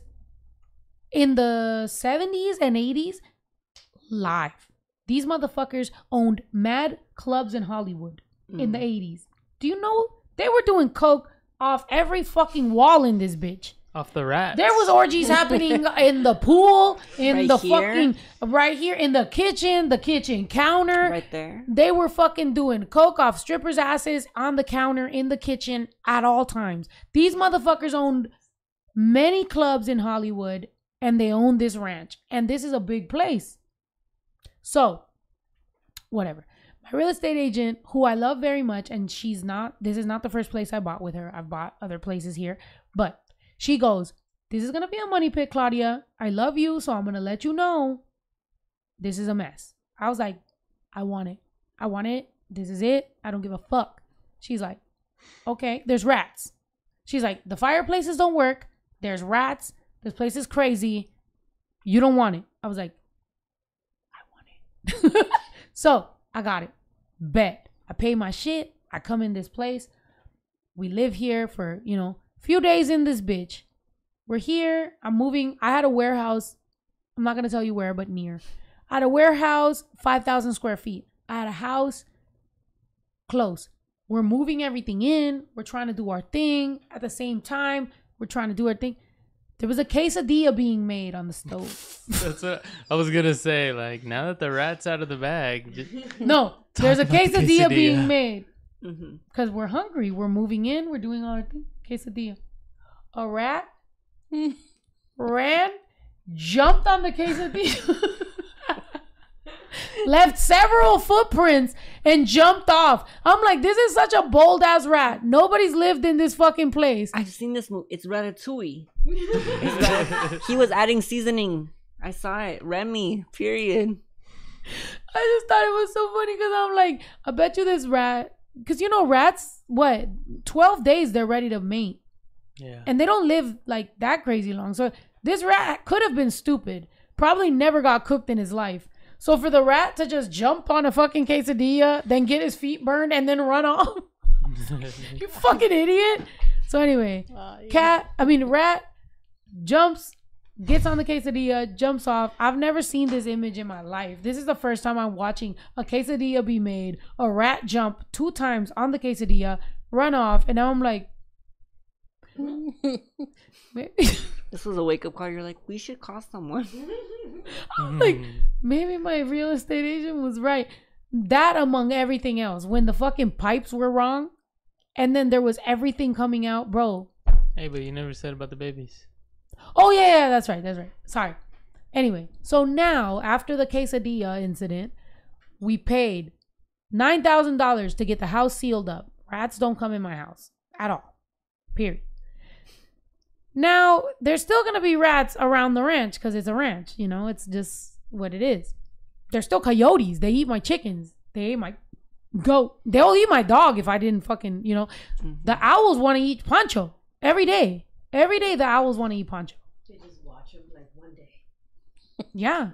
in the 70s and 80s live. These motherfuckers owned mad clubs in Hollywood in the 80s. Do you know they were doing coke off every fucking wall in this bitch? Off the rat. There was orgies happening in the pool, in Right the here? fucking right here in the kitchen counter. Right there. They were fucking doing coke off strippers' asses on the counter in the kitchen at all times. These motherfuckers owned many clubs in Hollywood and they owned this ranch. And this is a big place. So, whatever. My real estate agent, who I love very much, and this is not the first place I bought with her. I've bought other places here. But she goes, "This is going to be a money pit, Claudia. I love you, so I'm going to let you know this is a mess." I was like, I want it. I want it. This is it. I don't give a fuck. She's like, "Okay, there's rats." She's like, "The fireplaces don't work. There's rats. This place is crazy. You don't want it." I was like, I want it. So I got it. Bet. I pay my shit. I come in this place. We live here for, few days in this bitch. We're here. I'm moving. I had a warehouse. I'm not going to tell you where, but near. I had a warehouse, 5,000 square feet. I had a house close. We're moving everything in. We're trying to do our thing. At the same time, we're trying to do our thing. There was a quesadilla being made on the stove. That's what I was gonna say. Like, now that the rat's out of the bag, No, there's a about the quesadilla quesadilla. being made. Mm-hmm. Because we're hungry. We're moving in. We're doing all our thing. Quesadilla. A rat ran, jumped on the quesadilla, left several footprints, and jumped off. I'm like, this is such a bold ass rat. Nobody's lived in this fucking place. I've seen this movie. It's Ratatouille. He was adding seasoning. I saw it. Remy. Period. I just thought it was so funny because I'm like, I bet you this rat, because rats, 12 days they're ready to mate. yeah. And they don't live like that crazy long. So this rat could have been stupid. Probably never got cooked in his life. So for the rat to just jump on a fucking quesadilla, then get his feet burned, and then run off. You fucking idiot. So anyway, rat jumps, gets on the quesadilla, jumps off. I've never seen this image in my life. This is the first time I'm watching a quesadilla be made. A rat jump 2 times on the quesadilla, run off, and now I'm like, This was a wake up call. You're like, we should call someone. I'm like, maybe my real estate agent was right. That among everything else, when the fucking pipes were wrong, and then there was everything coming out, bro. Hey, but you never said about the babies. Oh yeah, that's right. Sorry. Anyway, so now after the quesadilla incident, We paid $9,000 to get the house sealed up. Rats don't come in my house at all. Period. Now, there's still going to be rats around the ranch because it's a ranch. You know, it's just what it is. There's still coyotes. They eat my chickens. They ate my goat. They'll eat my dog if I didn't fucking, you know. The owls want to eat Pancho every day. Every day the owls want to eat Pancho. They just watch him like one day. Yeah.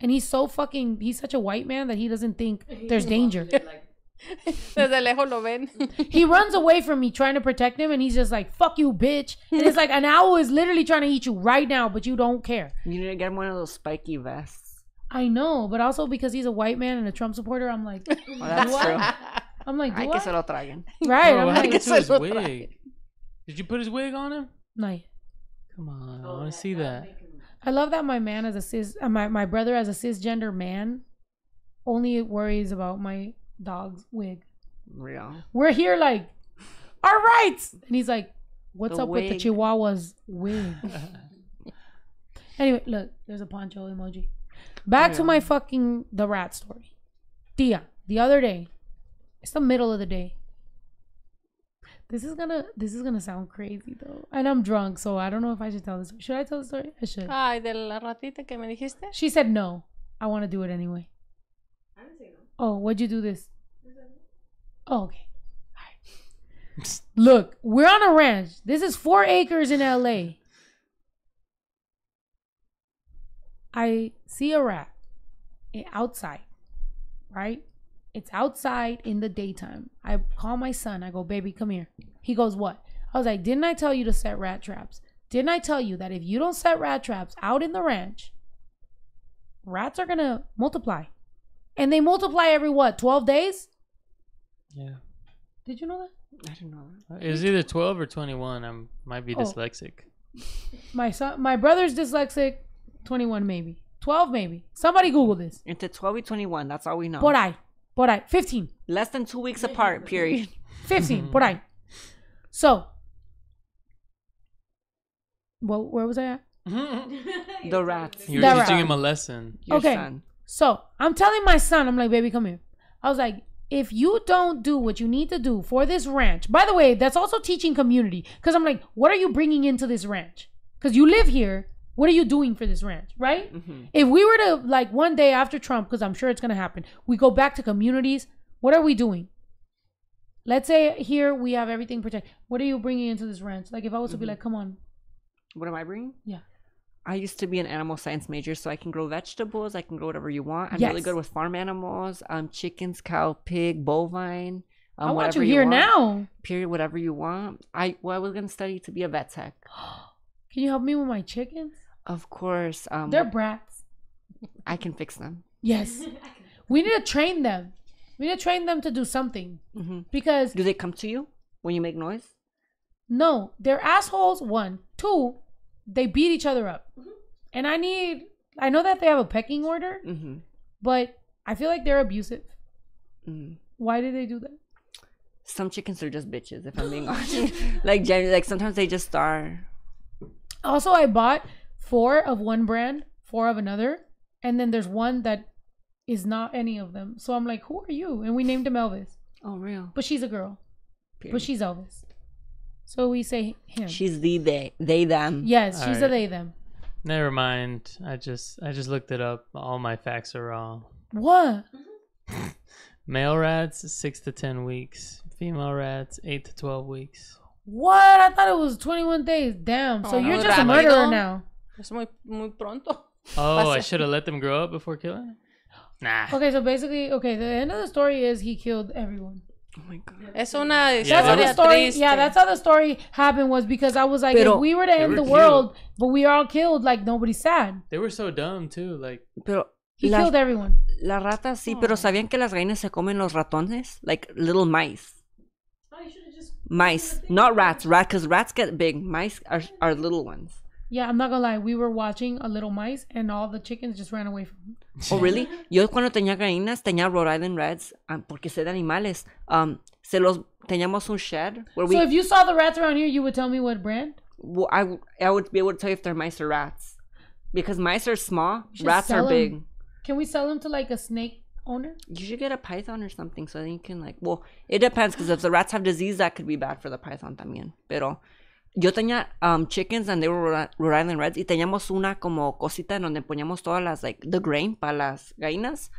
And he's such a white man that he doesn't think there's danger. Desde lejos lo ven. He runs away from me trying to protect him and he's just like, fuck you, bitch. And it's like an owl is literally trying to eat you right now, but you don't care. You need to get one of those spiky vests. I know, but also because he's a white man and a Trump supporter, I'm like, Oh, that's true. I'm like, Ay, do que se I? lo traguen. Right. Bro, I'm what like, happened to his wig? Did you put his wig on him? no. Come on, I want to see that. I love that my man as a my brother as a cisgender man only worries about my dog's wig. Real. We're here like, our rights. And he's like, what's The up with the wig. Chihuahua's wig? Anyway, look, there's a Pancho emoji. Back to my the rat story. Tia, the other day, it's the middle of the day. This is gonna sound crazy though. And I'm drunk, so I don't know if I should tell this. Should I tell the story? I should. Ay, de la ratita que me dijiste. She said no. I want to do it anyway. I didn't say no. Oh, what'd you do this? Oh, okay. All right. Look, we're on a ranch. This is 4 acres in LA. I see a rat outside, right? It's outside in the daytime. I call my son. I go, baby, come here. He goes, what? I was like, didn't I tell you to set rat traps? Didn't I tell you that if you don't set rat traps out in the ranch, rats are going to multiply? And they multiply every what, 12 days? Yeah. Did you know that? I don't know. It was either 12 or 21. I might be Oh. dyslexic. My brother's dyslexic. 21 maybe. 12 maybe. Somebody Google this. Into 12 and 21. That's all we know. Por ahí. 15. Less than 2 weeks apart, period. 15. Por ahí. So. Well, where was I at? The rats. You were That teaching rat. him a lesson. Your Okay. son. So I'm telling my son, I'm like, baby, come here. I was like, if you don't do what you need to do for this ranch, by the way, that's also teaching community. Because I'm like, what are you bringing into this ranch? Because you live here. What are you doing for this ranch, right? Mm-hmm. If we were to, like, one day after Trump, because I'm sure it's going to happen, we go back to communities, what are we doing? Let's say here we have everything protected. What are you bringing into this ranch? Like, if I was to be like, come on. What am I bringing? Yeah. I used to be an animal science major, so I can grow vegetables. I can grow whatever you want. I'm Yes. really good with farm animals. Chickens, cow, pig, bovine. I want whatever you here want. now. Period. Whatever you want. I was gonna study to be a vet tech. Can you help me with my chickens? Of course. They're brats. I can fix them. Yes. We need to train them. We need to train them to do something. Mm-hmm. Because, Do they come to you when you make noise? no, they're assholes, 1. 2, they beat each other up. And I know that they have a pecking order, Mm-hmm. but I feel like they're abusive. Mm. Why do they do that? Some chickens are just bitches, if I'm being honest. like sometimes they just are. Also, I bought 4 of one brand, 4 of another, and then there's one that is not any of them. So I'm like, who are you? And we named him Elvis. Oh, real. But she's a girl. Period. But she's Elvis. So we say him. She's they them. Yes, she's a Alright. they, them. Never mind. I just looked it up. All my facts are wrong. What? Male rats 6 to 10 weeks. Female rats 8 to 12 weeks. What? I thought it was 21 days. Damn. So Oh, you're no. just a Rápido. murderer now. Es muy pronto. Oh, I should have let them grow up before killing. Nah. Okay, so basically, the end of the story is he killed everyone. Oh my god. Es una That's how the historia story. triste. Yeah, that's how the story happened. Was because I was like, Pero- if we were to end were the cute. world, but we are all killed, like nobody's sad. They were so dumb too. Like, Pero He las, killed everyone. las ratas sí, pero ¿sabían que las gallinas se comen los ratones? Like little mice. Mice, not rats. Because rats get big. Mice are little ones. Yeah, I'm not gonna lie. We were watching a little mice, and all the chickens just ran away from him. Oh, really? Yo cuando tenía gallinas, tenía Rhode Island Reds, porque sé de animales. Teníamos un shed where we... So if you saw the rats around here, you would tell me what brand? Well, I would be able to tell you if they're mice or rats. Because mice are small, should rats sell are 'em. big. Can we sell them to like a snake owner? You should get a python or something so then you can like, well, it depends because if the rats have disease, that could be bad for the python también. Pero yo tenía chickens and they were Rhode Island Reds y teníamos una como cosita en donde poníamos todas las, like, the grain para las gallinas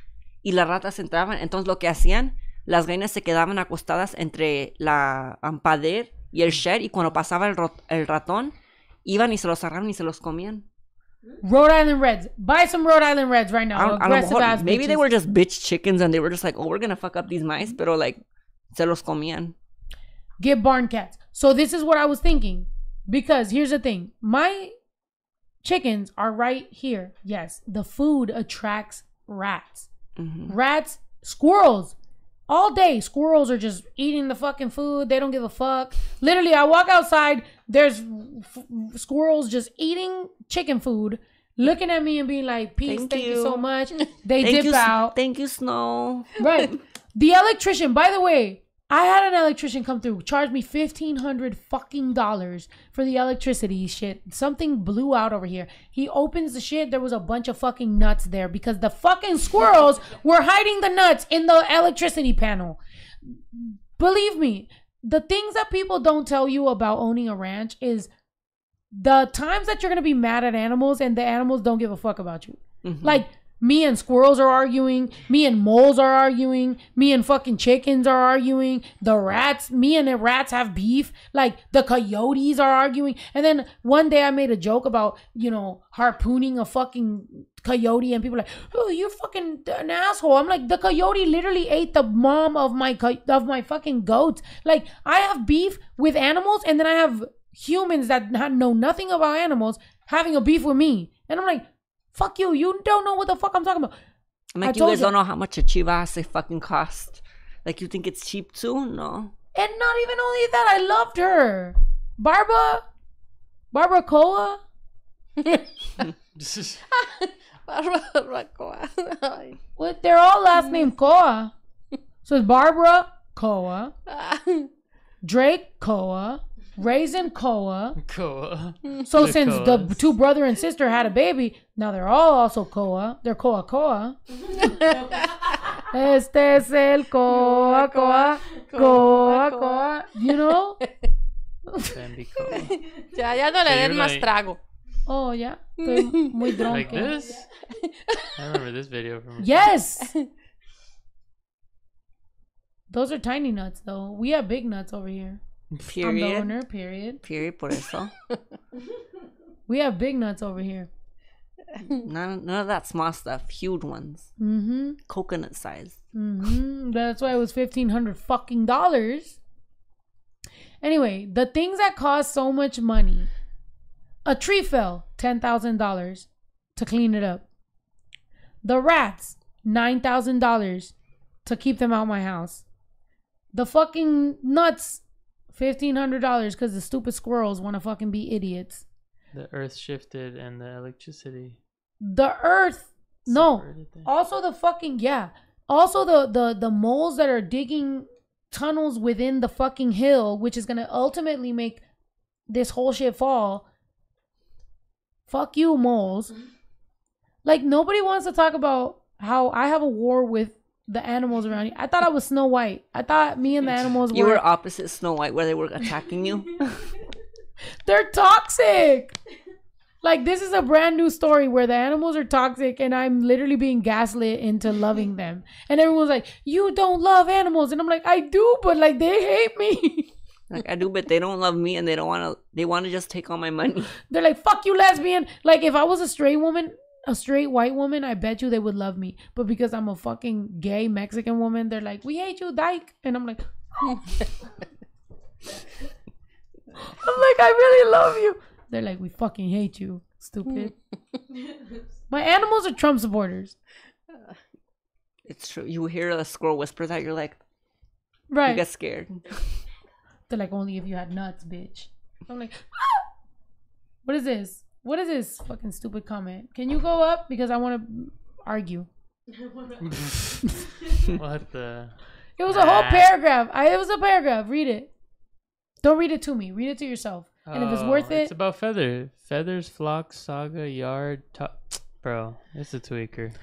y las ratas entraban. Entonces lo que hacían, las gallinas se quedaban acostadas entre la pader y el shed y cuando pasaba el ratón, iban y se los agarraban y se los comían. Rhode Island Reds. Buy some Rhode Island Reds right now. Aggressive ass maybe they bitches. were just bitch chickens and they were just like, oh, we're gonna fuck up these mice, pero like, se los comían. Get barn cats. So this is what I was thinking. Because here's the thing. My chickens are right here. Yes, the food attracts rats. Rats, squirrels. All day, squirrels are just eating the fucking food. They don't give a fuck. Literally, I walk outside. There's squirrels just eating chicken food, looking at me and being like, peace, thank you so much. They dip out. Thank you, Snow. Right. The electrician, by the way, I had an electrician come through, charge me $1,500 fucking dollars for the electricity shit. Something blew out over here. He opens the shit. There was a bunch of fucking nuts there because the fucking squirrels were hiding the nuts in the electricity panel. Believe me, the things that people don't tell you about owning a ranch is the times that you're going to be mad at animals and the animals don't give a fuck about you. Like, me and squirrels are arguing. Me and moles are arguing. Me and fucking chickens are arguing. The rats, me and the rats have beef. Like, the coyotes are arguing. And then one day I made a joke about, you know, harpooning a fucking coyote and people are like, oh, you're fucking an asshole. I'm like, the coyote literally ate the mom of my fucking goats. Like, I have beef with animals and then I have humans that know nothing about animals having a beef with me. And I'm like, fuck you. You don't know what the fuck I'm talking about. I'm like, you guys don't know how much a chivas fucking cost. Like, you think it's cheap too? No. And not even only that, I loved her. Barbara Coa. What? They're all last name Coa. So it's Barbara Coa, Drake Coa, Raisin Coa. So since the two brother and sister had a baby, now they're all also Coa. They're Coa Coa. Este es el Coa Coa. Coa Coa. You know? Ya no le den más trago. Oh, yeah. Estoy muy drunk. Like this? I remember this video from... Yes! Those are tiny nuts, though. We have big nuts over here. Period. I'm the owner, period. Period, por eso. We have big nuts over here. None of that small stuff. Huge ones. Coconut size. That's why it was $1,500 fucking dollars. Anyway, the things that cost so much money. A tree fell, $10,000 to clean it up. The rats, $9,000 to keep them out my house. The fucking nuts, $1,500 because the stupid squirrels want to fucking be idiots. The earth shifted and the electricity. The earth, no. Also the fucking, yeah. Also the moles that are digging tunnels within the fucking hill, which is going to ultimately make this whole shit fall. Fuck you, moles. Like, nobody wants to talk about how I have a war with the animals around here. I thought I was Snow White. I thought me and the animals You were opposite Snow White where they were attacking you. They're toxic. Like, this is a brand new story where the animals are toxic and I'm literally being gaslit into loving them. And everyone's like, you don't love animals. And I'm like, I do, but like, they hate me. Like, I do, but they don't love me and they want to just take all my money. They're like, fuck you, lesbian. Like, if I was a straight woman, a straight white woman, I bet you they would love me. But because I'm a fucking gay Mexican woman, they're like, we hate you, dyke. And I'm like, oh. I'm like, I really love you. They're like, we fucking hate you, stupid. My animals are Trump supporters. It's true. You hear a squirrel whisper that, you're like, right. You get scared. They're like, only if you had nuts, bitch. I'm like, ah! What is this? What is this fucking stupid comment? Can you go up? Because I want to argue. What the? It was a whole paragraph. It was a paragraph. Read it. Don't read it to me. Read it to yourself. And if it's worth it. It's about feathers, flocks, saga, yard. Bro, it's a tweaker.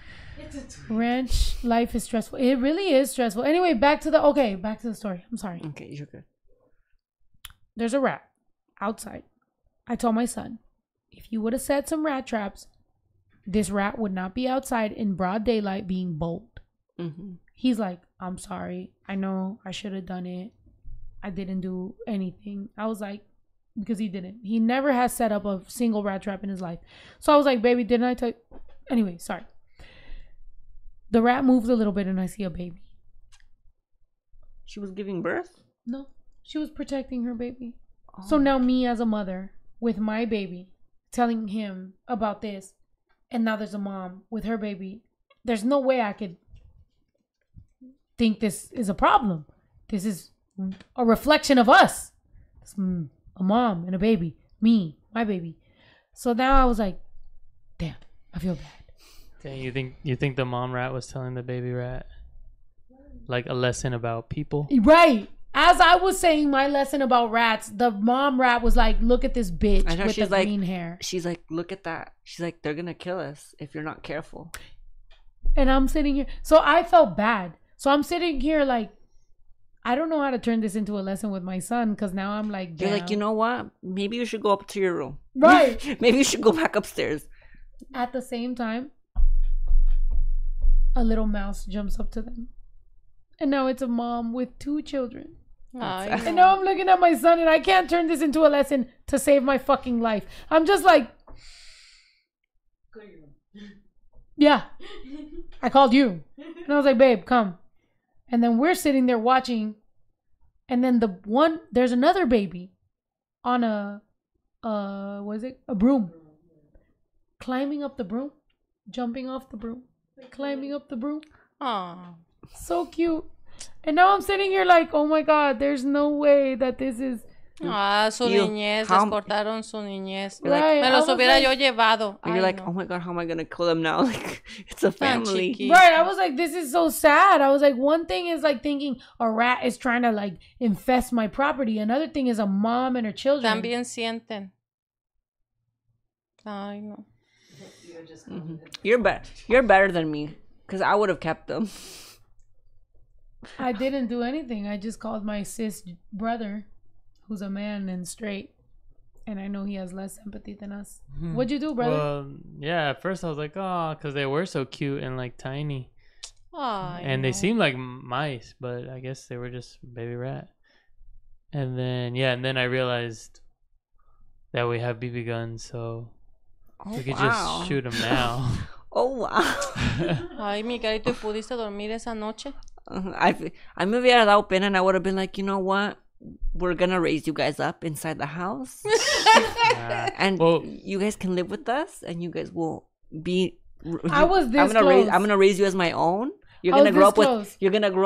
Ranch life is stressful. It really is stressful. Anyway, back to the story. I'm sorry. Okay, you're good. There's a rat outside. I told my son, if you would have set some rat traps, this rat would not be outside in broad daylight being bold. Mm-hmm. He's like, I'm sorry. I know I should have done it. I didn't do anything. I was like, because he didn't. He never has set up a single rat trap in his life. So I was like, baby, didn't I tell you? Anyway, sorry. The rat moves a little bit and I see a baby. She was giving birth? No, she was protecting her baby. Oh. So now me as a mother with my baby telling him about this, and now there's a mom with her baby. There's no way I could think this is a problem. This is a reflection of us. It's a mom and a baby. Me, my baby. So now I was like, damn, I feel bad. Okay, you think the mom rat was telling the baby rat like a lesson about people? Right. As I was saying my lesson about rats, the mom rat was like, look at this bitch with the green hair. She's like, look at that. She's like, they're going to kill us if you're not careful. And I'm sitting here. So I felt bad. So I'm sitting here like, I don't know how to turn this into a lesson with my son because now I'm like, damn. You're like, you know what? Maybe you should go up to your room. Right. Maybe you should go back upstairs. At the same time, a little mouse jumps up to them. And now it's a mom with 2 children. And now I'm looking at my son and I can't turn this into a lesson to save my fucking life. I'm just like, yeah, I called you. And I was like, babe, come. And then we're sitting there watching. And then there's another baby on a broom. Climbing up the broom. Jumping off the broom. Climbing up the broom. Aww. So cute. And now I'm sitting here like, oh my God, there's no way that this is... Su niñez, les cortaron su niñez. Right, Me los hubiera yo llevado. And you're like, oh my God, how am I going to kill them now? Like, it's a family. Right, I was like, this is so sad. I was like, one thing is like thinking a rat is trying to like infest my property. Another thing is a mom and her children. También sienten. Ay, no. Mm-hmm. You're better than me because I would have kept them. I didn't do anything. I just called my cis brother, who's a man and straight, and I know he has less sympathy than us. What'd you do, brother? Well, yeah, at first I was like, oh, because they were so cute and like tiny. And they seemed like mice, but I guess they were just baby rat. And then I realized that we have BB guns, so we could just shoot them now. Oh, wow. Ay, Miguelito, ¿pudiste dormir esa noche? I me hubiera dado pena and I would have been like, you know what? We're going to raise you guys up inside the house. And you guys can live with us and you guys will be... I was this close. I'm gonna raise you as my own. You're gonna grow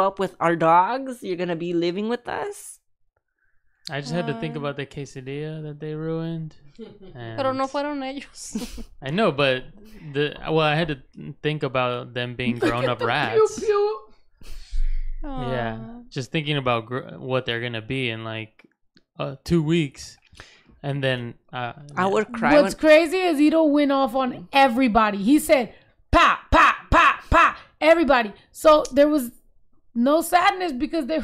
up with our dogs. You're gonna be living with us. I just had to think about the quesadilla that they ruined. Pero no fueron ellos. I know, but I had to think about them being grown-up rats. Pew, pew. Yeah, just thinking about what they're gonna be in like 2 weeks, and then I would cry. What's crazy is Ito went off on everybody. He said, "Pa, pa, pa, pa," everybody. So there was no sadness because they.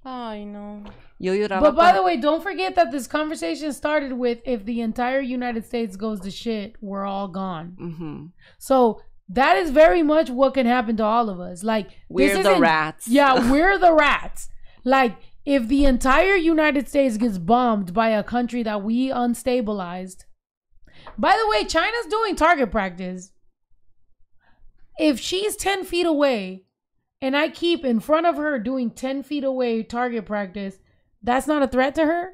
Ay, no. But by the way, don't forget that this conversation started with, if the entire United States goes to shit, we're all gone. Mm-hmm. So that is very much what can happen to all of us. Like, we're the rats. Yeah, we're the rats. Like, if the entire United States gets bombed by a country that we unstabilized. By the way, China's doing target practice. If she's 10 feet away and I keep in front of her doing 10 feet away target practice, that's not a threat to her?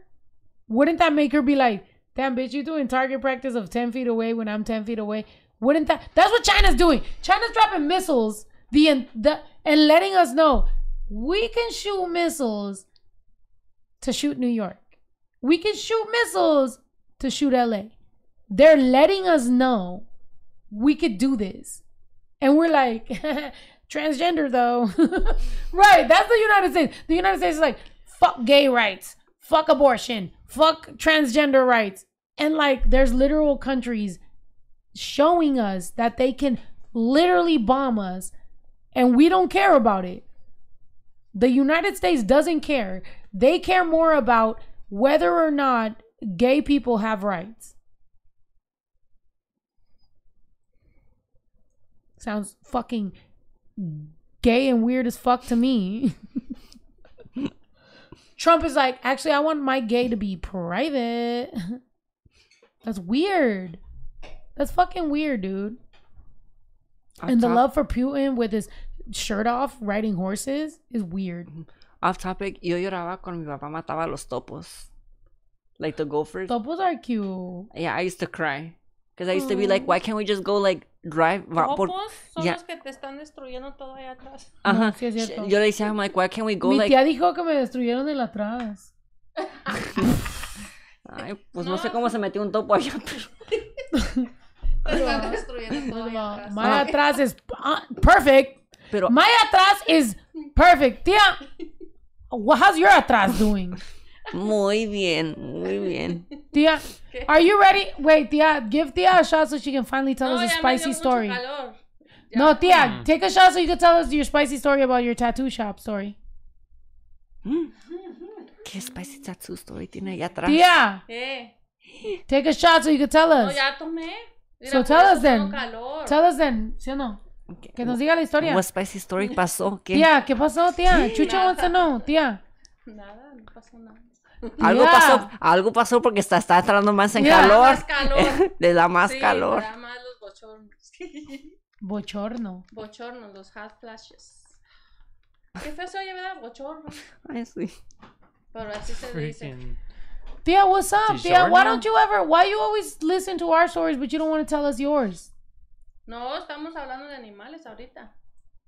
Wouldn't that make her be like, damn, bitch, you doing target practice of 10 feet away when I'm 10 feet away? Wouldn't that? That's what China's doing. China's dropping missiles and letting us know we can shoot missiles to shoot New York. We can shoot missiles to shoot LA. They're letting us know we could do this. And we're like, transgender though. Right, that's the United States. The United States is like, fuck gay rights, fuck abortion, fuck transgender rights. And like, there's literal countries showing us that they can literally bomb us and we don't care about it. The United States doesn't care. They care more about whether or not gay people have rights. Sounds fucking gay and weird as fuck to me. Trump is like, actually, I want my gay to be private. That's weird. That's fucking weird, dude. And the love for Putin with his shirt off riding horses is weird. Off topic, yo lloraba cuando mi papá mataba a los topos. Like the gophers. Topos are cute. Yeah, I used to cry. Because I used to be like, why can't we just go like drive? Topos son Yeah. los que te están destruyendo todo allá atrás. Ajá. Sí, es cierto. Yo le decía, I'm like, why can't we go Mi like... tía dijo que me destruyeron el atrás. Ay, pues no sé cómo se metió un topo allá, pero... Te están destruyendo todo allá atrás. My atrás is perfect. Pero My atrás is perfect. Tía, how's your atrás doing? muy bien, muy bien. Tía, are you ready? Wait, tía, give tía a shot so she can finally tell us a ya me spicy dio mucho story. calor. Ya. No, tía, take a shot so you can tell us your spicy story about your tattoo shop story. ¿Qué spicy tattoo story tiene allá atrás? Tía, take a shot so you can tell No, us. ya tomé. Mira, So por tell eso us then. tengo calor. Tell us then, ¿sí o no? Okay. Que nos diga la historia. What spicy story pasó? ¿Qué? Tía, ¿qué pasó, tía? Chucha wants to know, tía. Nada, no pasó nada. Algo pasó porque está entrando más en Yeah. calor. Más calor. Le da más Sí, calor. me da más los bochornos. Bochorno. Bochornos, los hot flashes. Qué feo se oye, ¿verdad? Bochorno. Ay, sí. Pero así se dice. Freaking. Tía, what's up, ¿Sí, tía? Why Shorno? don't you ever, why you always listen to our stories but you don't want to tell us yours? No, estamos hablando de animales ahorita.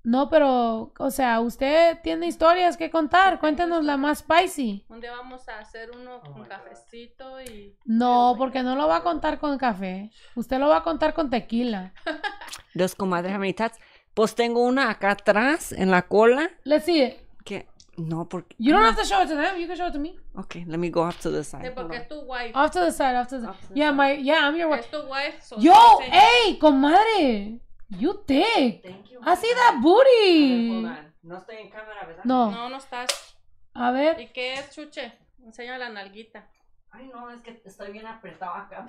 No, pero, o sea, usted tiene historias que contar. Cuéntanos la más spicy. Un día vamos a hacer uno con cafecito y... No, porque no lo va a contar con café. Usted lo va a contar con tequila. Dos comadres americanas. Pues tengo una acá atrás en la cola. Let's see it. Que no, porque. You don't have to show it to them. You can show it to me. Okay, let me go off to the Sí, side. porque es tu wife. Off to the side, off to the side. Yeah, I'm your wife. Es tu wife. so Yo, sí, sí. hey, comadre. You thick. Thank you. I see that booty. Hold on. No estoy en cámara, ¿verdad? No. No, no estás. A ver. ¿Y qué es, Chuche? Enseña la nalguita. Ay, no, es que estoy bien apretado acá.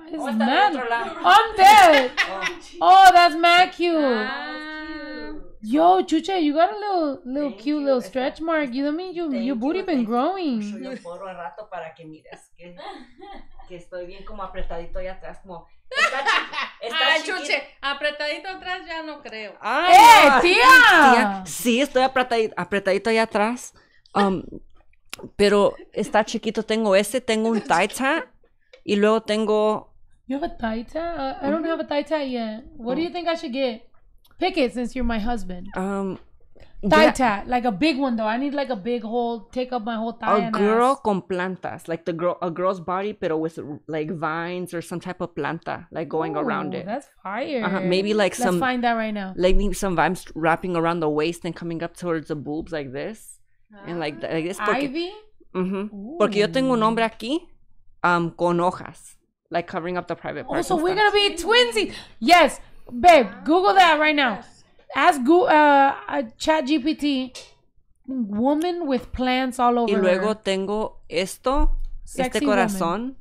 It's Oh, está del mad. otro lado. I'm dead. Oh. Oh, that's mad cute. Ah, Yo, Chuche, you got a little Thank cute you. little Está- stretch mark. You know what I mean? Thank Your booty you, been thank you. growing. Puso yo porro a rato para que mires que estoy bien como apretadito allá atrás, como está Ay, chiquito. Chuche, apretadito atrás ya no creo. Ay, no. Tía! Sí, estoy apretadito allá atrás. Pero está chiquito. Tengo tengo un tie tie y luego tengo You have a thigh tat? I don't have a thigh tat yet. What do you think I should get? Pick it since you're my husband. Thigh yeah, tat, like a big one though. I need like a big whole, take up my whole thigh. a and girl ass. con plantas, like a girl's body, pero with like vines or some type of planta, like going around Ooh, it. That's fire. Maybe like Let's find that right now. like maybe some vines wrapping around the waist and coming up towards the boobs like this, and like this. Ivy? Porque yo tengo un hombre aquí, con hojas, like covering up the private Oh, parts. so and we're stuff. gonna be twinsies. Yes, babe. Google that right now. Ask Chat GPT. Woman with plants all over Y luego her. tengo este Sexy corazón,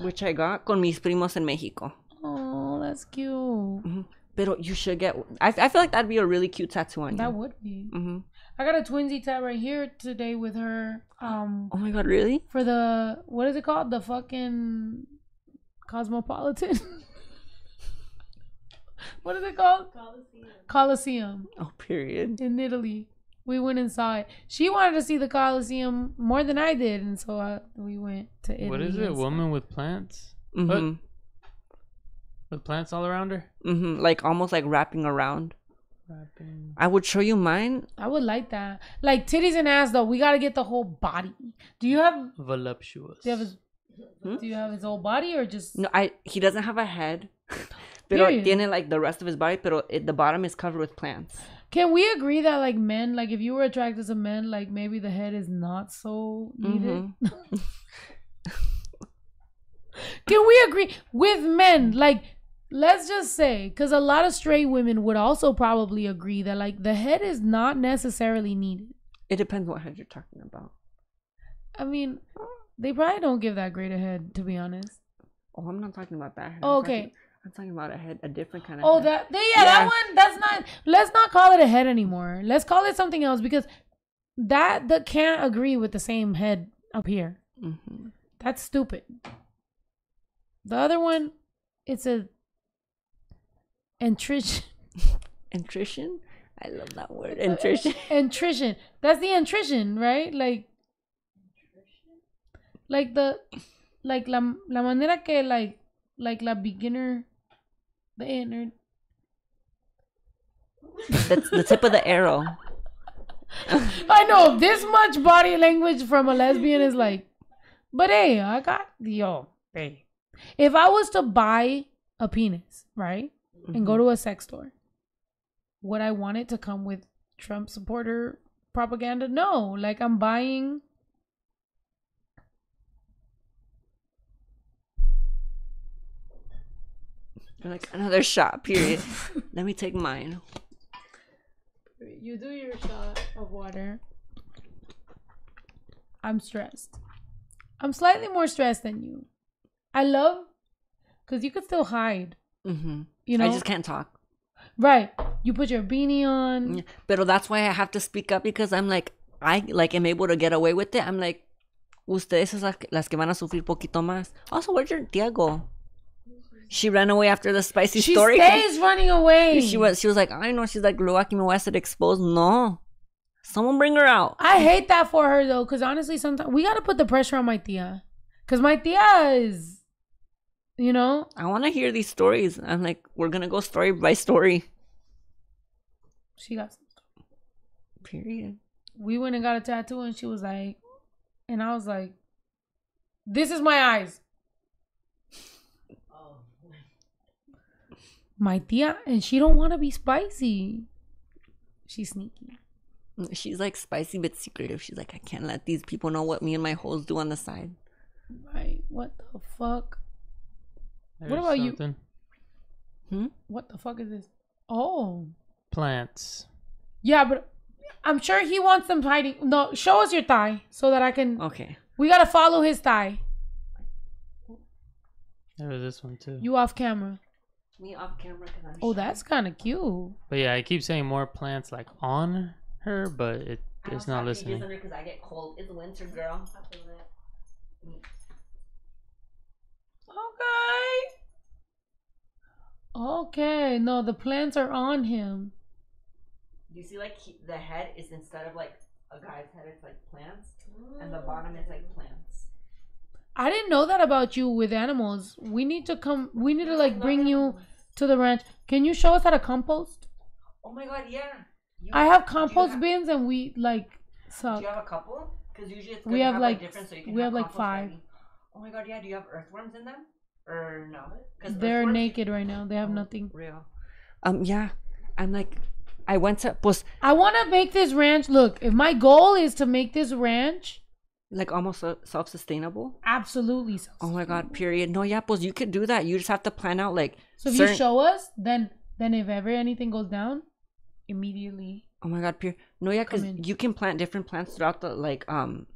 which I got con mis primos en México. Oh, that's cute. Pero you should get. I feel like that'd be a really cute tattoo on you. That would be. Mm-hmm. I got a twinsy tat right here today with her. Oh my god, really? For the, what is it called? The fucking Cosmopolitan. What is it called? Colosseum Oh, period. in Italy. We went and saw it. She wanted to see the Colosseum more than I did, and so we went to Italy. What is it? and stuff. Woman with plants? Mm-hmm. With plants all around her? Mm-hmm. Like almost like wrapping around. Wrapping. I would show you mine. I would like that. Like titties and ass though. We gotta get the whole body. Do you have? Voluptuous. Do you have his whole body or just? No, he doesn't have a head. Pero Period. tiene like the rest of his body, pero the bottom is covered with plants. Can we agree that like men, like if you were attracted to men, like maybe the head is not so needed? Can we agree with men? Like, let's just say, because a lot of straight women would also probably agree that like the head is not necessarily needed. It depends what head you're talking about. I mean, they probably don't give that great a head, to be honest. Oh, I'm not talking about that head. Oh, okay. I'm talking about a head, a different kind of Oh, head. that one, that's not, let's not call it a head anymore. Let's call it something else because that can't agree with the same head up here. Mm-hmm. That's stupid. The other one, it's a entrition. Entrition? I love that word. Entrition. Entrition. That's the entrition, right? Like la manera que like la beginner, the inner. That's the tip of the arrow. I know this much body language from a lesbian is like, but hey, hey. If I was to buy a penis, right, and go to a sex store, would I want it to come with Trump supporter propaganda? No, like I'm buying. You're like, another shot, period. Let me take mine. You do your shot of water. I'm stressed. I'm slightly more stressed than you. I love, because you could still hide. Mm-hmm. You know? I just can't talk. Right. You put your beanie on. Yeah. But that's why I have to speak up because I'm like, I like am able to get away with it. I'm like, ustedes es las que van a sufrir poquito más. Also, where'd your tía go? She ran away after the spicy story. She stays running away. She was like, I know. She's like, luego aquí me voy a hacer exposed. No. Someone bring her out. I hate that for her though, because honestly, sometimes we got to put the pressure on my tía. Because my tía is, you know. I want to hear these stories. I'm like, we're going to go story by story. She got some. Period. We went and got a tattoo and she was like, and I was like, this is my eyes. My tia, and she don't want to be spicy. She's sneaky. She's like spicy but secretive. She's like, I can't let these people know what me and my hoes do on the side. Right. What the fuck? There's what about something. You? What the fuck is this? Oh. Plants. Yeah, but I'm sure he wants them hiding. No, show us your thigh so that I can. Okay. We gotta follow his thigh. There was this one too. You off camera. Me off camera because I'm Oh, shy. that's kind of cute. But yeah, I keep saying more plants like on her, but it's not listening. Because I get cold. It's winter, girl. Okay. No, the plants are on him. You see, like the head is instead of like a guy's head, it's like plants, and the bottom is like plants. I didn't know that about you with animals. We need to like bring you to the ranch. Can you show us how to compost? Oh my god, yeah. I have compost bins and we like suck. Do you have a couple? Because usually it's good We to have have like different, so you can we have like compost 5. ready. Oh my god, yeah. Do you have earthworms in them or no? They're naked right now. They have nothing. Real. Yeah. I'm like, I went to I want to make this ranch. Look, if my goal is to make this ranch like almost self-sustainable. Absolutely. Oh my god, period. No, yeah, pues you could do that. You just have to plan out like. So if you show us, then if ever anything goes down, immediately. Oh my god, period. No, yeah, because you can plant different plants throughout the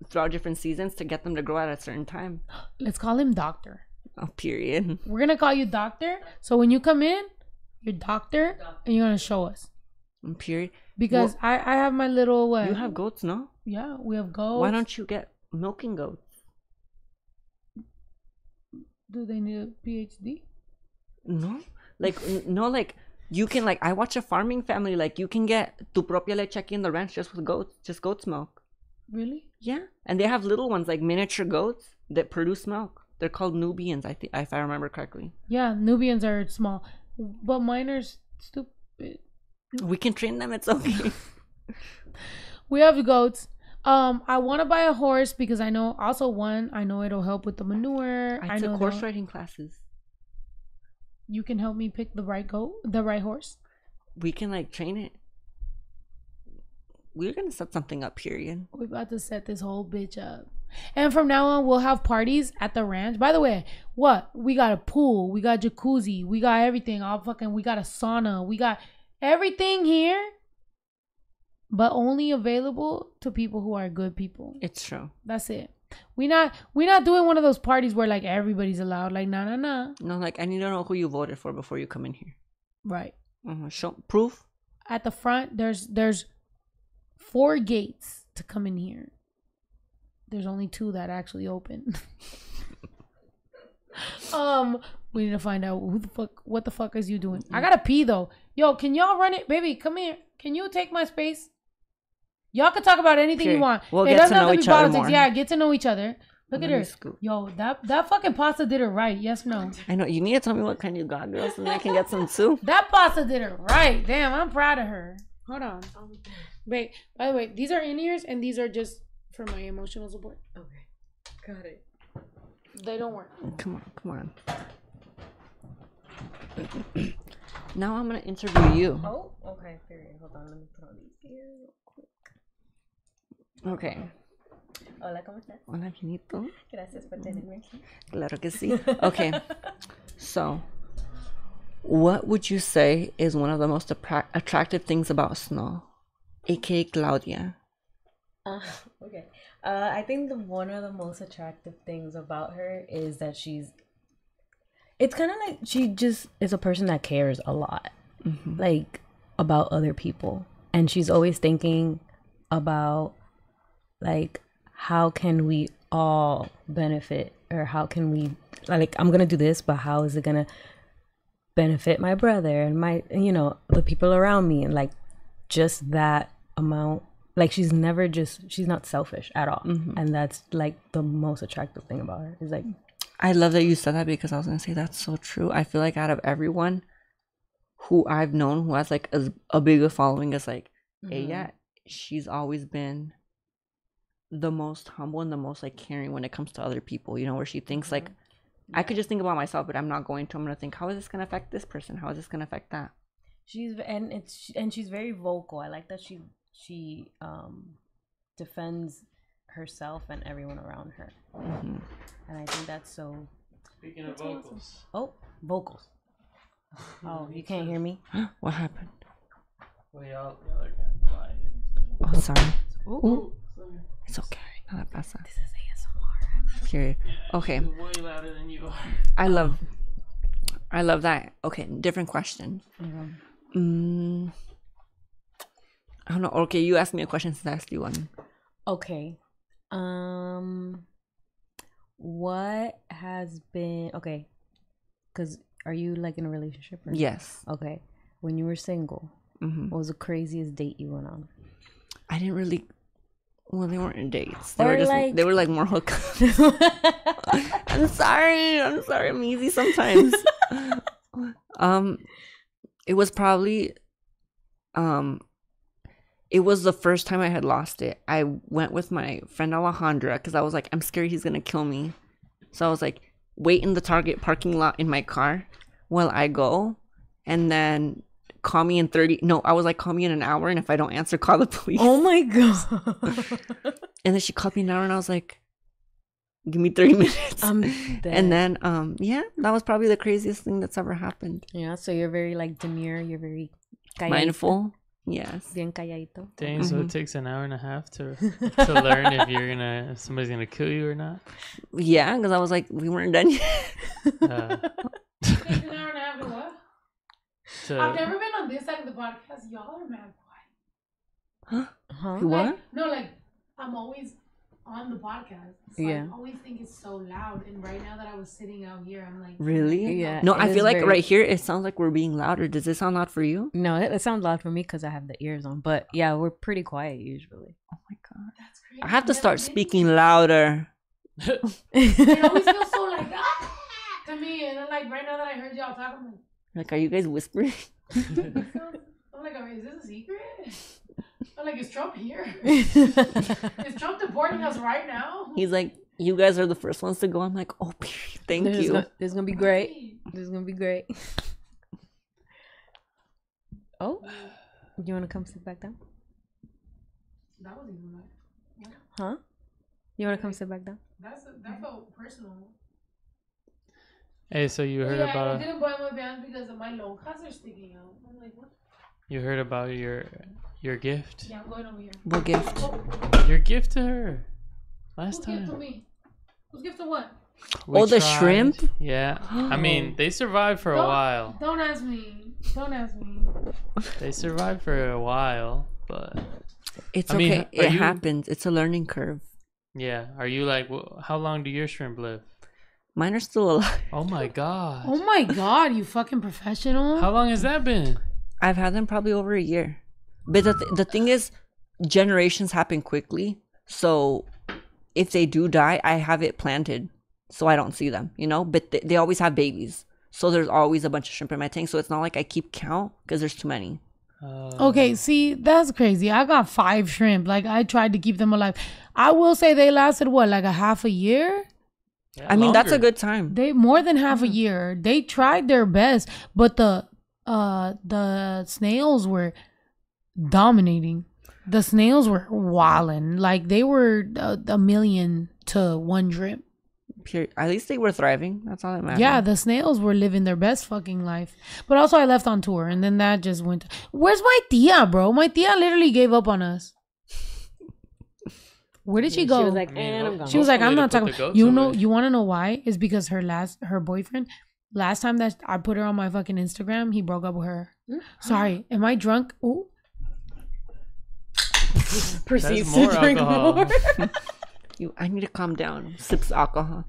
throughout different seasons to get them to grow at a certain time. Let's call him Doctor. Oh, period. We're gonna call you Doctor. So when you come in, you're Doctor, and you're gonna show us. Period. Because I have my little. You have goats, no? Yeah, we have goats. Why don't you get milking goats? Do they need a PhD? No, like you can I watch a farming family, like you can get tu propia leche aquí in the ranch just with goats, just goat's milk. Really? Yeah, and they have little ones like miniature goats that produce milk. They're called Nubians, I think, if I remember correctly. Yeah, Nubians are small, but mine are stupid. We can train them. It's okay. We have goats. I want to buy a horse because I know it'll help with the manure. I took horse riding classes. You can help me pick the right horse. We can train it. We're gonna set something up, period. We're about to set this whole bitch up. And from now on, we'll have parties at the ranch. By the way, what? We got a pool. We got jacuzzi. We got everything. We got a sauna. We got everything here. But only available to people who are good people. It's true. That's it. We not doing one of those parties where like everybody's allowed. Like, nah. No, like I need to know who you voted for before you come in here. Right. Show proof. At the front, there's 4 gates to come in here. There's only 2 that actually open. We need to find out what the fuck is you doing. I gotta pee though. Yo, can y'all run it, baby? Come here. Can you take my space? Y'all can talk about anything you want. We'll get to know each other more. Yeah, get to know each other. Look at her. Yo, that fucking pasta did it right. Yes, no. I know. You need to tell me what kind you got, girl, so then I can get some too. That pasta did it right. Damn, I'm proud of her. Hold on. Wait, by the way, these are in-ears and these are just for my emotional support. Okay. Got it. They don't work. Come on. Now I'm going to interview you. Oh, okay. Period. Hold on. Let me put on these ears real quick. Okay. Hola, ¿cómo estás? Hola, Benito. Gracias por tenerme aquí. Claro que sí. Okay. So, what would you say is one of the most attractive things about Snow, aka Claudia? Okay. I think one of the most attractive things about her is that it's kind of like she just is a person that cares a lot, like about other people. And she's always thinking about like, how can we all benefit, or how can we, like, I'm going to do this, but how is it going to benefit my brother and the people around me? And like just that amount. Like she's not selfish at all. And that's like the most attractive thing about her is like. I love that you said that because I was going to say that's so true. I feel like out of everyone who I've known who has like a bigger following as like ella, she's always been the most humble and the most like caring when it comes to other people, where she thinks like, I could just think about myself, but I'm not going to. I'm going to think, how is this going to affect this person? How is this going to affect that? She's very vocal. I like that she defends herself and everyone around her, and I think that's so. Speaking of vocals. Oh, vocals. Oh, you can't hear me? What happened? Well, y'all are kind of quiet. Oh, sorry. Ooh. It's okay. Nada pasa. This is ASMR. Period. Okay. Way louder than you are. I love that. Okay, different question. I don't know. Okay, you asked me a question since I asked you one. Okay. What has been because are you like in a relationship? Or yes. Okay. When you were single, what was the craziest date you went on? I didn't really. Well, they weren't dates. They were like more hookups. I'm sorry. I'm easy sometimes. It was probably it was the first time I had lost it. I went with my friend Alejandra because I was like, I'm scared he's gonna kill me. So I was like, wait in the Target parking lot in my car while I go, and then call me in 30. No, I was like, call me in an hour, and if I don't answer, call the police. Oh my god. And then she called me an hour, and I was like, give me 30 minutes. I'm dead. And then yeah, that was probably the craziest thing that's ever happened. Yeah, so you're very like demure, you're very calladito. Mindful. Yes. Bien calladito. Dang, so it takes an hour and a half to learn if somebody's gonna kill you or not. Yeah, because I was like, we weren't done yet. Takes an hour and a half to what? I've never been on this side of the podcast. Y'all are mad quiet. Huh? What? Like I'm always on the podcast. So Yeah. I always think it's so loud. And right now that I was sitting out here, I'm like, Really? Yeah. No, it I is feel like very- right here it sounds like we're being louder. Does it sound loud for you? No, it sounds loud for me because I have the ears on. But yeah, we're pretty quiet usually. Oh my god. that's crazy. I have to I've start never been speaking louder. It always feels so like to me. And then like right now that I heard y'all talk, I'm like, Like, are you guys whispering? I'm like, is this a secret? I'm like, is Trump here? Is Trump deporting us right now? He's like, you guys are the first ones to go. I'm like, oh, thank you. This is gonna be great. This is gonna be great. Oh, you want to come sit back down? That was even right. Huh? You want to come sit back down? That felt personal. Hey, so you heard I about didn't buy my pants because of my lonjas are sticking out. I'm like, what? you heard about your gift? Yeah, I'm going over here. What gift? Your gift to her last Who's gift to time. me? Who's gift to what? We Oh, the tried. shrimp? Yeah. I mean, they survived for a while. Don't ask me. Don't ask me. They survived for a while, but It's I mean, okay. are It you- happens. It's a learning curve. yeah. Are you like, how long do your shrimp live? Mine are still alive. Oh my god. Oh my god, you fucking professional. How long has that been? I've had them probably over a year. But the thing is, generations happen quickly. So if they do die, I have it planted so I don't see them, you know? But they always have babies. So there's always a bunch of shrimp in my tank. So it's not like I keep count because there's too many. Okay, see, that's crazy. I got 5 shrimp. Like, I tried to keep them alive. I will say they lasted, what, like a half a year? Yeah, I mean, that's a longer. good time. They more than half a year. They tried their best, but the snails were dominating. The snails were wilding. Like, they were a million to 1 drip. At least they were thriving. That's all that matters. Yeah, the snails were living their best fucking life. But also, I left on tour, and then that just went. Where's my tia, bro? My tia literally gave up on us. Where did she go? She was like, I mean, and I'm gone. She was like, I'm hopefully not to put talking. the goats You know, away. you want to know why? It's because her boyfriend. Last time that I put her on my fucking Instagram, he broke up with her. Sorry, am I drunk? Ooh. Proceeds That's to more drink alcohol. more. I need to calm down. Sips alcohol.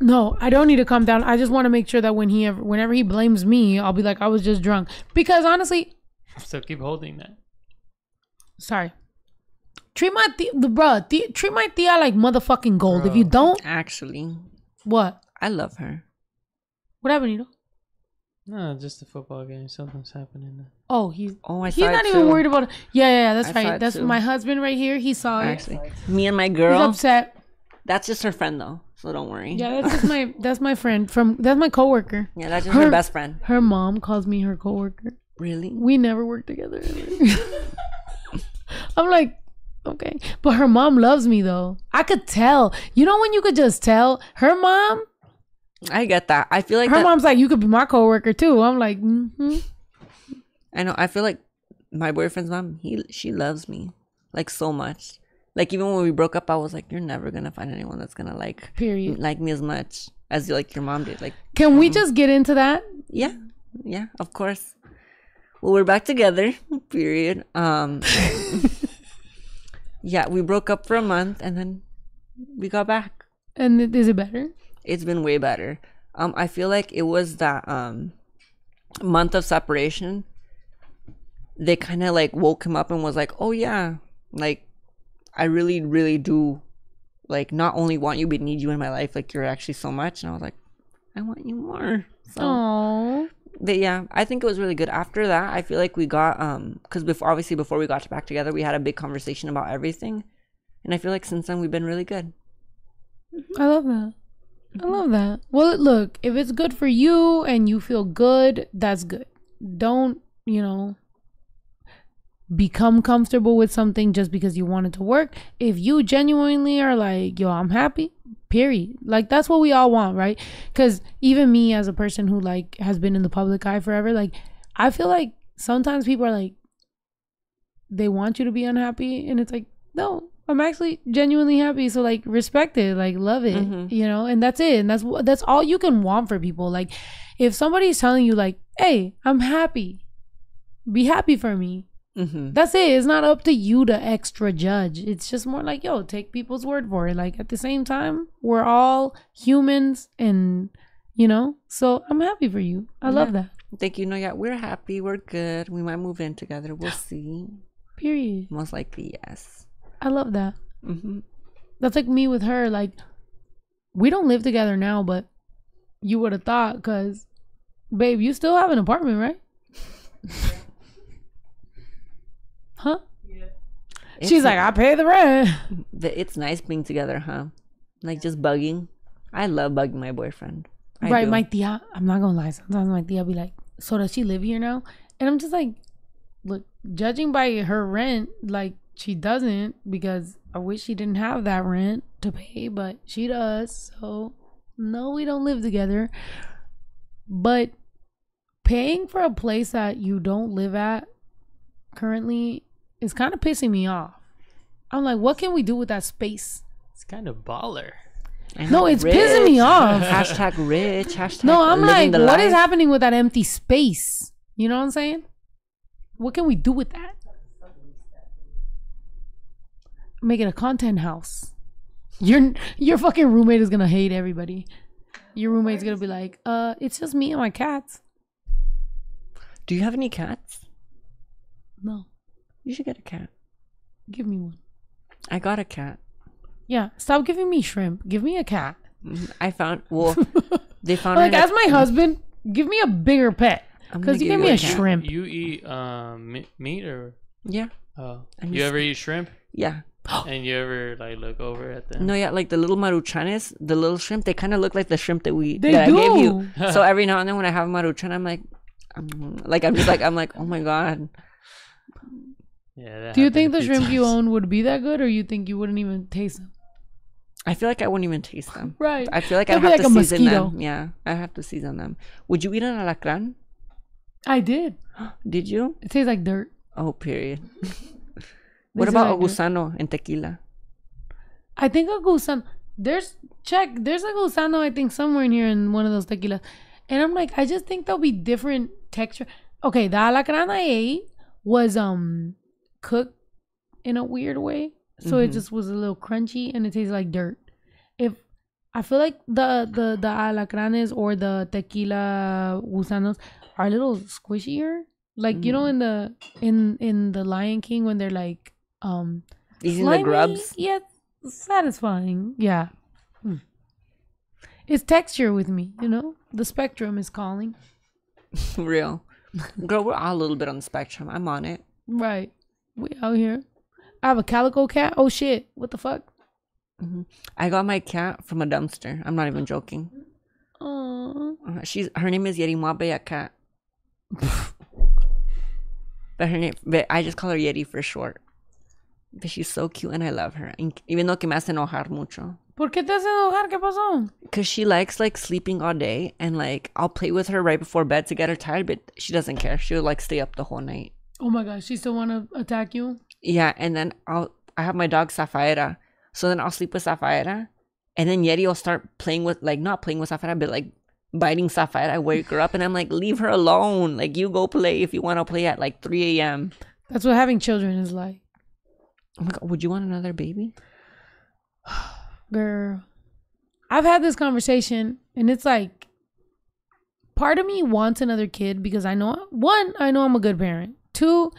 No, I don't need to calm down. I just want to make sure that whenever he blames me, I'll be like, I was just drunk. Because honestly, So keep holding that. sorry. Treat my treat my tia like motherfucking gold. Bro. If you don't, Actually, what? I love her. What happened, Nito? No, just a football game. Something's happening. There. Oh, he's I he's saw not it even too. worried about it. Yeah, that's I saw right. it That's too. my husband right here. He saw it. Actually, me and my He's girl. upset. That's just her friend though, so don't worry. Yeah, that's just that's my friend that's my coworker. Yeah, that's just her best friend. Her mom calls me her coworker. Really? We never work together. I'm like, okay, but her mom loves me though. I could tell. You know when you could just tell her mom. I get that. I feel like Her that, mom's like, you could be my coworker too. I'm like, mm-hmm. I know. I feel like my boyfriend's mom. She loves me like so much. Like even when we broke up, I was like, you're never gonna find anyone that's gonna like Period. me as much as like your mom did. Like, Can we just get into that? yeah, of course. Well, we're back together. Period. Yeah, we broke up for a month and then we got back. And is it better? It's been way better. I feel like it was that month of separation. They kind of like woke him up and was like, "Oh yeah, like I really, really do, like not only want you but need you in my life. Like you're actually so much." And I was like, "I want you more." So, Oh, but yeah, I think it was really good. After that, I feel like we got because before we got back together, we had a big conversation about everything, and I feel like since then we've been really good. I love that. I love that. Well, look, if it's good for you and you feel good, that's good. Don't, become comfortable with something just because you want it to work. If you genuinely are like, yo, I'm happy, period. Like, that's what we all want, right? Because even me as a person who like has been in the public eye forever, like I feel like sometimes people are like, they want you to be unhappy, and it's like, no, I'm actually genuinely happy. So like respect it, like love it, and that's it. And that's all you can want for people. Like if somebody's telling you like, hey, I'm happy, be happy for me. That's it. It's not up to you to extra judge. It's just more like, yo, take people's word for it. Like at the same time, we're all humans and so I'm happy for you. I love that. Thank you. No, yeah, we're happy. We're good. We might move in together. We'll see. Period. Most likely, yes. I love that. That's like me with her. Like we don't live together now, but you would have thought, because babe, you still have an apartment, right? Huh? Yeah. She's like, I pay the rent. It's nice being together, huh? Like just bugging. I love bugging my boyfriend. I Right, do. my tia, I'm not gonna lie, sometimes my tia be like, so does she live here now? And I'm just like, look, judging by her rent, like she doesn't, because I wish she didn't have that rent to pay, but she does. So no, we don't live together. But paying for a place that you don't live at currently is kind of pissing me off. I'm like, what can we do with that space? It's kind of baller. No, it's pissing me off. Hashtag rich. Hashtag No, I'm like, living the what is life. happening with that empty space? You know what I'm saying? What can we do with that? Make it a content house. Your fucking roommate is gonna hate everybody. Your roommate's gonna be like, it's just me and my cats. Do you have any cats? No, You should get a cat. give me one. I got a cat. Yeah, stop giving me shrimp. Give me a cat. I found. Well, they found. Like, her in as my husband, give me a bigger pet. I'm Because gonna you give give me you a a cat. shrimp. You eat meat or Yeah. oh? I'm You just- ever eat shrimp? Yeah. And you ever like look over at them? No, yeah, like the little maruchanes, the little shrimp, they kind of look like the shrimp that They I gave do. you. So every now and then when I have maruchan, I'm like, I'm like, oh my god. Yeah. That Do you happened think a the few shrimp you times. own would be that good, or you think you wouldn't even taste them? I feel like I wouldn't even taste them. Right. I feel like They'll I'd be have like to a season mosquito. them. Yeah, I have to season them. Would you eat an alacran? I did. Did you? It tastes like dirt. Oh, period. They What taste about like a dirt. gusano and tequila? I think a gusano. There's a gusano, I think, somewhere in here in one of those tequilas. And I'm like, I just think there'll be different texture. Okay, the alacran I ate was cooked in a weird way. So it just was a little crunchy and it tastes like dirt. If I feel like the alacranes or the tequila gusanos are a little squishier. Like, you know, in the Lion King when they're like Eating the slimy, grubs? yeah, satisfying. Yeah. It's texture with me, you know? The spectrum is calling. Real. Girl, we're all a little bit on the spectrum. I'm on it. Right. We out here. I have a calico cat. Oh shit. What the fuck? I got my cat from a dumpster. I'm not even joking. Oh. Her name is Yeti Mabe cat. But I just call her Yeti for short. But she's so cute and I love her. Even though que me hace enojar mucho. ¿Por qué te hace enojar? ¿Qué pasó? Because she likes like sleeping all day and like I'll play with her right before bed to get her tired, but she doesn't care. She'll like stay up the whole night. Oh my gosh, she still want to attack you? Yeah, and then I have my dog Safaira. So then I'll sleep with Safaira. And then Yeti will start playing with, like, not playing with Safaira, but like biting Safaira. I wake her up and I'm like, leave her alone. Like, you go play if you want to play at like 3 a.m. That's what having children is like. Oh my God, would you want another baby? Girl. I've had this conversation and it's like, part of me wants another kid because I know I'm a good parent. 2,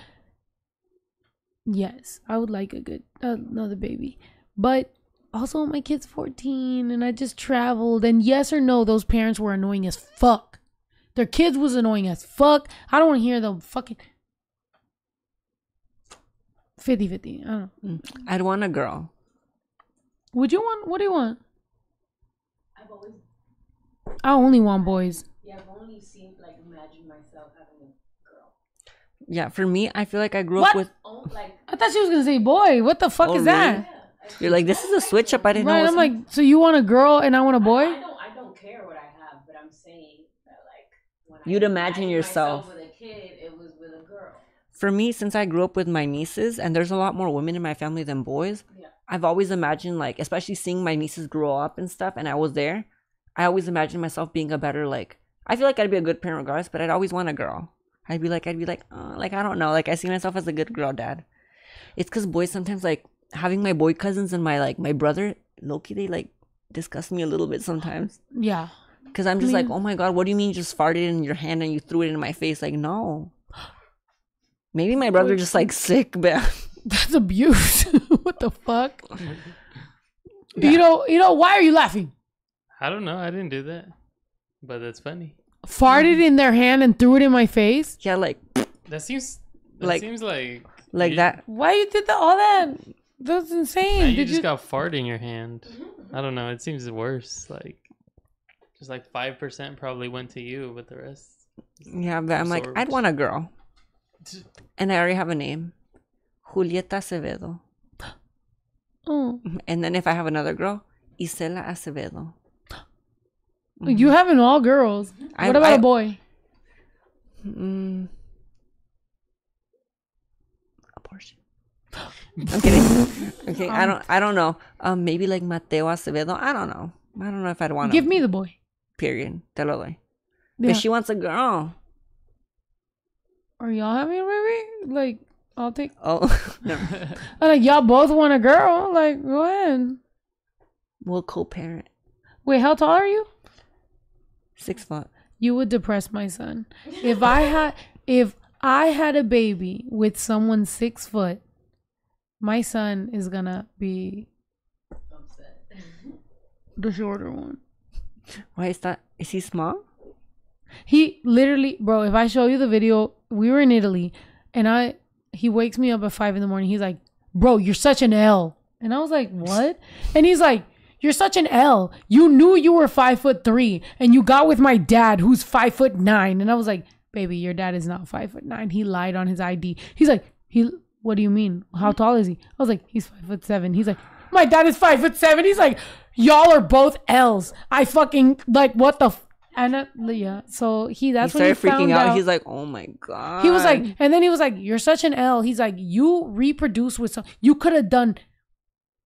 yes, I would like another baby. But also my kid's 14 and I just traveled, and yes or no, those parents were annoying as fuck. Their kids was annoying as fuck. I don't want to hear them fucking 50-50. I don't know. I'd want a girl. What do you want? I only want boys. Yeah, I've only seen, like, imagine myself having a girl. Yeah, for me, I feel like I grew What? up with. Oh, like, I thought she was gonna say boy. What the fuck Oh, is that? You're like, this is a switch up. I didn't Right, know. I'm like, so you want a girl and I want a boy? I don't care what I have, but I'm saying that, like, when You'd imagine yourself. with a kid, it was with a girl. For me, since I grew up with my nieces, and there's a lot more women in my family than boys, I've always imagined, like, especially seeing my nieces grow up and stuff, and I was there, I always imagined myself being a better, like, I feel like I'd be a good parent regardless, but I'd always want a girl. I'd be like, I don't know, like, I see myself as a good girl dad. It's because boys sometimes, like, having my boy cousins and my brother, Loki, they, like, disgust me a little bit sometimes. Yeah. Because I'm just like, oh my God, what do you mean you just farted in your hand and you threw it in my face? Like, no. Maybe my brother just, like, sick, but... That's abuse. What the fuck? You know, why are you laughing? I don't know. I didn't do that, but that's funny. Farted in their hand and threw it in my face? Yeah, like... That seems Like- like that. Why you did all that? That's insane. You Did just you? got fart in your hand. I don't know. It seems worse. Like, just like 5% probably went to you, but the rest. Yeah, but I'm like, Absorbed. I'd want a girl. And I already have a name. Julieta Acevedo. Oh. And then if I have another girl, Isela Acevedo. You having all girls. What about a boy? Abortion. I'm kidding. Okay, I don't know. Maybe like Mateo Acevedo. I don't know if I'd want to. Give me the boy. Period. Te lo doy. Yeah. But she wants a girl. Are y'all having a baby? Like, I'll take. Oh, no. Like, y'all both want a girl. Like, go ahead. We'll co-parent. Wait, how tall are you? 6 foot. You would depress my son. If I had a baby with someone 6 foot, my son is gonna be upset. The shorter one. Why is that? Is he small? He literally, bro, if I show you the video, we were in Italy and he wakes me up at 5 a.m. He's like, bro, you're such an L. And I was like, what? And he's like, you're such an L. You knew you were 5'3" and you got with my dad who's 5'9". And I was like, baby, your dad is not 5'9". He lied on his ID. He's like, what do you mean? How tall is he? I was like, he's 5'7". He's like, my dad is 5'7". He's like, y'all are both L's. I fucking like, what the and yeah. So that's he when started he freaking found out. out. He's like, oh my God. He was like, and then he was like, you're such an L. He's like, you reproduce with you could have done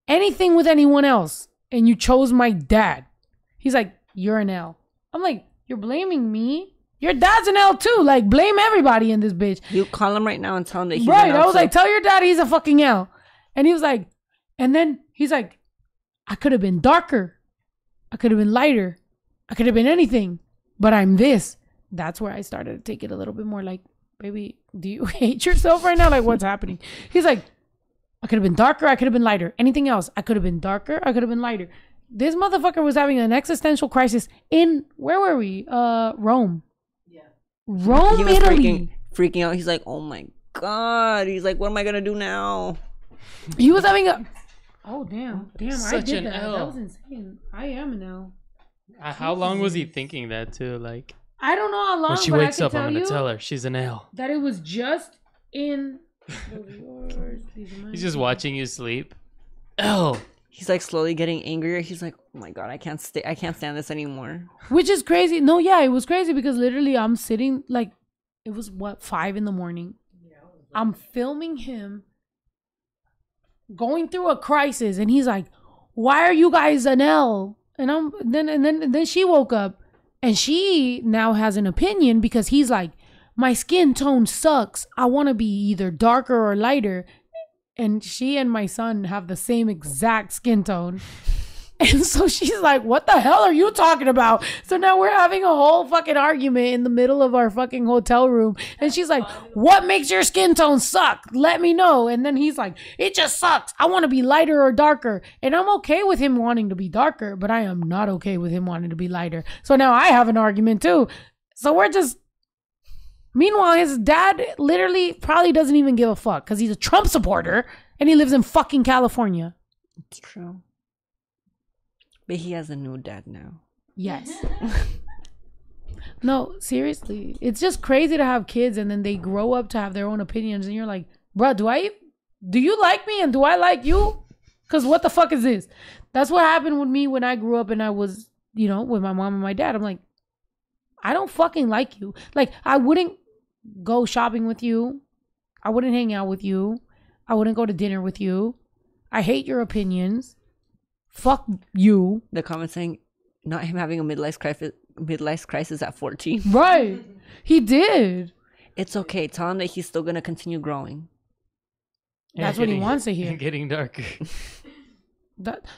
anything with anyone else and you chose my dad. He's like, you're an L. I'm like, you're blaming me? Your dad's an L too. Like, blame everybody in this bitch. You call him right now and tell him that he's right. an L I was too. like, tell your dad he's a fucking L. And he was like, and then he's like, I could have been darker. I could have been lighter. I could have been anything, but I'm this. That's where I started to take it a little bit more like, baby, do you hate yourself right now? Like, what's happening? He's like, I could have been darker. I could have been lighter. Anything else? I could have been darker. I could have been lighter. This motherfucker was having an existential crisis in, where were we? Rome. Yeah. Rome, he was Italy. Freaking out. He's like, oh my God. He's like, what am I going to do now? He was having a, oh, damn. I Such did an that. L. That was insane. I am an L. How long was he thinking that too? Like, I don't know how long, when she but wakes I up, can I'm tell gonna you tell her she's an L. that it was just in. He's just watching you sleep. L. He's like slowly getting angrier. He's like, oh my God, I can't stand this anymore. Which is crazy. No, yeah, it was crazy because literally I'm sitting like, it was what, 5 a.m. I'm filming him going through a crisis and he's like, why are you guys an L? And then she woke up and she now has an opinion because he's like, my skin tone sucks. I want to be either darker or lighter. And she and my son have the same exact skin tone. And so she's like, what the hell are you talking about? So now we're having a whole fucking argument in the middle of our fucking hotel room. And she's like, what makes your skin tone suck? Let me know. And then he's like, it just sucks. I want to be lighter or darker. And I'm okay with him wanting to be darker, but I am not okay with him wanting to be lighter. So now I have an argument too. So we're just, meanwhile, his dad literally probably doesn't even give a fuck because he's a Trump supporter and he lives in fucking California. It's true. But he has a new dad now. Yes. No, seriously. It's just crazy to have kids and then they grow up to have their own opinions and you're like, bruh, do you like me and do I like you? Because what the fuck is this? That's what happened with me when I grew up and I was, with my mom and my dad. I'm like, I don't fucking like you. Like, I wouldn't go shopping with you. I wouldn't hang out with you. I wouldn't go to dinner with you. I hate your opinions. Fuck you. The comment saying, not him having a midlife crisis at 14. Right. He did. It's okay. Tell him that he's still going to continue growing. That's what he wants to hear. And getting darker.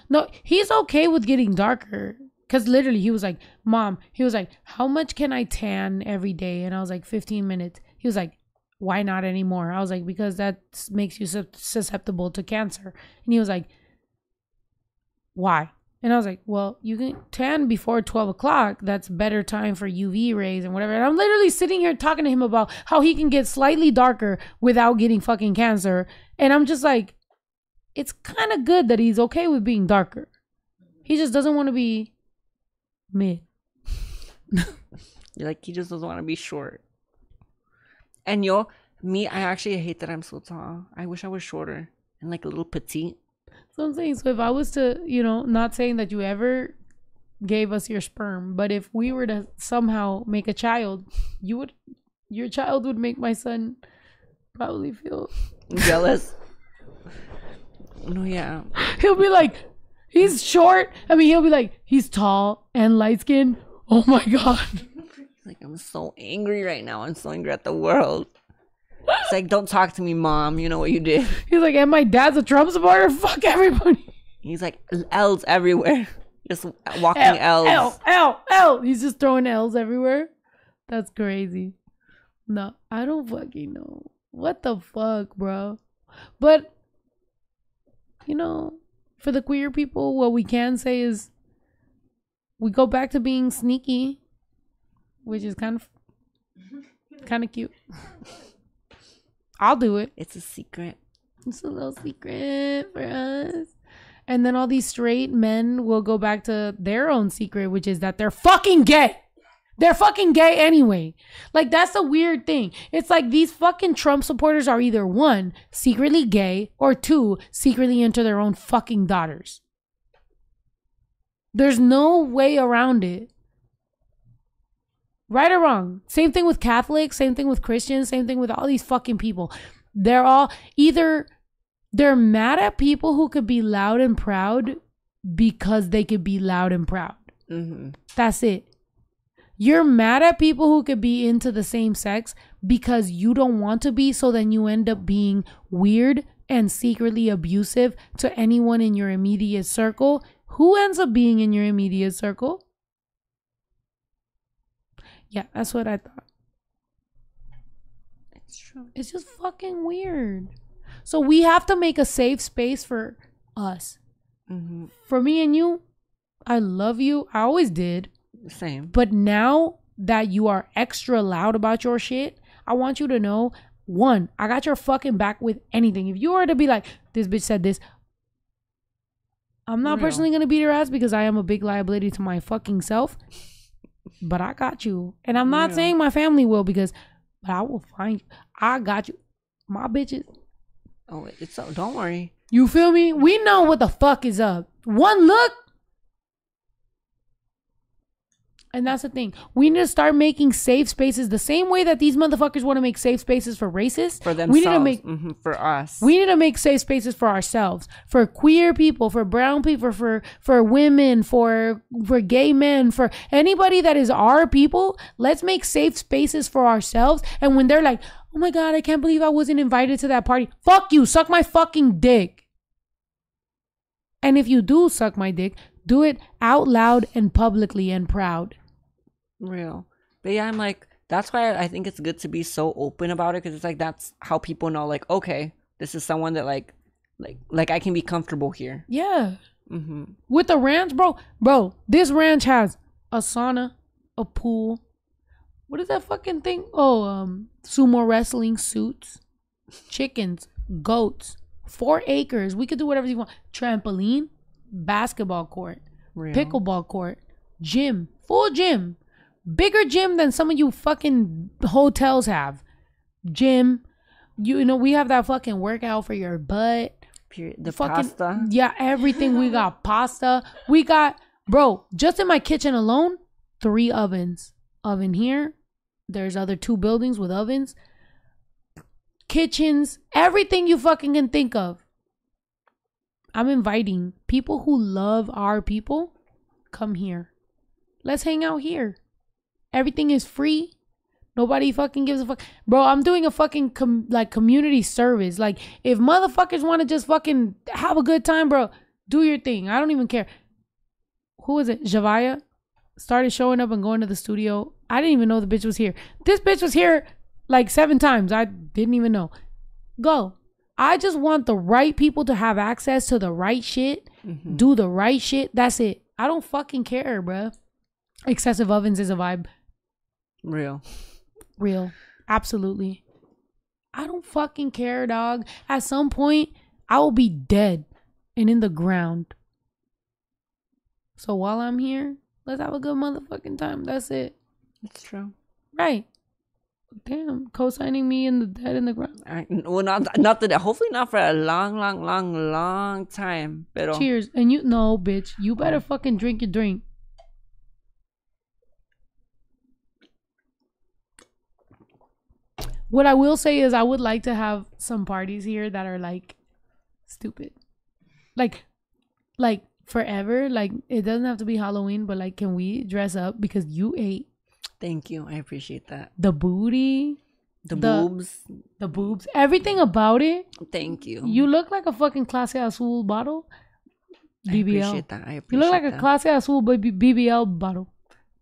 No, he's okay with getting darker. Because literally, he was like, Mom, how much can I tan every day? And I was like, 15 minutes. He was like, why not anymore? I was like, because that makes you susceptible to cancer. And he was like, why? And I was like, well, you can tan before 12 o'clock. That's better time for UV rays and whatever. And I'm literally sitting here talking to him about how he can get slightly darker without getting fucking cancer. And I'm just like, it's kind of good that he's okay with being darker. He just doesn't want to be mid. You're like, he just doesn't want to be short. And Me, I actually hate that I'm so tall. I wish I was shorter and like a little petite. So I'm saying, so if I was to, not saying that you ever gave us your sperm, but if we were to somehow make a child, your child would make my son probably feel jealous. No, yeah. He'll be like, he's short. I mean, he'll be like, he's tall and light skinned. Oh my God. Like, I'm so angry right now. I'm so angry at the world. It's like, don't talk to me, Mom. You know what you did. He's like, and my dad's a Trump supporter? Fuck everybody. He's like, L's everywhere. Just walking L's. L. He's just throwing L's everywhere. That's crazy. No, I don't fucking know. What the fuck, bro? But, for the queer people, what we can say is we go back to being sneaky, which is kind of cute. I'll do it. It's a secret. It's a little secret for us. And then all these straight men will go back to their own secret, which is that they're fucking gay. They're fucking gay anyway. Like, that's the weird thing. It's like these fucking Trump supporters are either one, secretly gay, or two, secretly into their own fucking daughters. There's no way around it. Right or wrong. Same thing with Catholics, same thing with Christians, same thing with all these fucking people. They're all either they're mad at people who could be loud and proud because they could be loud and proud. Mm-hmm. That's it. You're mad at people who could be into the same sex because you don't want to be, so then you end up being weird and secretly abusive to anyone in your immediate circle. Who ends up being in your immediate circle? Yeah, that's what I thought. It's true. It's just fucking weird. So we have to make a safe space for us. Mm-hmm. For me and you, I love you. I always did. Same. But now that you are extra loud about your shit, I want you to know, one, I got your fucking back with anything. If you were to be like, this bitch said this, I'm not personally going to beat her ass because I am a big liability to my fucking self. But I got you. And I'm not saying my family will but I will find you. I got you. My bitches. Oh, it's so, don't worry. You feel me? We know what the fuck is up. One look. And that's the thing. We need to start making safe spaces the same way that these motherfuckers want to make safe spaces for racists. For themselves. We need to make for us. We need to make safe spaces for ourselves, for queer people, for brown people, for women, for gay men, for anybody that is our people. Let's make safe spaces for ourselves. And when they're like, oh my God, I can't believe I wasn't invited to that party. Fuck you. Suck my fucking dick. And if you do suck my dick, do it out loud and publicly and proud. Real. But yeah, I'm like, that's why I think it's good to be so open about it, because it's like that's how people know, like, okay, this is someone that like I can be comfortable here. Yeah. Mm-hmm. With the ranch, bro, this ranch has a sauna, a pool. What is that fucking thing? Oh, sumo wrestling suits, chickens, goats, 4 acres. We could do whatever you want. Trampoline, basketball court, pickleball court, gym, full gym. Bigger gym than some of you fucking hotels have. Gym. You know, we have that fucking workout for your butt. The fucking pasta. Yeah, everything. We got pasta. We got, bro, just in my kitchen alone, 3 ovens. Oven here. There's other 2 buildings with ovens. Kitchens. Everything you fucking can think of. I'm inviting people who love our people. Come here. Let's hang out here. Everything is free. Nobody fucking gives a fuck. Bro, I'm doing a fucking community service. Like, if motherfuckers want to just fucking have a good time, bro, do your thing. I don't even care. Who is it? Javaya started showing up and going to the studio. I didn't even know the bitch was here. This bitch was here like 7 times. I didn't even know. Go. I just want the right people to have access to the right shit. Mm-hmm. Do the right shit. That's it. I don't fucking care, bro. Excessive ovens is a vibe. Real. Absolutely. I don't fucking care, dog. At some point, I will be dead and in the ground. So while I'm here, let's have a good motherfucking time. That's it. It's true. Right. Damn, co-signing me in the dead in the ground. Well, not the hopefully not for a long time. Pero Cheers. And no, bitch. You better fucking drink your drink. What I will say is I would like to have some parties here that are like stupid. Like forever. Like it doesn't have to be Halloween, but like can we dress up because you ate thank you. I appreciate that. the booty, The the boobs, everything about it. Thank you. You look like a fucking Clase Azul bottle. I BBL. appreciate that. You look like a Clase Azul BBL bottle.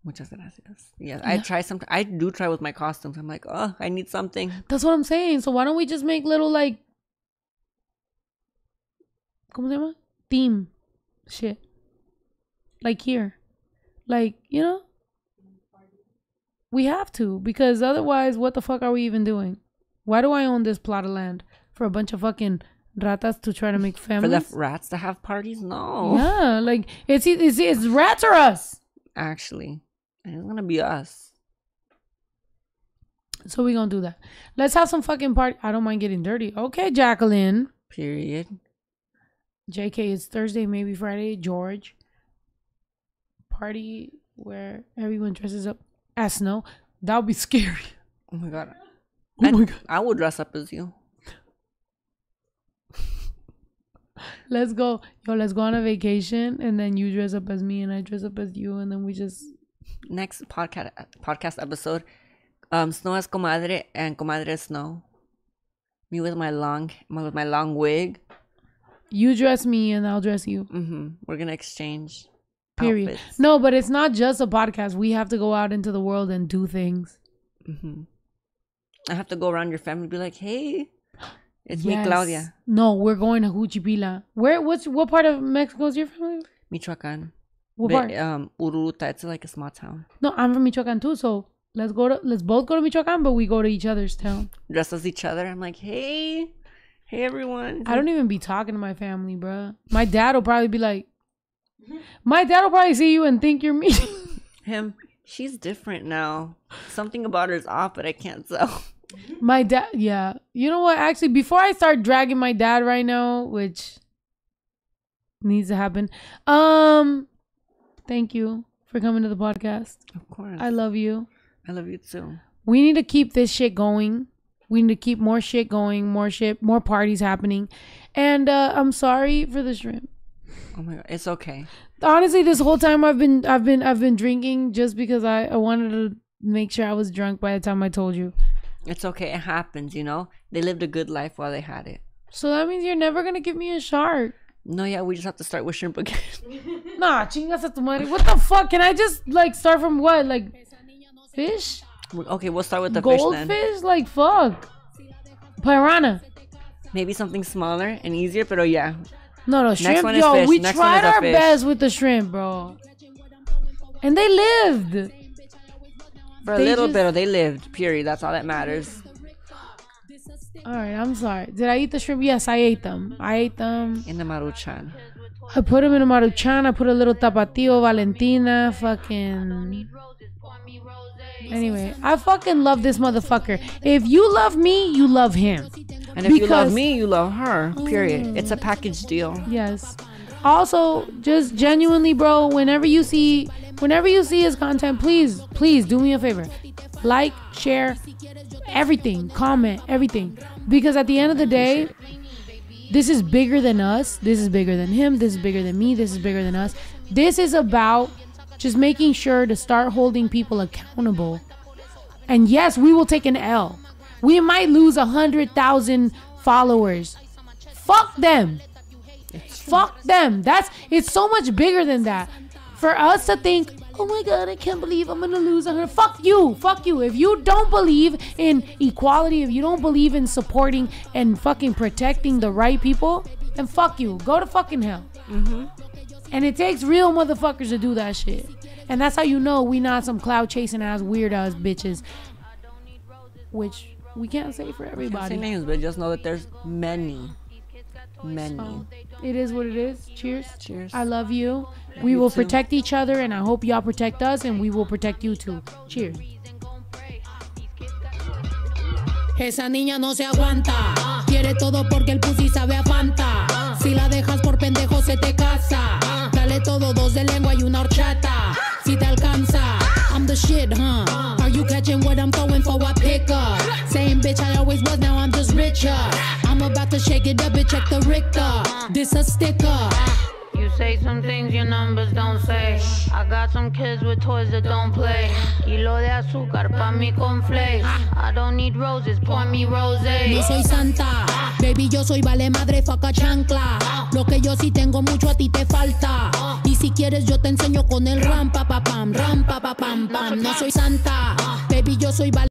Muchas gracias. Yes, I try something. I do try with my costumes. I'm like, oh, I need something. That's what I'm saying. So why don't we just make little like, ¿cómo se llama? Theme shit. Like here. Like, you know? We have to, because otherwise, what the fuck are we even doing? Why do I own this plot of land? For a bunch of fucking ratas to try to make families? For the rats to have parties? No. Yeah, like, it's rats or us. Actually, it's gonna be us. So we gonna do that. Let's have some fucking party. I don't mind getting dirty. Okay, Jacqueline. Period. JK, it's Thursday, maybe Friday. George. Party where everyone dresses up as snow. That would be scary. Oh my god. Oh my god. I would dress up as you. Let's go. Yo, let's go on a vacation and then you dress up as me and I dress up as you and then we just... Next podcast episode, Snow as comadre and comadre as Snow. Me with my long wig. You dress me and I'll dress you. We're gonna exchange Period. outfits. No, but it's not just a podcast. We have to go out into the world and do things. I have to go around your family and be like, hey, it's me, Claudia. No, we're going to Juchipila. What part of Mexico is your family? Michoacan. What part? Uruta. It's like a small town. No, I'm from Michoacan too, so let's both go to Michoacan, but we go to each other's town. Dress as each other. I'm like, hey everyone. I don't even be talking to my family, bruh. My dad will probably be like, my dad will probably see you and think you're me. Him. She's different now. Something about her is off, but I can't tell. My dad, yeah. You know what? Actually, before I start dragging my dad right now, which needs to happen, thank you for coming to the podcast. Of course. I love you. I love you too. We need to keep this shit going. We need to keep more shit going, more parties happening. And I'm sorry for the shrimp. Oh my god, it's okay. Honestly, this whole time I've been drinking just because I wanted to make sure I was drunk by the time I told you. It's okay. It happens, you know? They lived a good life while they had it. So that means you're never going to give me a shark. No, yeah, we just have to start with shrimp again. Nah, chingas a tu madre. What the fuck? Can I just, like, start from what? Like, fish? Okay, we'll start with the fish then. Goldfish? Like, fuck. Piranha. Maybe something smaller and easier, but yeah. No, shrimp. one is Yo, fish. we Next one tried is a our fish. best with the shrimp, bro. And they lived. For a They little just- bit, they lived. Period. That's all that matters. All right, I'm sorry. Did I eat the shrimp? Yes, I ate them. In the Maruchan. I put them in a Maruchan. I put a little Tapatio, Valentina, fucking... Anyway, I fucking love this motherfucker. If you love me, you love him. And if you love Because- me, you love her. Period. It's a package deal. Yes. Also, just genuinely, bro, whenever you see his content, please do me a favor. Like, share, everything, comment, everything. Because at the end of the day, this is bigger than us. This is bigger than him. This is bigger than me. This is bigger than us. This is about just making sure to start holding people accountable. And yes, we will take an L. We might lose 100,000 followers. Fuck them. Fuck them. It's so much bigger than that. For us to think, oh my god, I can't believe I'm gonna lose 100. Fuck you. If you don't believe in equality, if you don't believe in supporting and fucking protecting the right people, then fuck you. Go to fucking hell. And it takes real motherfuckers to do that shit. And that's how you know we not some cloud chasing ass weird ass bitches. Which we can't say for Can't everybody. say names, but just know that there's many. So, it is what it is. Cheers. Cheers. I love you. We you will too. protect each other, and I hope y'all protect us, and we will protect you too. Cheers. Esa niña no se aguanta. Quiere todo porque el pussy sabe a Fanta. Si la dejas por pendejo se te casa. Dale todo, 2 de lengua y una horchata. Si te alcanza, I'm the shit, huh? Are you catching what I'm throwing for a picker? Same bitch I always was, now I'm just richer. I'm about to shake it up and check the Richter. This a sticker. You say some things your numbers don't say. I got some kids with toys that don't play. Kilo de azúcar pa' mi cornflakes. I don't need roses, pour me rosé. No soy santa, baby, yo soy vale madre, faca chancla. Lo que yo sí tengo mucho a ti te falta. Y si quieres yo te enseño con el ram pa pa pam, ram pa pa pam pam. No soy santa, baby, yo soy vale